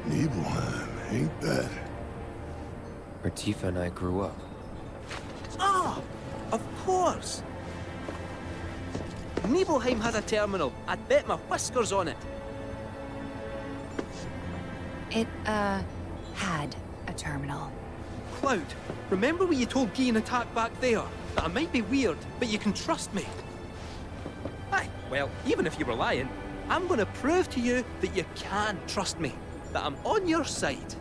Nibelheim, ain't that? Where Tifa and I grew up. Ah! Of course! Nibelheim has a terminal. I'd bet my whiskers on it. It, had a terminal. Cloud, remember when you told Guy and Attack back there? That I might be weird, but you can trust me. Aye, well, even if you were lying, I'm gonna prove to you that you can trust me. That I'm on your side.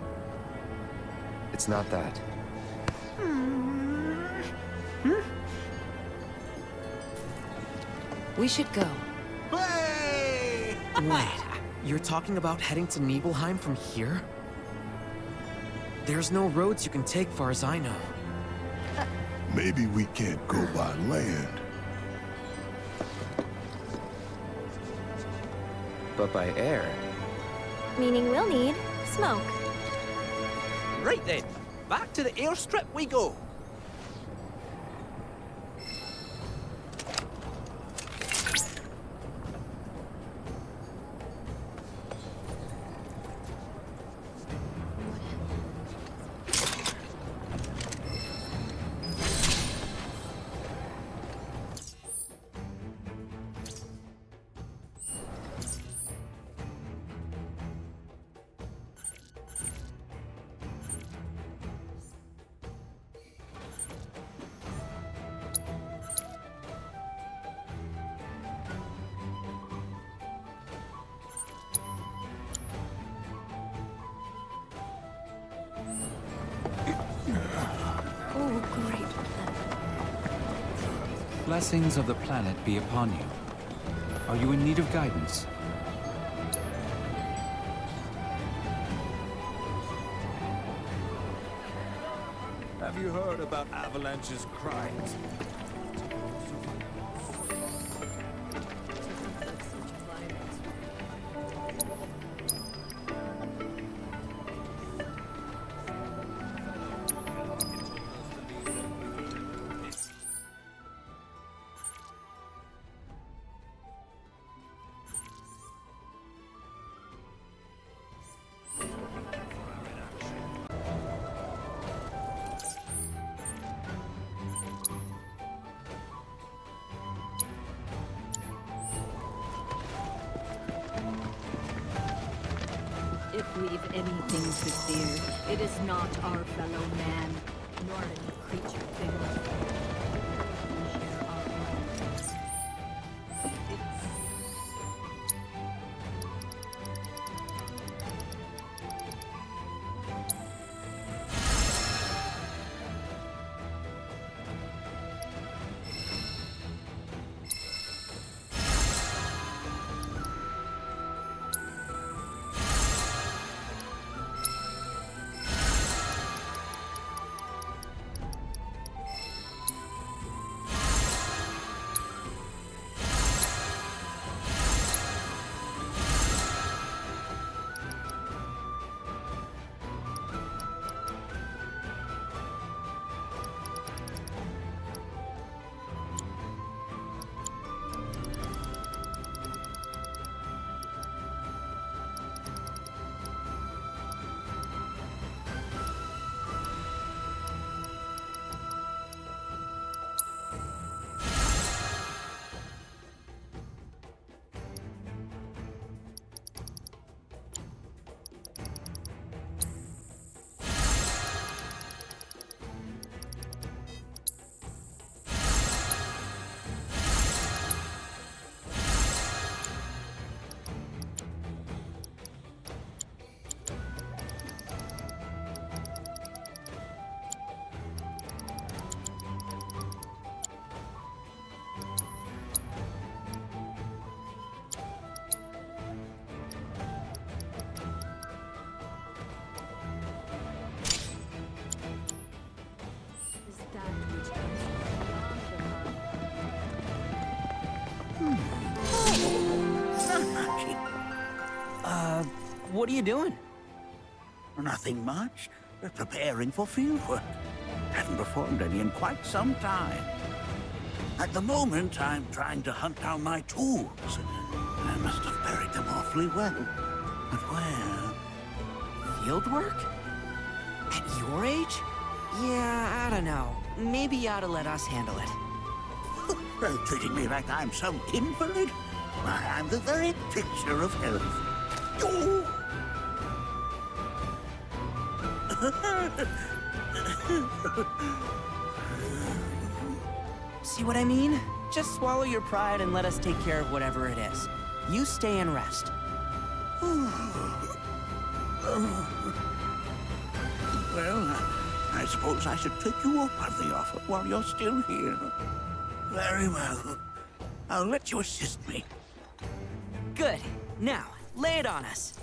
It's not that. We should go. Wait, you're talking about heading to Nibelheim from here? There's no roads you can take far as I know. Maybe we can't go by land. But by air. Meaning we'll need smoke. Right then, back to the airstrip we go. Oh, great. Blessings of the planet be upon you. Are you in need of guidance? Have you heard about Avalanche's crimes? If we've anything to fear, it is not our fellow man, nor any creature bigger. We share our lives. What are you doing? Nothing much. Preparing for fieldwork. Haven't performed any in quite some time. At the moment, I'm trying to hunt down my tools. I must have buried them awfully well. But where? Field work? At your age? Yeah, I don't know. Maybe you ought to let us handle it. Treating me like I'm some invalid? Why, I'm the very picture of health. Oh! See what I mean? Just swallow your pride and let us take care of whatever it is. You stay and rest. Well, I suppose I should take you up on the offer while you're still here. Very well. I'll let you assist me. Good. Now, lay it on us.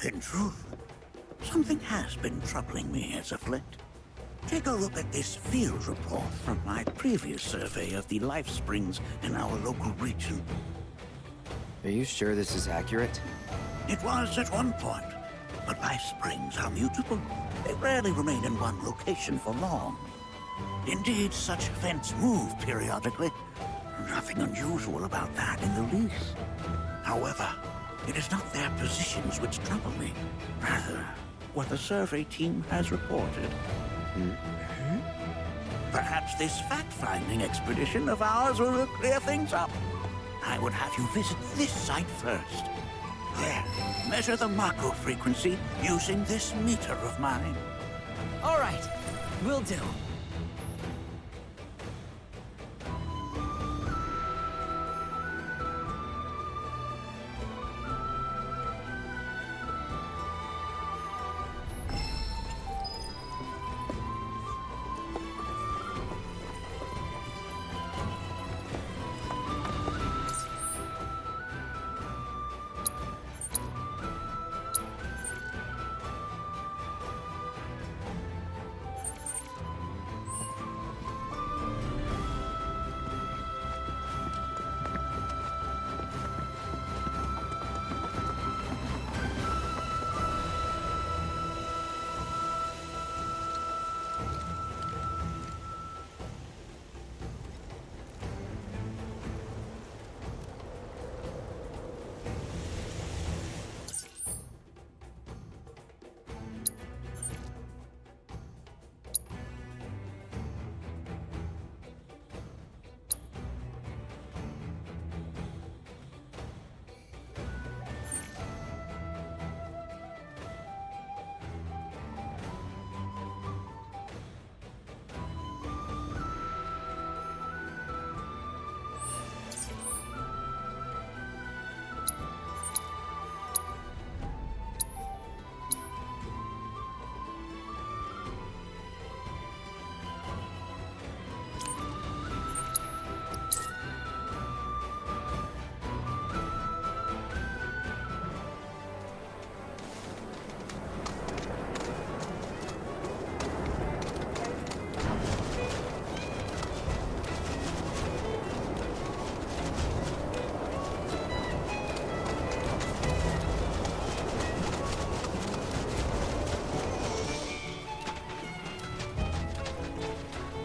In truth, something has been troubling me as of late. Take a look at this field report from my previous survey of the life springs in our local region. Are you sure this is accurate? It was at one point, but life springs are mutable. They rarely remain in one location for long. Indeed, such events move periodically. Nothing unusual about that in the least. However, it is not their positions which trouble me. Rather, what the survey team has reported. Perhaps this fact-finding expedition of ours will clear things up. I would have you visit this site first. There, measure the Mako frequency using this meter of mine. All right, will do.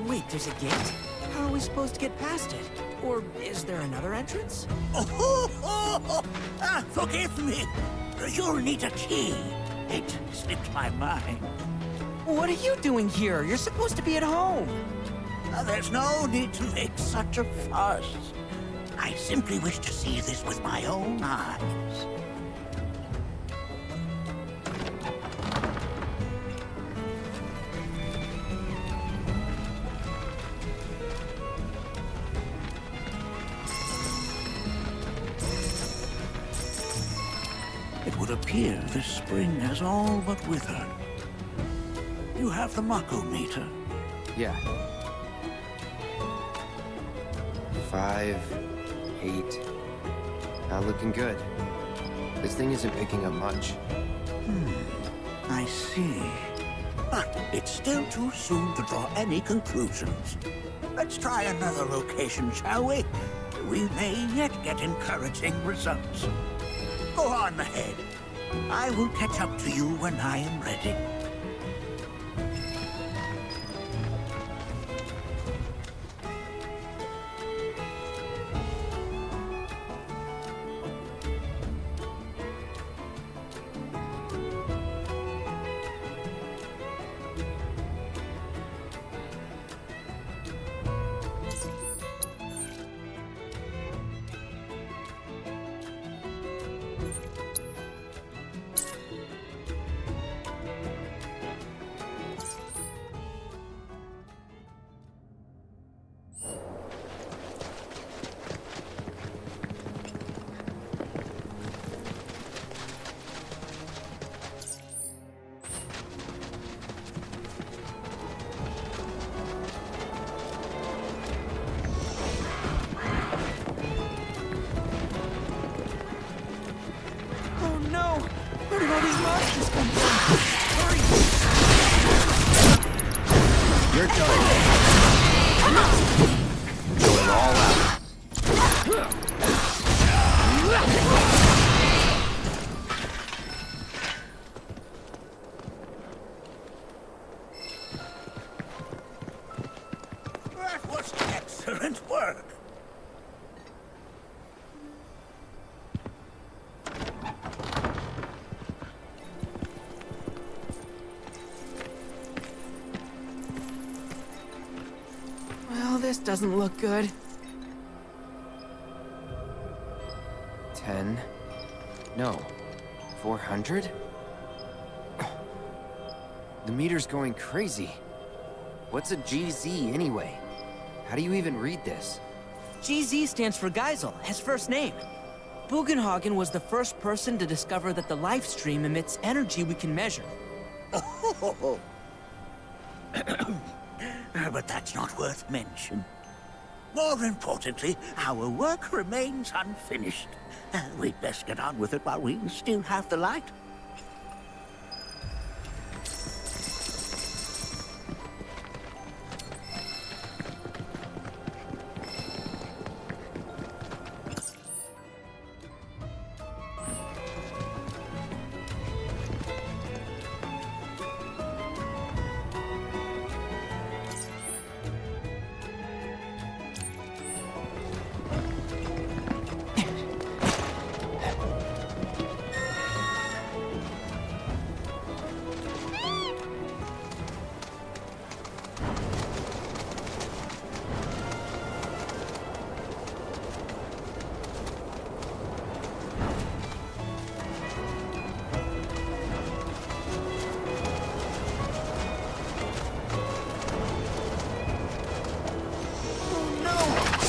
Wait, there's a gate? How are we supposed to get past it? Or is there another entrance? Forgive me. You'll need a key. It slipped my mind. What are you doing here? You're supposed to be at home. There's no need to make such a fuss. I simply wish to see this with my own eyes. It would appear this spring has all but withered. You have the Mako meter. Yeah. 5, 8. Not looking good. This thing isn't picking up much. I see. But it's still too soon to draw any conclusions. Let's try another location, shall we? we may yet get encouraging results. Go on ahead. I will catch up to you when I am ready. That was excellent work. Well, this doesn't look good. 10? No. 400? The meter's going crazy. What's a GZ anyway? How do you even read this? GZ stands for Geisel, his first name. Bugenhagen was the first person to discover that the life stream emits energy we can measure. But that's not worth mention. More importantly, our work remains unfinished. We'd best get on with it while we still have the light.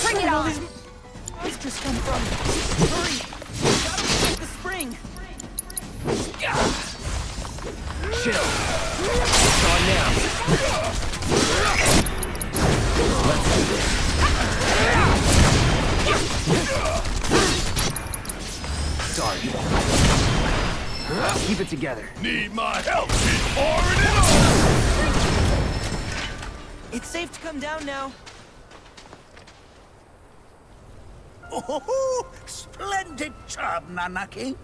Bring it on! Monsters come from? Hurry! Gotta reach the spring! Chill. It's on now. Let's do this. Sorry. Keep it together. Need my help? Keep pouring it on! It's safe to come down now. Oh, splendid job, Nanaki.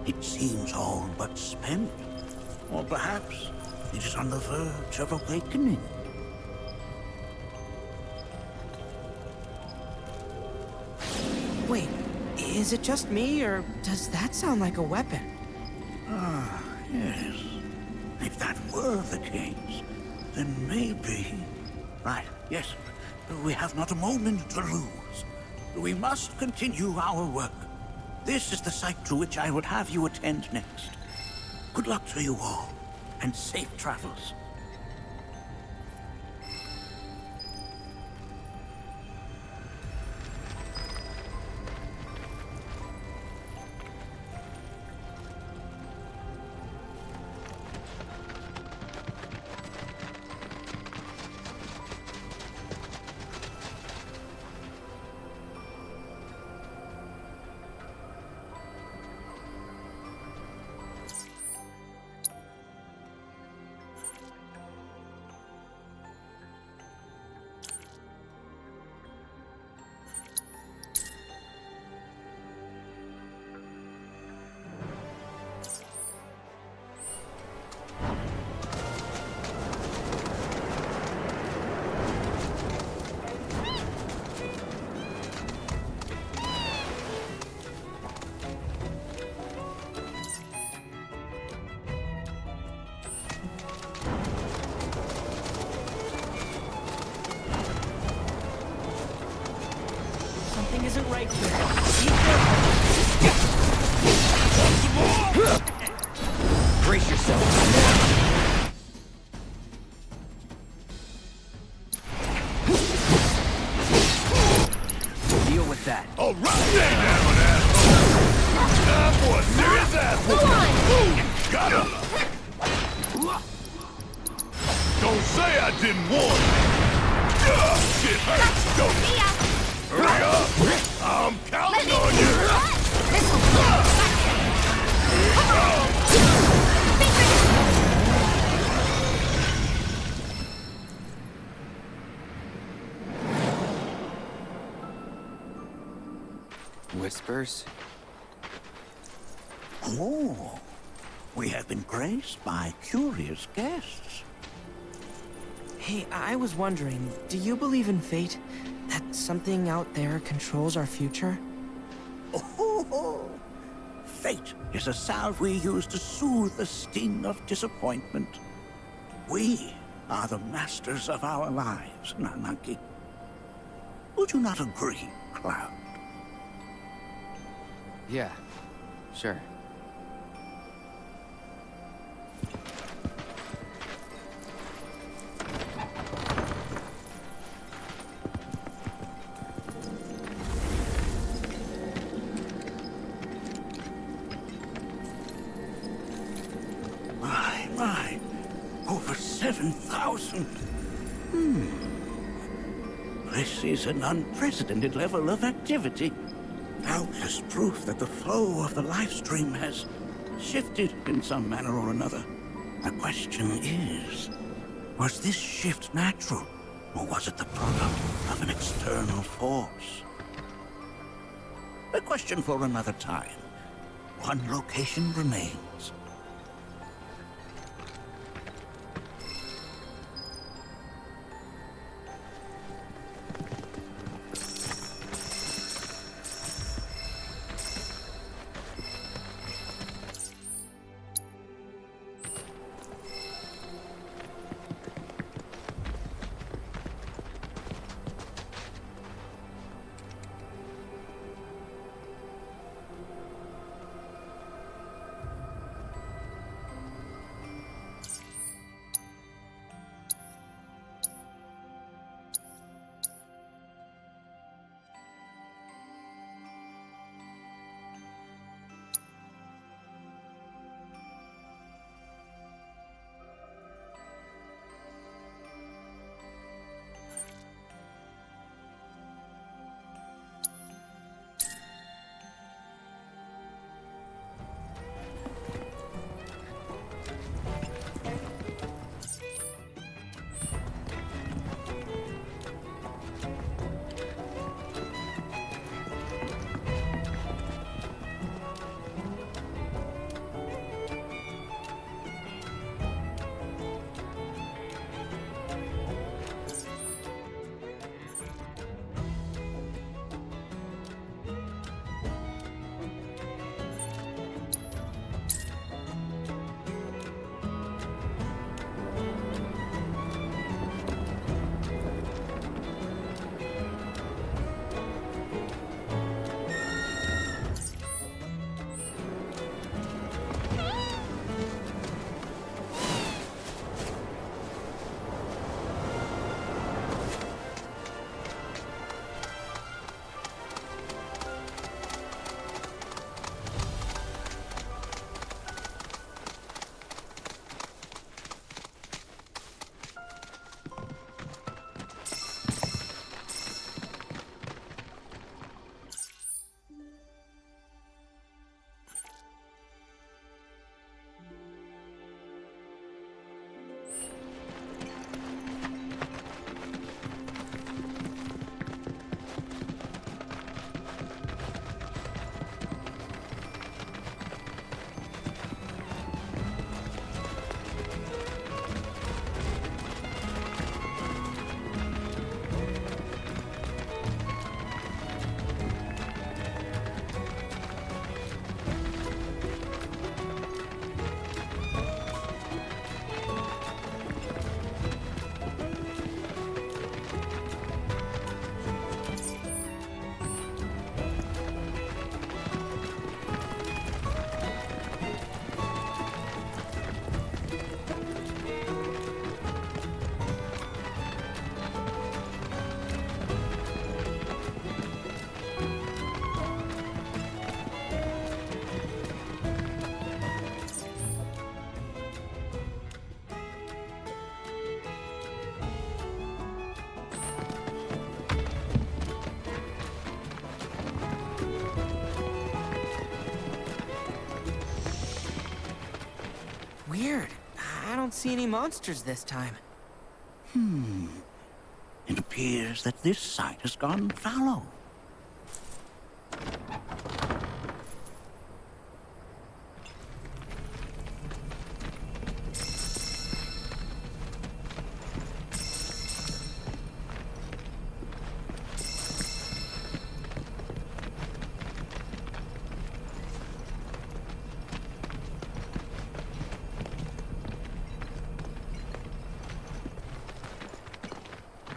It seems all but spent. Or perhaps it is on the verge of awakening. Wait, is it just me, or does that sound like a weapon? Ah, yes. If that were the case, then maybe... Right, yes. We have not a moment to lose. We must continue our work. This is the site to which I would have you attend next. Good luck to you all, and safe travels. isn't right here. Be careful. Brace yourself. Deal with that. All right, then, asshole. Time for a serious asshole. Go on. Got him. Don't say I didn't warn you. Shit hurts, don't it? See ya. Hurry up. I'm counting on you. Whispers? Oh, we have been graced by curious guests. Hey, I was wondering, do you believe in fate? That something out there controls our future? Oh, fate is a salve we use to soothe the sting of disappointment. We are the masters of our lives, Nanaki. Would you not agree, Cloud? Yeah, sure. My, over 7,000. This is an unprecedented level of activity. Doubtless proof that the flow of the live stream has shifted in some manner or another. The question is, was this shift natural, or was it the product of an external force? A question for another time. One location remains. Weird. I don't see any monsters this time. It appears that this site has gone fallow.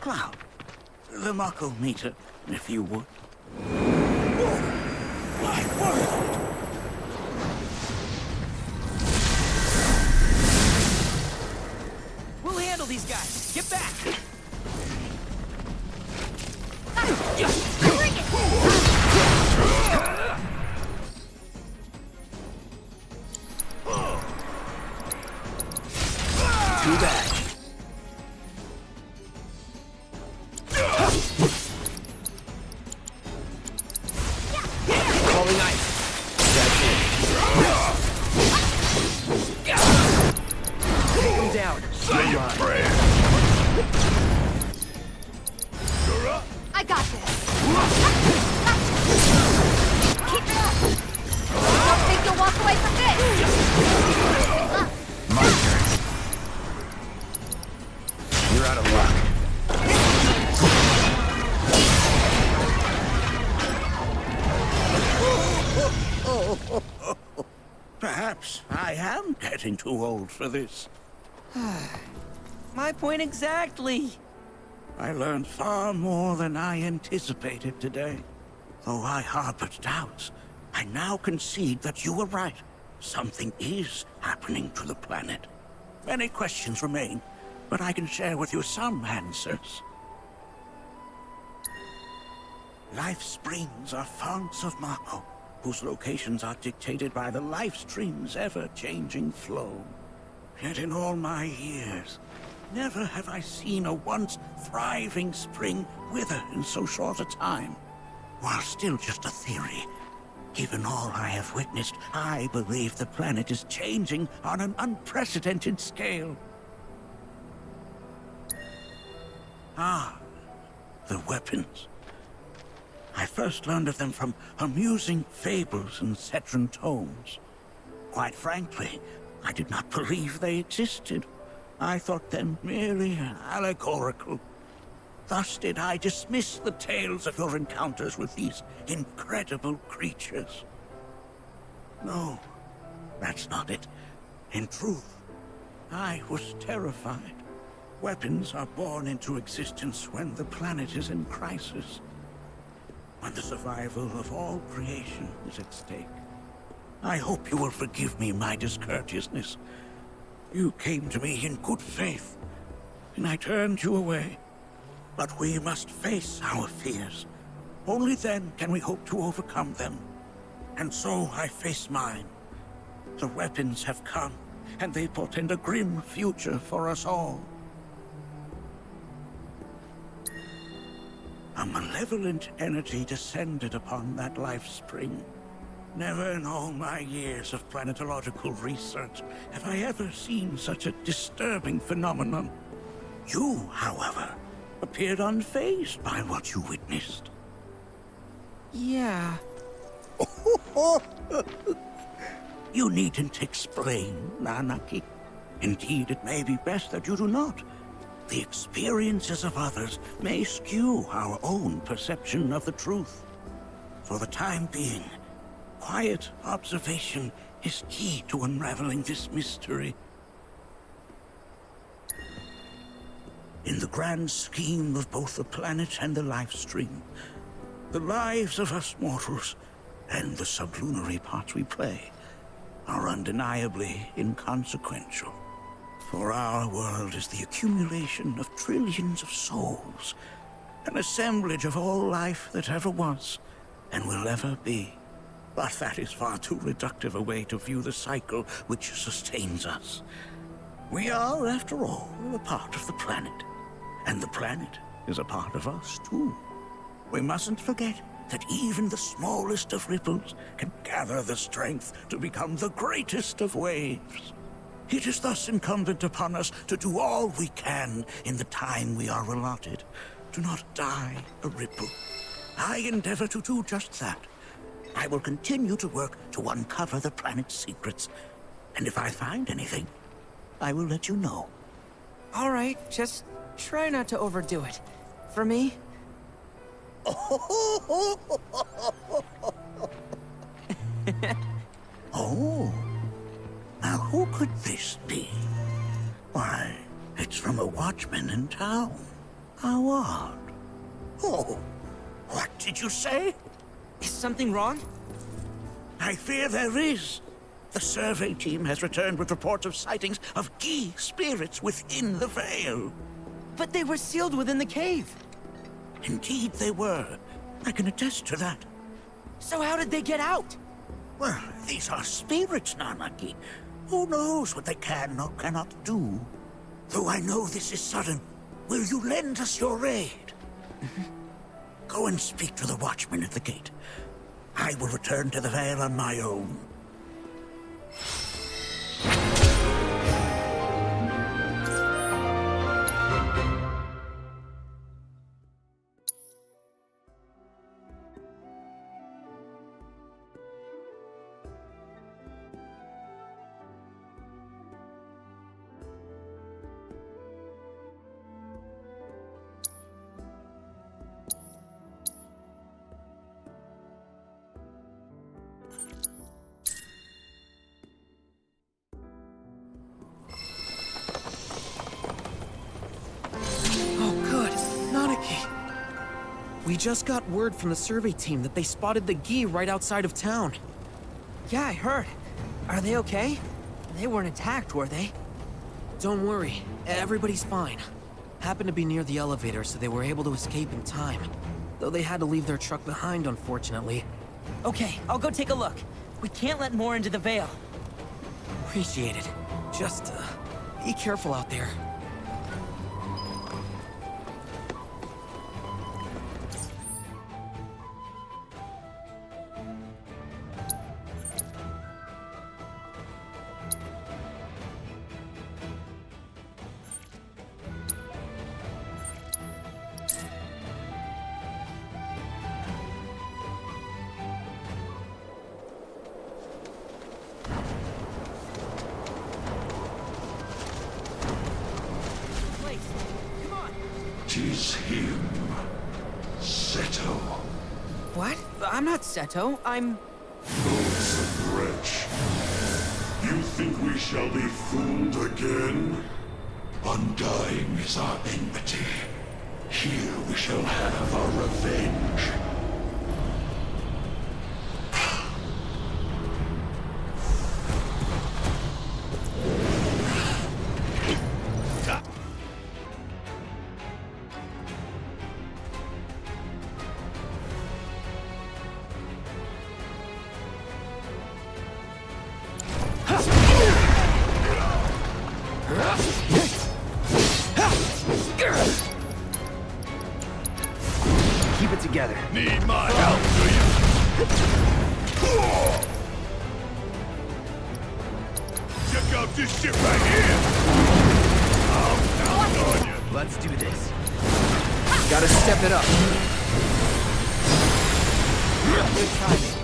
Cloud, the Mako meter, if you would. We'll handle these guys. Get back! Too bad. Falling ice. That's it. Take him down. Say your prayer. I got this. Keep it up. Don't think you'll walk away from this. My turn. You're out of luck. Perhaps I am getting too old for this. My point exactly. I learned far more than I anticipated today. Though I harbored doubts, I now concede that you were right. Something is happening to the planet. Many questions remain, but I can share with you some answers. Life springs are founts of Mako, whose locations are dictated by the life stream's ever-changing flow. Yet in all my years, never have I seen a once thriving spring wither in so short a time. While still just a theory, given all I have witnessed, I believe the planet is changing on an unprecedented scale. Ah, the weapons. I first learned of them from amusing fables and Cetran tomes. Quite frankly, I did not believe they existed. I thought them merely allegorical. Thus did I dismiss the tales of your encounters with these incredible creatures. No, that's not it. In truth, I was terrified. Weapons are born into existence when the planet is in crisis. When the survival of all creation is at stake. I hope you will forgive me my discourteousness. You came to me in good faith, and I turned you away. But we must face our fears. Only then can we hope to overcome them. And so I face mine. The weapons have come, and they portend a grim future for us all. A malevolent energy descended upon that life spring. Never in all my years of planetological research have I ever seen such a disturbing phenomenon. You, however, appeared unfazed by what you witnessed. Yeah. You needn't explain, Nanaki. Indeed, it may be best that you do not. The experiences of others may skew our own perception of the truth. For the time being, quiet observation is key to unraveling this mystery. In the grand scheme of both the planet and the life stream, the lives of us mortals, and the sublunary parts we play, are undeniably inconsequential. For our world is the accumulation of trillions of souls, an assemblage of all life that ever was and will ever be. But that is far too reductive a way to view the cycle which sustains us. We are, after all, a part of the planet, and the planet is a part of us too. We mustn't forget that even the smallest of ripples can gather the strength to become the greatest of waves. It is thus incumbent upon us to do all we can in the time we are allotted. Do not die a ripple. I endeavor to do just that. I will continue to work to uncover the planet's secrets. And if I find anything, I will let you know. All right, just try not to overdo it. For me? Oh. Now who could this be? Why, it's from a watchman in town. How odd. Oh, what did you say? Is something wrong? I fear there is. The survey team has returned with reports of sightings of Gi spirits within the Vale. But they were sealed within the cave. Indeed they were. I can attest to that. So how did they get out? Well, these are spirits, Nanaki. Who knows what they can or cannot do? Though I know this is sudden, will you lend us your aid? Go and speak to the watchman at the gate. I will return to the Vale on my own. We just got word from the survey team that they spotted the Gi right outside of town. Yeah, I heard. Are they okay? They weren't attacked, were they? Don't worry. Everybody's fine. Happened to be near the elevator, so they were able to escape in time. Though they had to leave their truck behind, unfortunately. Okay, I'll go take a look. We can't let more into the Vale. Appreciate it. Just, be careful out there. Tis him, Seto. What? I'm not Seto. I'm... Loathsome wretch. You think we shall be fooled again? Undying is our enmity. Here we shall have our revenge. Keep it together. Need my help, do you? Check out this shit right here! I'm down on you! Let's do this. Gotta step it up. Good timing.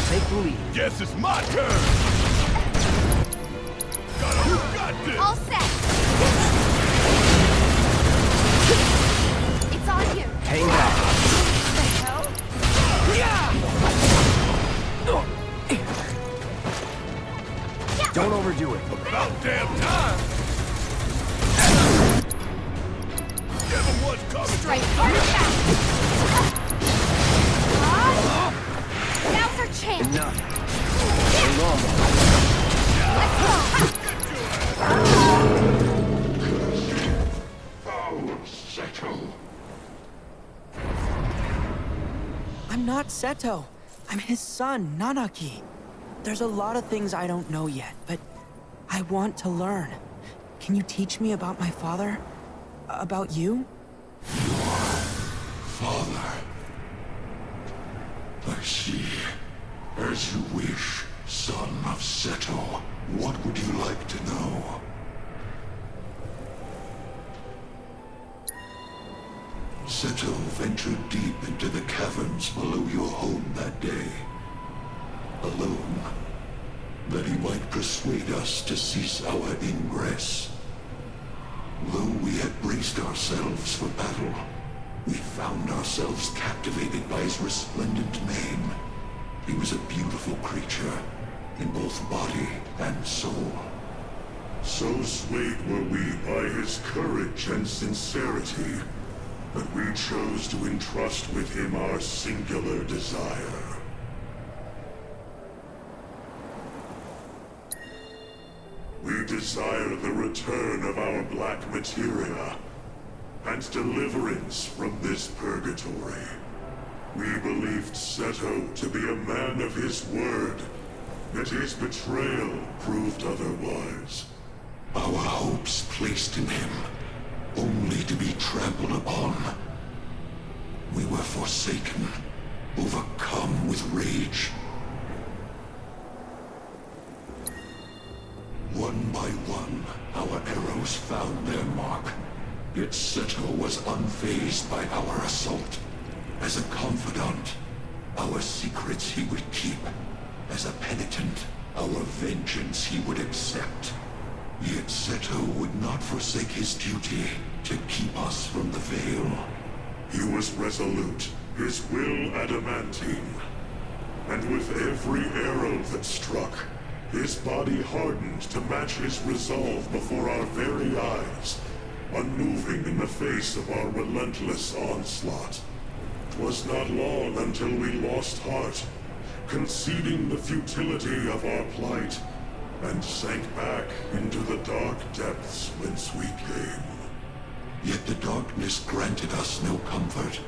Take the lead. Guess it's my turn! Got this! All set! It's on you! Hang back. Don't overdo it. About damn time! Give him what's coming! Straight hard back! Now's our chance! Enough. Let's go! I'm not Seto. I'm his son, Nanaki. There's a lot of things I don't know yet, but I want to learn. Can you teach me about my father? About you? Father. I see. As you wish, son of Seto. What would you like to know? Seto ventured deep into the caverns below your home that day. Alone. That he might persuade us to cease our ingress. Though we had braced ourselves for battle, we found ourselves captivated by his resplendent mane. He was a beautiful creature, in both body and soul. So swayed were we by his courage and sincerity, that we chose to entrust with him our singular desire. We desire the return of our black materia, and deliverance from this purgatory. We believed Seto to be a man of his word, yet his betrayal proved otherwise. Our hopes placed in him, only to be trampled upon. We were forsaken, overcome with rage. One by one, our arrows found their mark. Yet Seto was unfazed by our assault. As a confidant, our secrets he would keep. As a penitent, our vengeance he would accept. Yet Seto would not forsake his duty to keep us from the Vale. He was resolute, his will adamantine. And with every arrow that struck, his body hardened to match his resolve before our very eyes, unmoving in the face of our relentless onslaught. 'Twas not long until we lost heart, conceding the futility of our plight, and sank back into the dark depths whence we came. Yet the darkness granted us no comfort,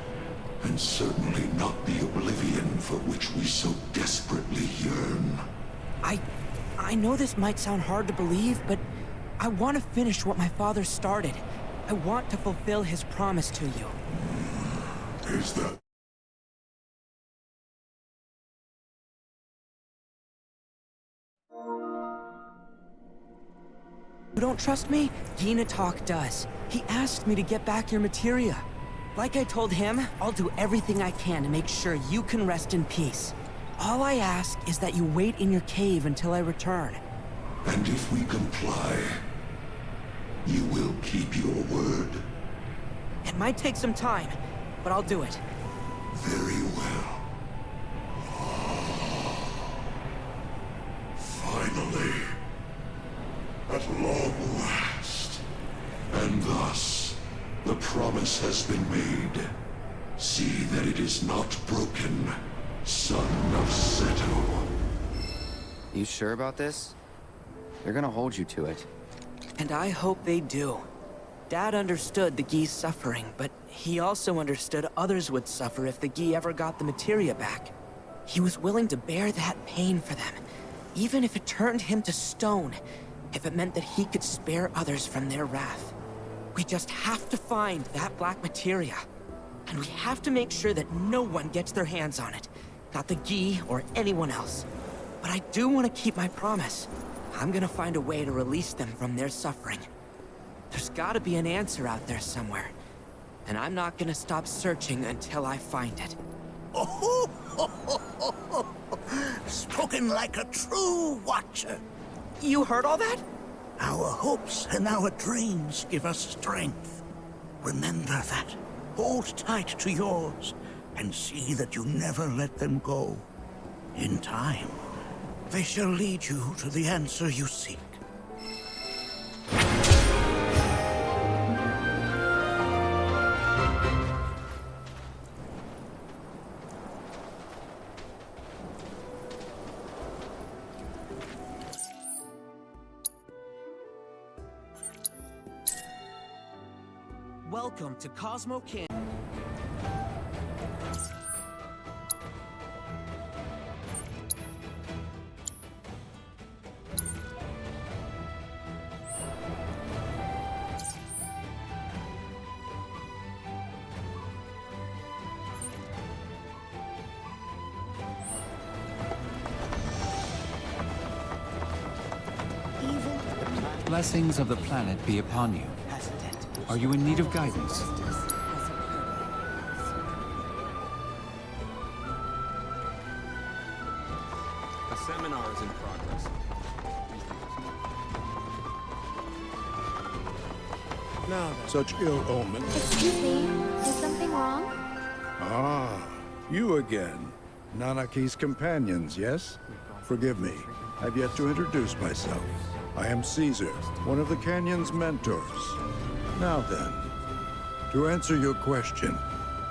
and certainly not the oblivion for which we so desperately yearn. I know this might sound hard to believe, but I want to finish what my father started. I want to fulfill his promise to you. Is that... You don't trust me? Yinatok does. He asked me to get back your materia. Like I told him, I'll do everything I can to make sure you can rest in peace. All I ask is that you wait in your cave until I return. And if we comply, you will keep your word? It might take some time, but I'll do it. Very well. Finally. At long last. And thus, the promise has been made. See that it is not broken, son of Seto. You sure about this? They're gonna hold you to it. And I hope they do. Dad understood the Gi's suffering, but he also understood others would suffer if the Gi ever got the materia back. He was willing to bear that pain for them, even if it turned him to stone, if it meant that he could spare others from their wrath. We just have to find that black materia. And we have to make sure that no one gets their hands on it. Not the Gi or anyone else. But I do want to keep my promise. I'm gonna find a way to release them from their suffering. There's gotta be an answer out there somewhere. And I'm not gonna stop searching until I find it. Spoken like a true watcher. You heard all that? Our hopes and our dreams give us strength. Remember that. Hold tight to yours, and see that you never let them go. In time, they shall lead you to the answer you seek. Welcome to Cosmo Camp. blessings of the planet be upon you. Are you in need of guidance? A seminar is in progress. Now, such ill omen. Excuse me, is something wrong? Ah, you again. Nanaki's companions, yes? Forgive me. I've yet to introduce myself. I am Caesar, one of the Canyon's mentors. Now then, to answer your question,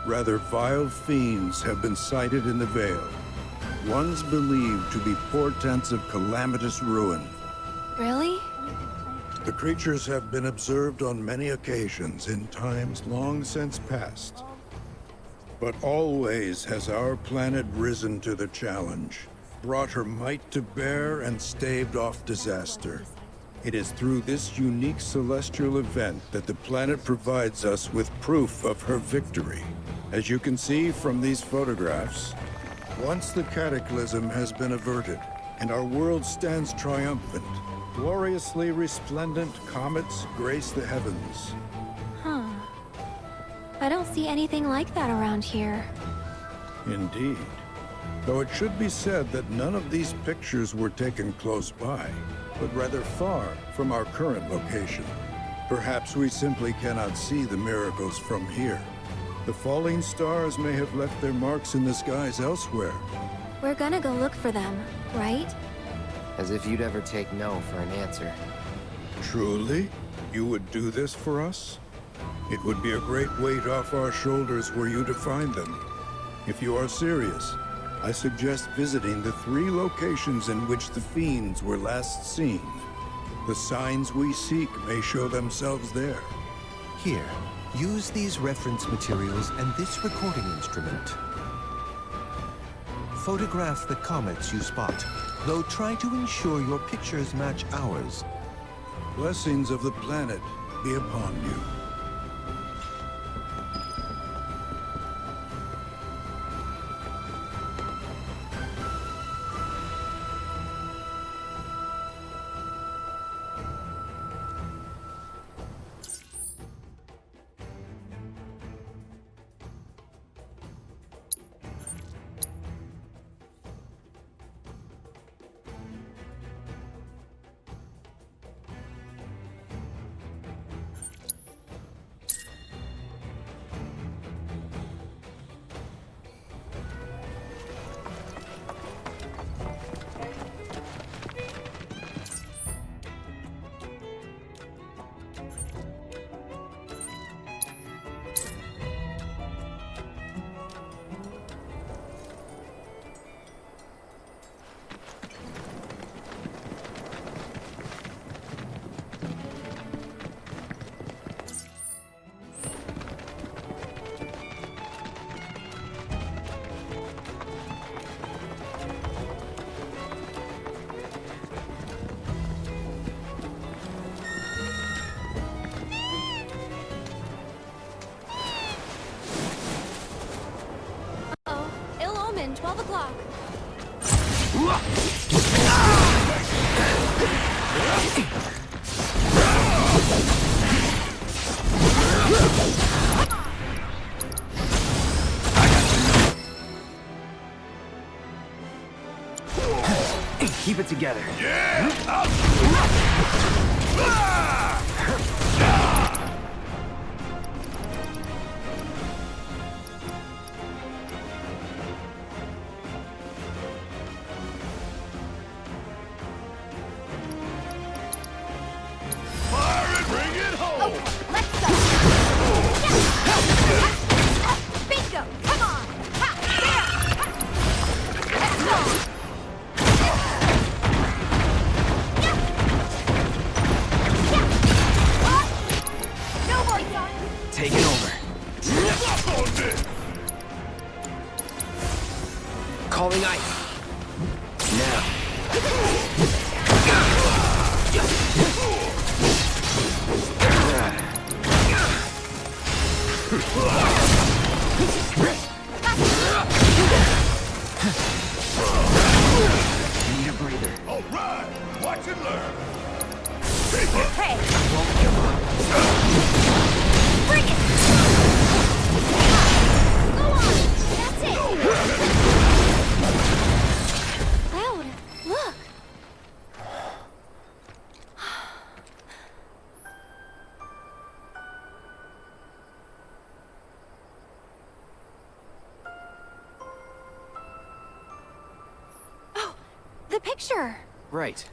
rather vile fiends have been sighted in the Vale. Ones believed to be portents of calamitous ruin. Really? The creatures have been observed on many occasions in times long since past. But always has our planet risen to the challenge, brought her might to bear and staved off disaster. It is through this unique celestial event that the planet provides us with proof of her victory. As you can see from these photographs, once the cataclysm has been averted and our world stands triumphant, gloriously resplendent comets grace the heavens. Huh. I don't see anything like that around here. Indeed. Though it should be said that none of these pictures were taken close by, but rather far from our current location. Perhaps we simply cannot see the miracles from here. The falling stars may have left their marks in the skies elsewhere. We're gonna go look for them, right? As if you'd ever take no for an answer. Truly? You would do this for us? It would be a great weight off our shoulders were you to find them. If you are serious, I suggest visiting the 3 locations in which the fiends were last seen. The signs we seek may show themselves there. Here, use these reference materials and this recording instrument. Photograph the comets you spot, though try to ensure your pictures match ours. Blessings of the planet be upon you. Oh, ill omen, 12 o'clock. Keep it together. Fire and bring it home! Let's go! Bingo! Come on! Ha! There! Let's go! No more time! Take it over. Up on this! Calling ice. Now. Need a breather. All right! Watch and learn! Hey! Bring it! Go on! That's it! Cloud, look! Oh, the picture! Right.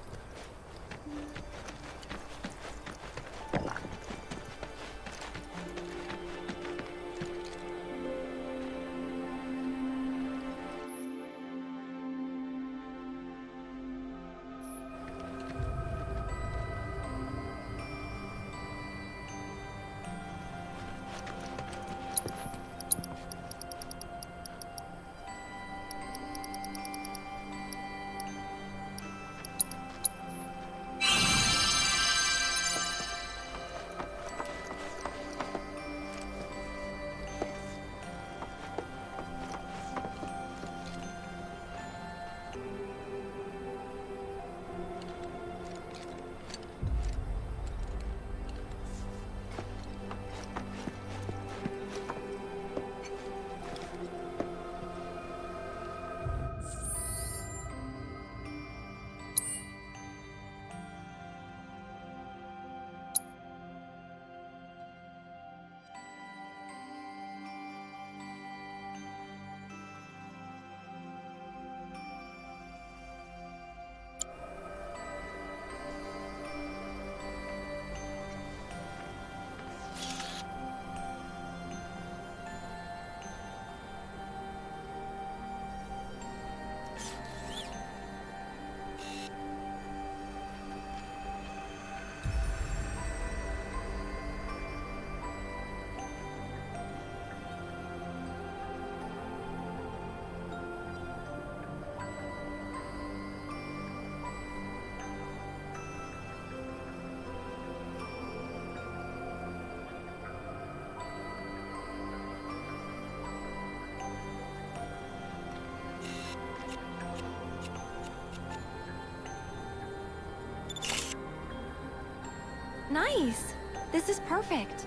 Nice. This is perfect.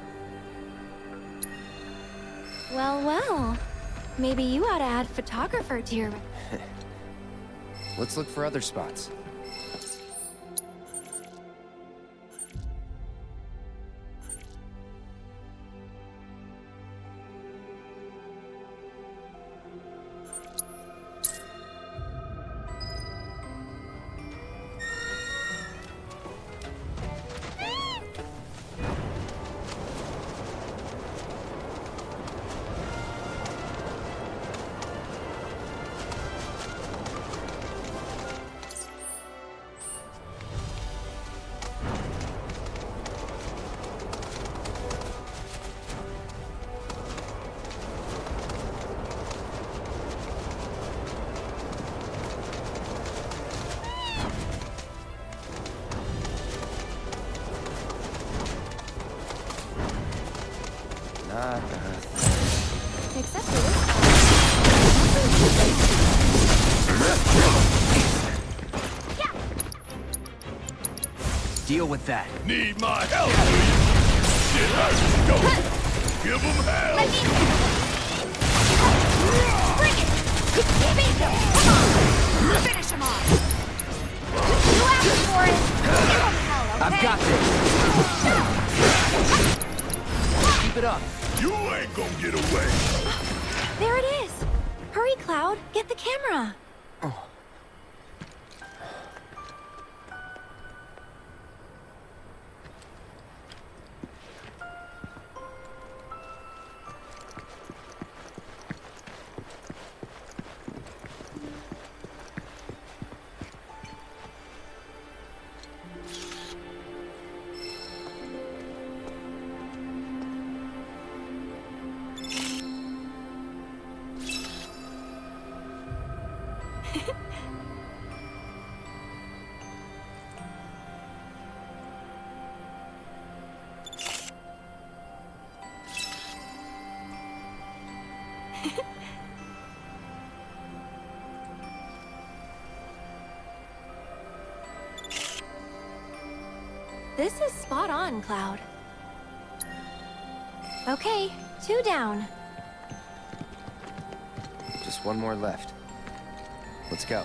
Well, well. Maybe you ought to add photographer to your... Let's look for other spots. Except for this Deal with that. Need my help, do you? Shit hurts. Go. Give them hell. Bring it! Beat him! Come on! Finish him off! You asked for it! Give him hell, okay? I've got this. Keep it up. You ain't gonna get away. There it is! Hurry, Cloud! Get the camera! This is spot on, Cloud. Okay, 2 down. Just one more left. Let's go.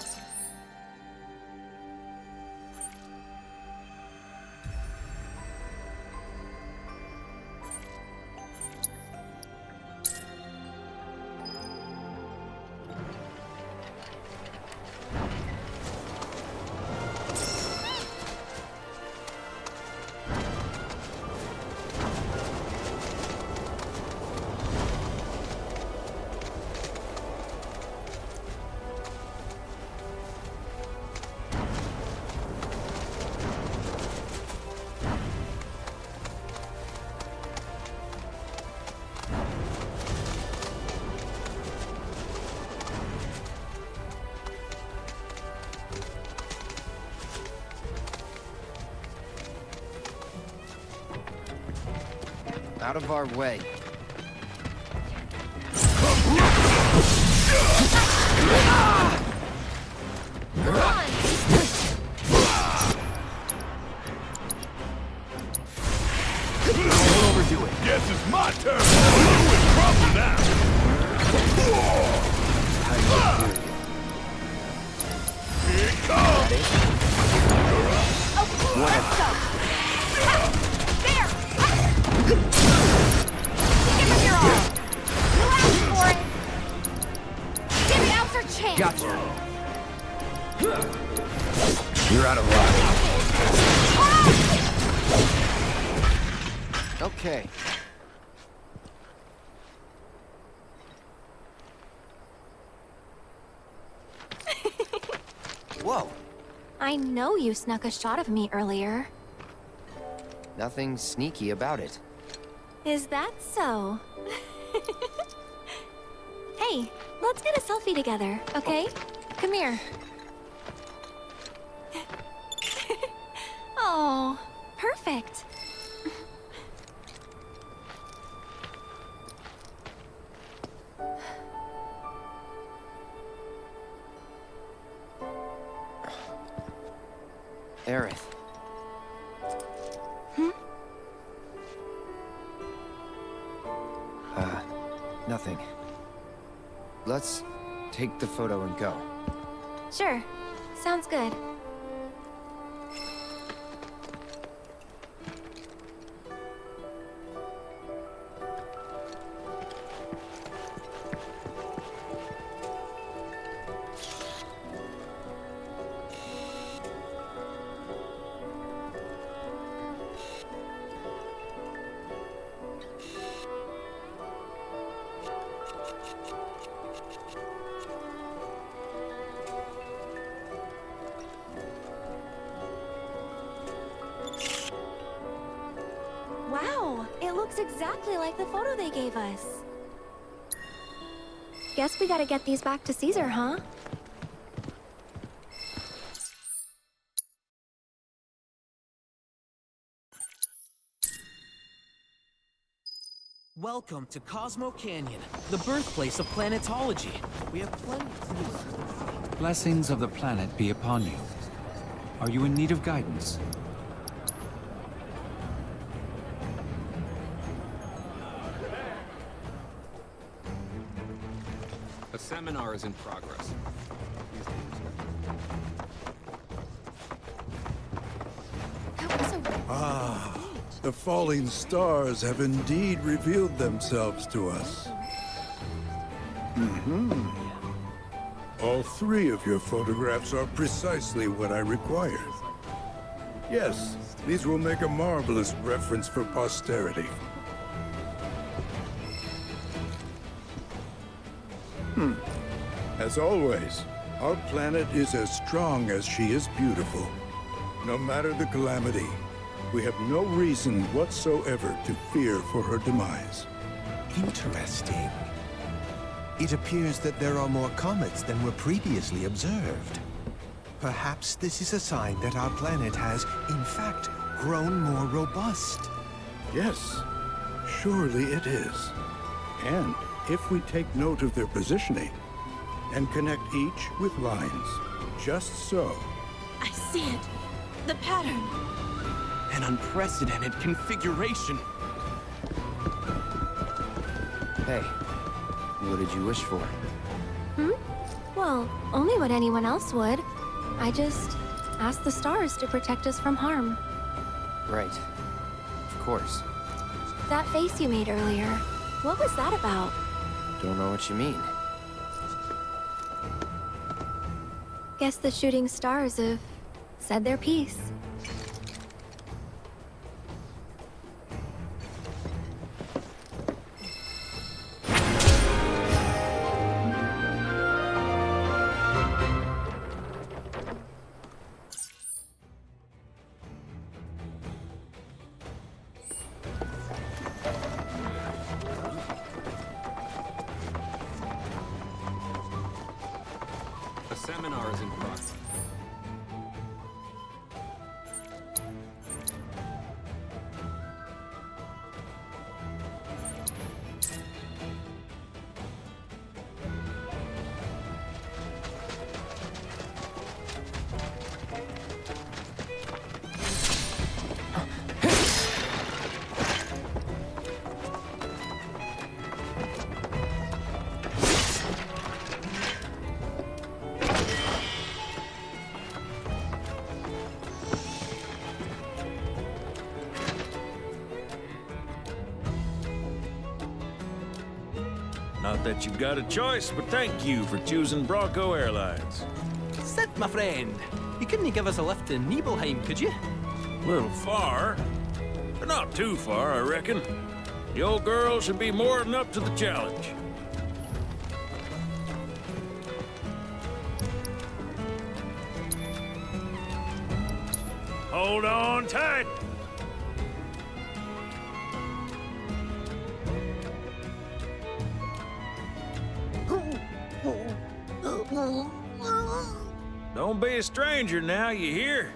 Out of our way. Don't overdo it. Guess it's my turn. You in trouble now. Here it comes. Let's go. There. Give it your all. You asked for it. Give me out your chance. Gotcha. You're out of luck. Okay. Whoa. I know you snuck a shot of me earlier. Nothing sneaky about it. Is that so? Hey, let's get a selfie together, okay? Come here. Oh, perfect. Aerith. Nothing. Let's take the photo and go. Sure, sounds good. Wow, it looks exactly like the photo they gave us. Guess we gotta get these back to Caesar, huh? Welcome to Cosmo Canyon, the birthplace of planetology. We have plenty to do. Blessings of the planet be upon you. Are you in need of guidance? A seminar is in progress. Ah, the falling stars have indeed revealed themselves to us. All 3 of your photographs are precisely what I required. Yes, these will make a marvelous reference for posterity. As always, our planet is as strong as she is beautiful. No matter the calamity, we have no reason whatsoever to fear for her demise. Interesting. It appears that there are more comets than were previously observed. Perhaps this is a sign that our planet has, in fact, grown more robust. Yes, surely it is. And if we take note of their positioning and connect each with lines, just so. I see it. The pattern. An unprecedented configuration. Hey, what did you wish for? Well, only what anyone else would. I just asked the stars to protect us from harm. Right. Of course. That face you made earlier, what was that about? Don't know what you mean. Guess the shooting stars have said their piece. A seminar is in progress. Not that you've got a choice, but thank you for choosing Bronco Airlines. Sit, my friend. You couldn't give us a lift to Nibelheim, could you? Little far, but not too far, I reckon. The old girl should be more than up to the challenge. Hold on tight. Don't be a stranger now, you hear?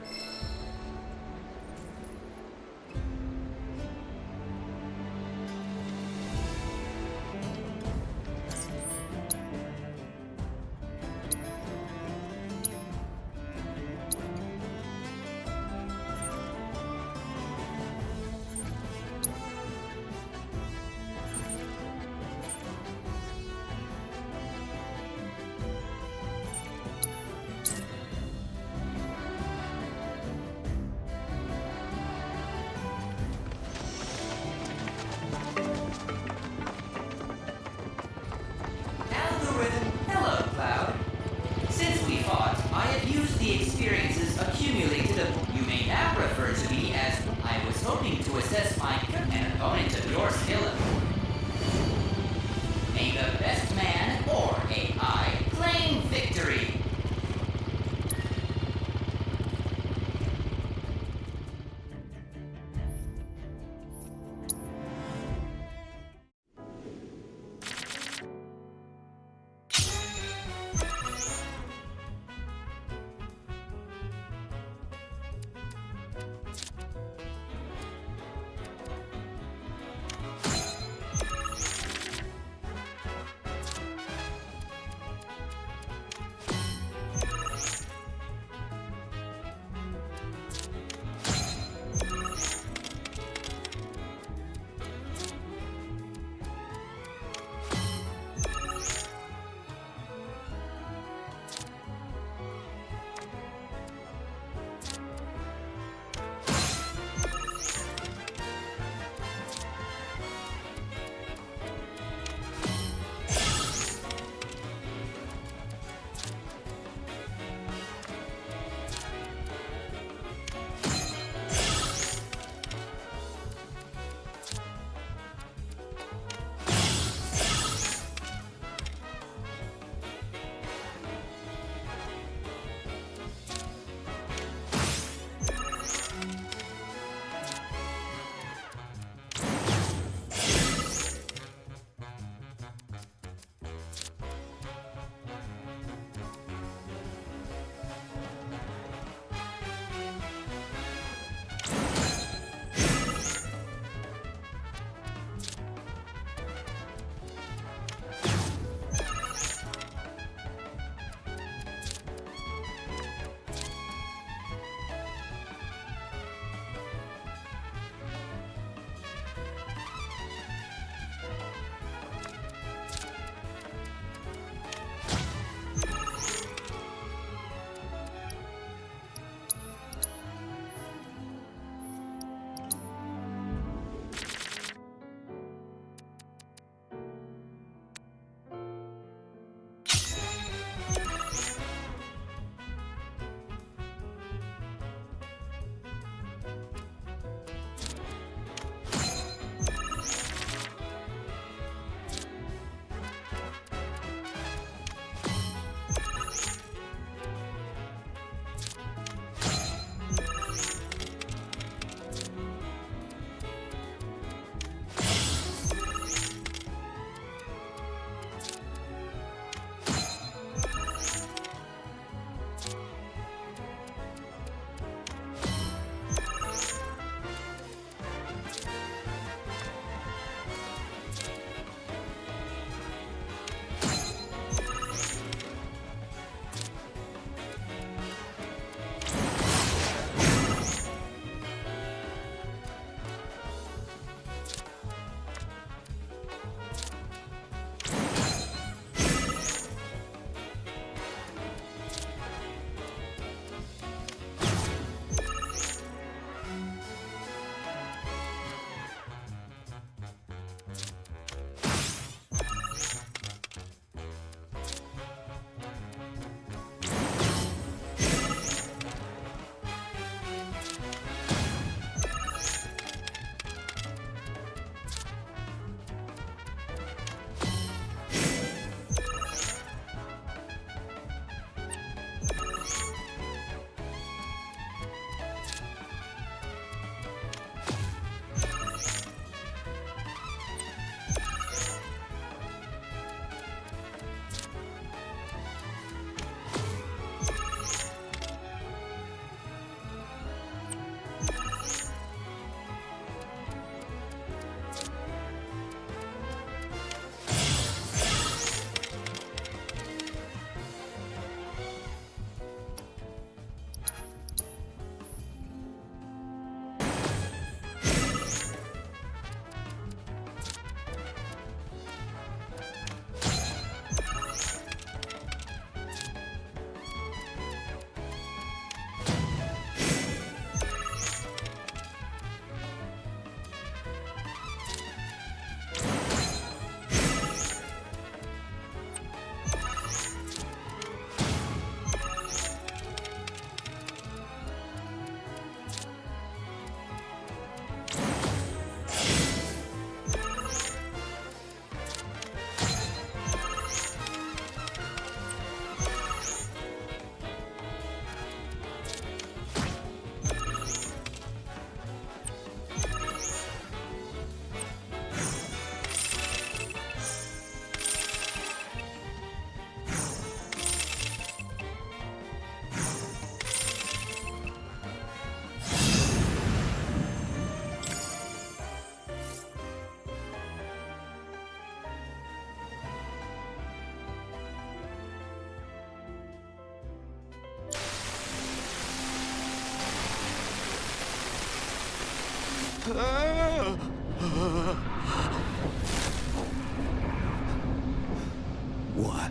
Why?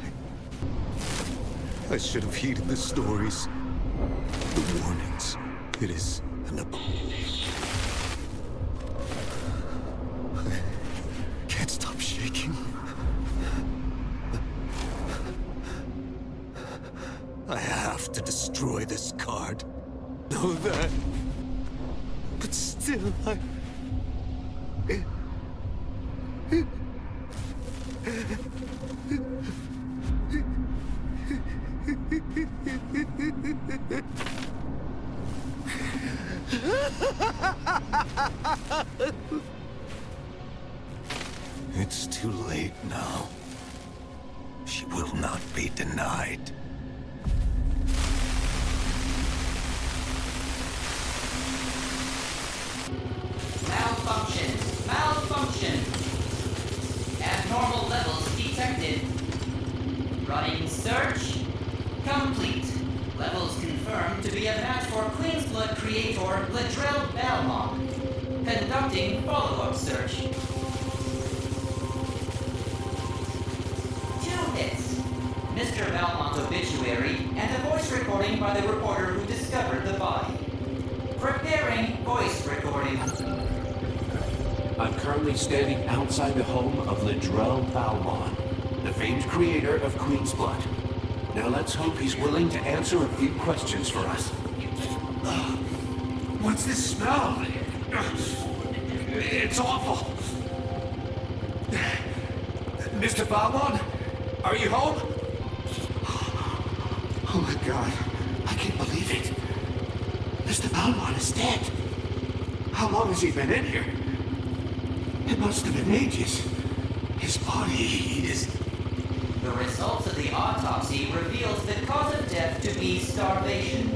I should have heeded the stories. The warnings. It is an I can't stop shaking. I have to destroy this card. Know that. But still, It's too late now. She will not be denied. Malfunction. Malfunction. Abnormal levels detected. Running search. Complete. Levels confirmed to be a match for Queen's Blood creator Ladrell Balmont. Conducting follow-up search. 2 hits. Mr. Balmont's obituary and a voice recording by the reporter who discovered the body. Preparing voice recording. I'm currently standing outside the home of Ladrell Balmont, the famed creator of Queen's Blood. Now let's hope he's willing to answer a few questions for us. What's this smell? It's awful. Mr. Balmont, are you home? Oh my God, I can't believe it. Mr. Balmont is dead. How long has he been in here? It must have been ages. His body is... The results of the autopsy reveals the cause of death to be starvation.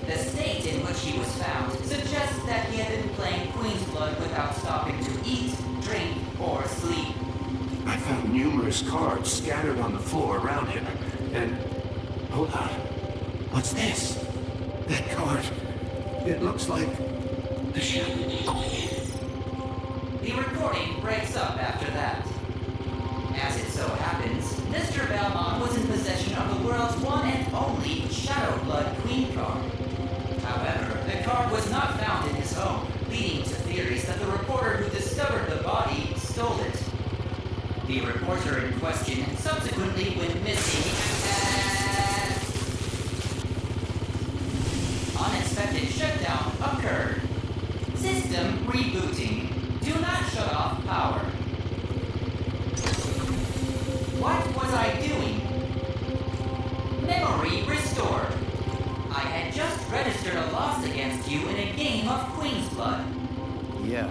The state in which he was found suggests that he had been playing Queen's Blood without stopping to eat, drink, or sleep. I found numerous cards scattered on the floor around him, and... Hold on. What's this? That card. It looks like... the shadow. The recording breaks up after that. As it so happens, Mr. Balmont was in possession of the world's one and only Shadow Blood Queen card. However, the card was not found in his home, leading to theories that the reporter who discovered the body stole it. The reporter in question subsequently went missing and... Unexpected shutdown occurred. System rebooting. Do not shut off power. What was I doing? Memory restored. I had just registered a loss against you in a game of Queen's Blood. Yeah.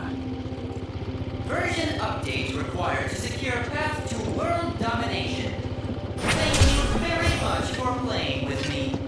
Version update required to secure path to world domination. Thank you very much for playing with me.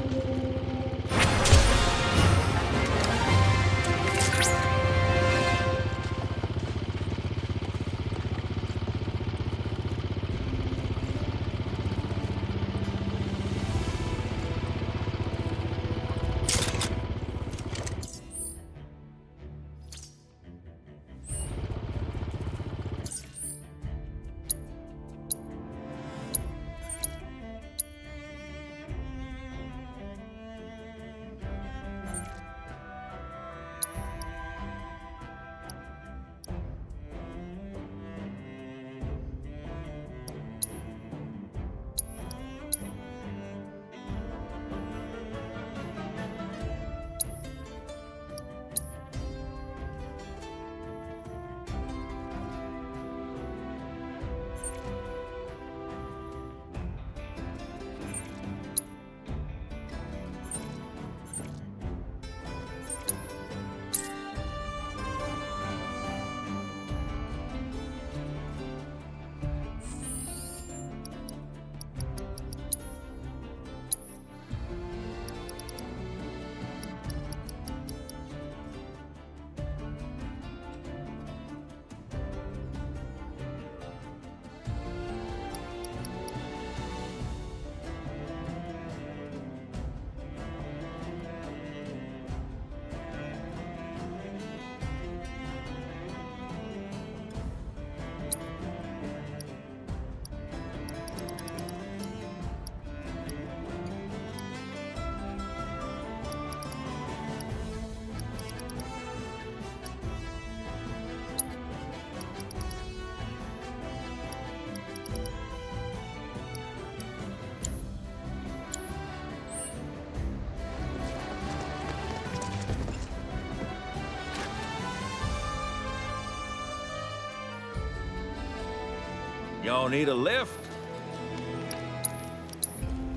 Y'all need a lift?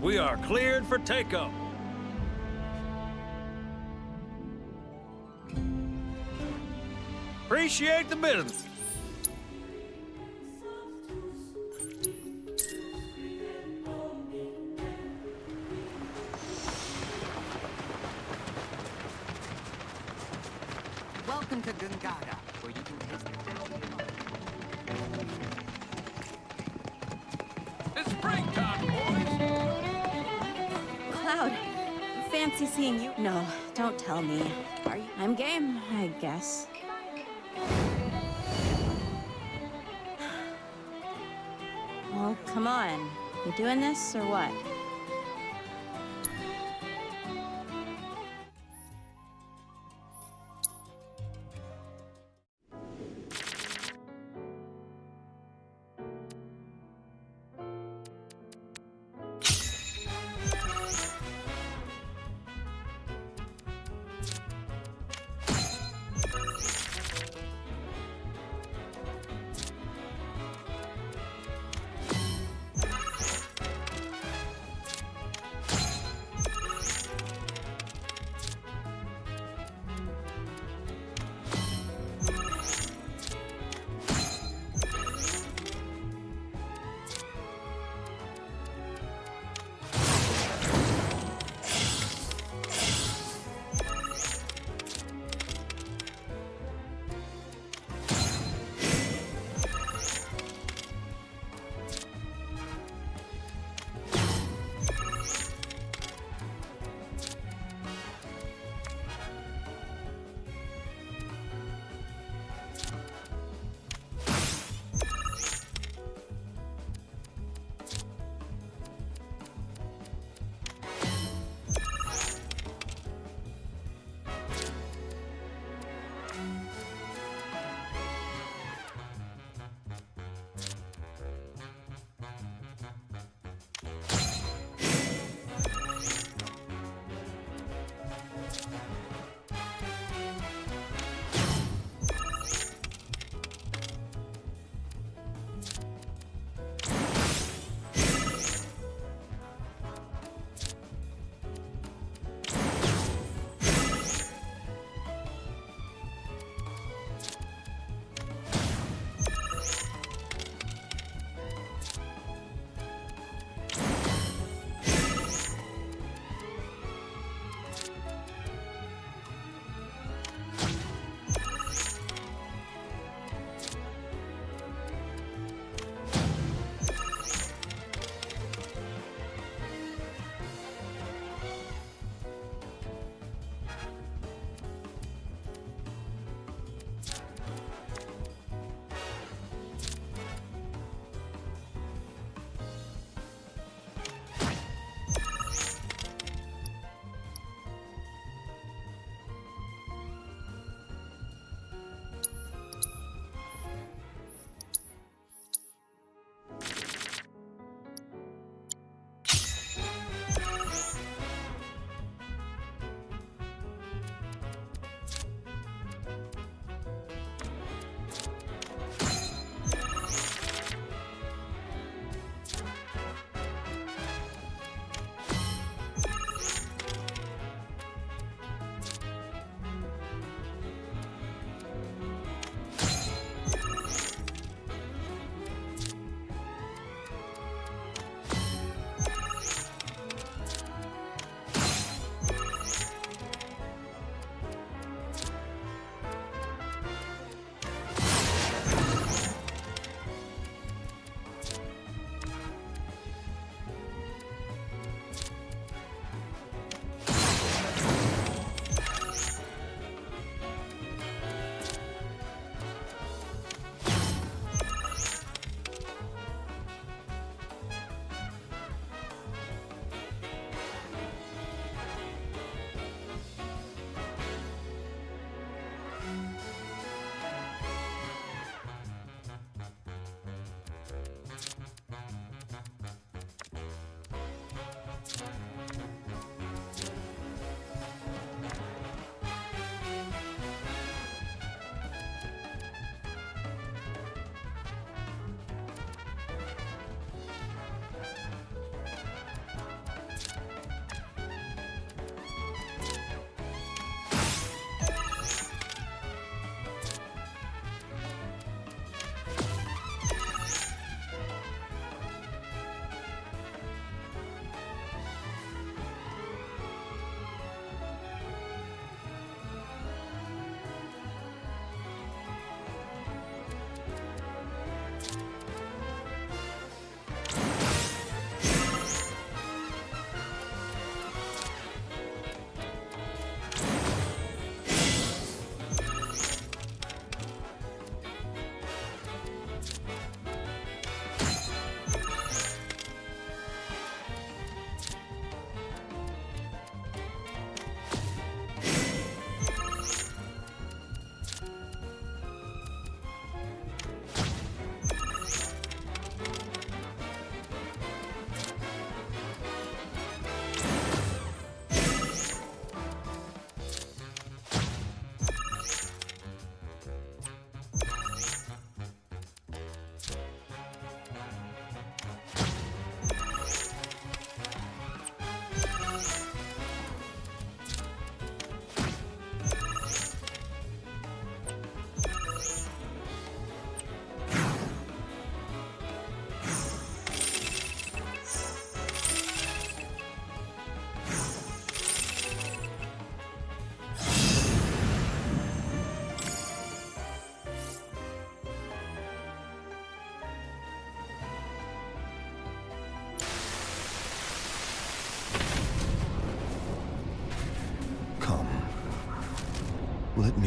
We are cleared for takeoff. Appreciate the business. Welcome to Gungaga, where you can taste the It's springtime, boys! Cloud, fancy seeing you. No, don't tell me. Are you? I'm game, I guess. Well, come on. You doing this or what?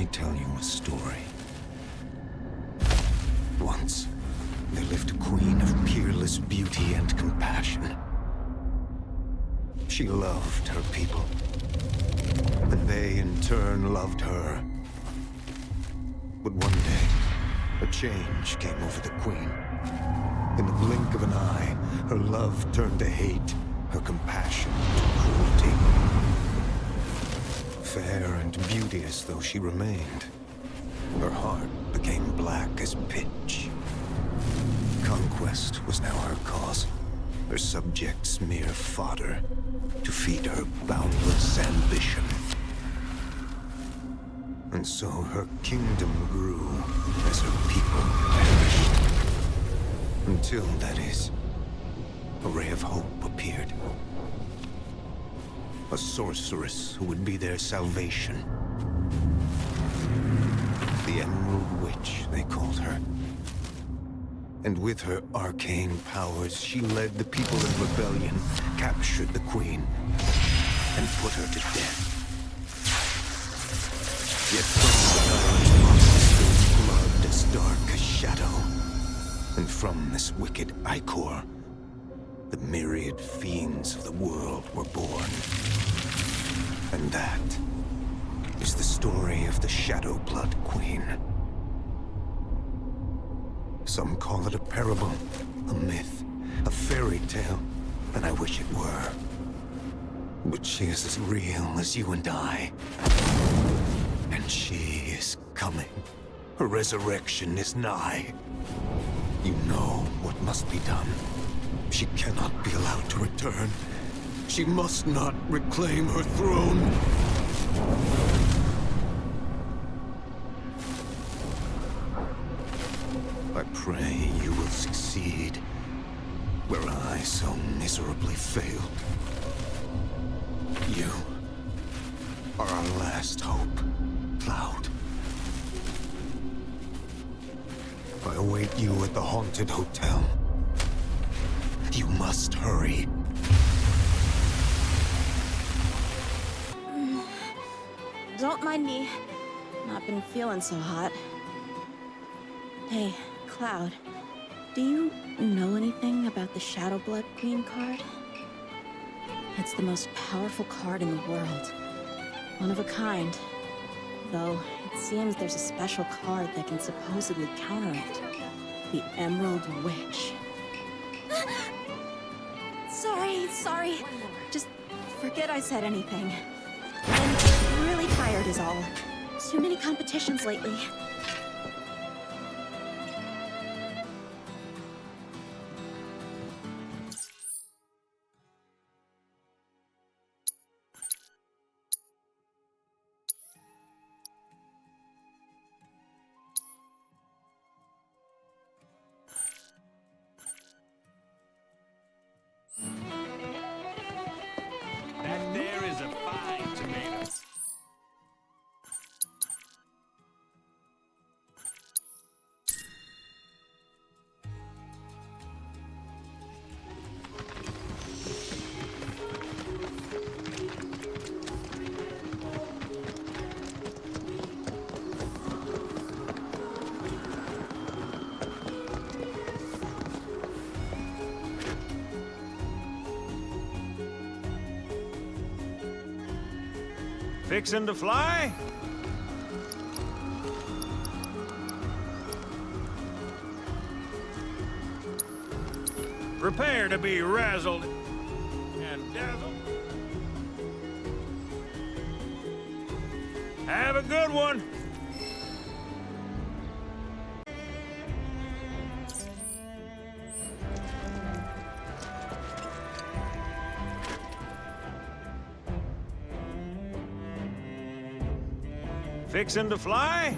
me tell you a story. Once, there lived a queen of peerless beauty and compassion. She loved her people, and they in turn loved her. But one day, a change came over the queen. In the blink of an eye, her love turned to hate, her compassion to cruelty. Fair and beauteous though she remained, her heart became black as pitch. Conquest was now her cause, her subjects mere fodder to feed her boundless ambition. And so her kingdom grew as her people perished. Until, that is, a ray of hope appeared. A sorceress who would be their salvation. The Emerald Witch, they called her. And with her arcane powers, she led the people in rebellion, captured the queen, and put her to death. Yet from the knowledge monsters blood as dark as shadow. And from this wicked ichor, the myriad fiends of the world were born. And that is the story of the Shadow Blood Queen. Some call it a parable, a myth, a fairy tale, and I wish it were. But she is as real as you and I. And she is coming. Her resurrection is nigh. You know what must be done. She cannot be allowed to return. She must not reclaim her throne. I pray you will succeed where I so miserably failed. You are our last hope, Cloud. I await you at the haunted hotel. You must hurry. Don't mind me. Not been feeling so hot. Hey, Cloud. Do you know anything about the Shadow Blood Queen card? It's the most powerful card in the world. One of a kind. Though, it seems there's a special card that can supposedly counter it. The Emerald Witch. Sorry. Just forget I said anything. I'm really tired is all. Too many competitions lately. That there is a fine tomato. Fixin' to fly? Prepare to be razzled and dazzled. Have a good one. Fixin' to fly?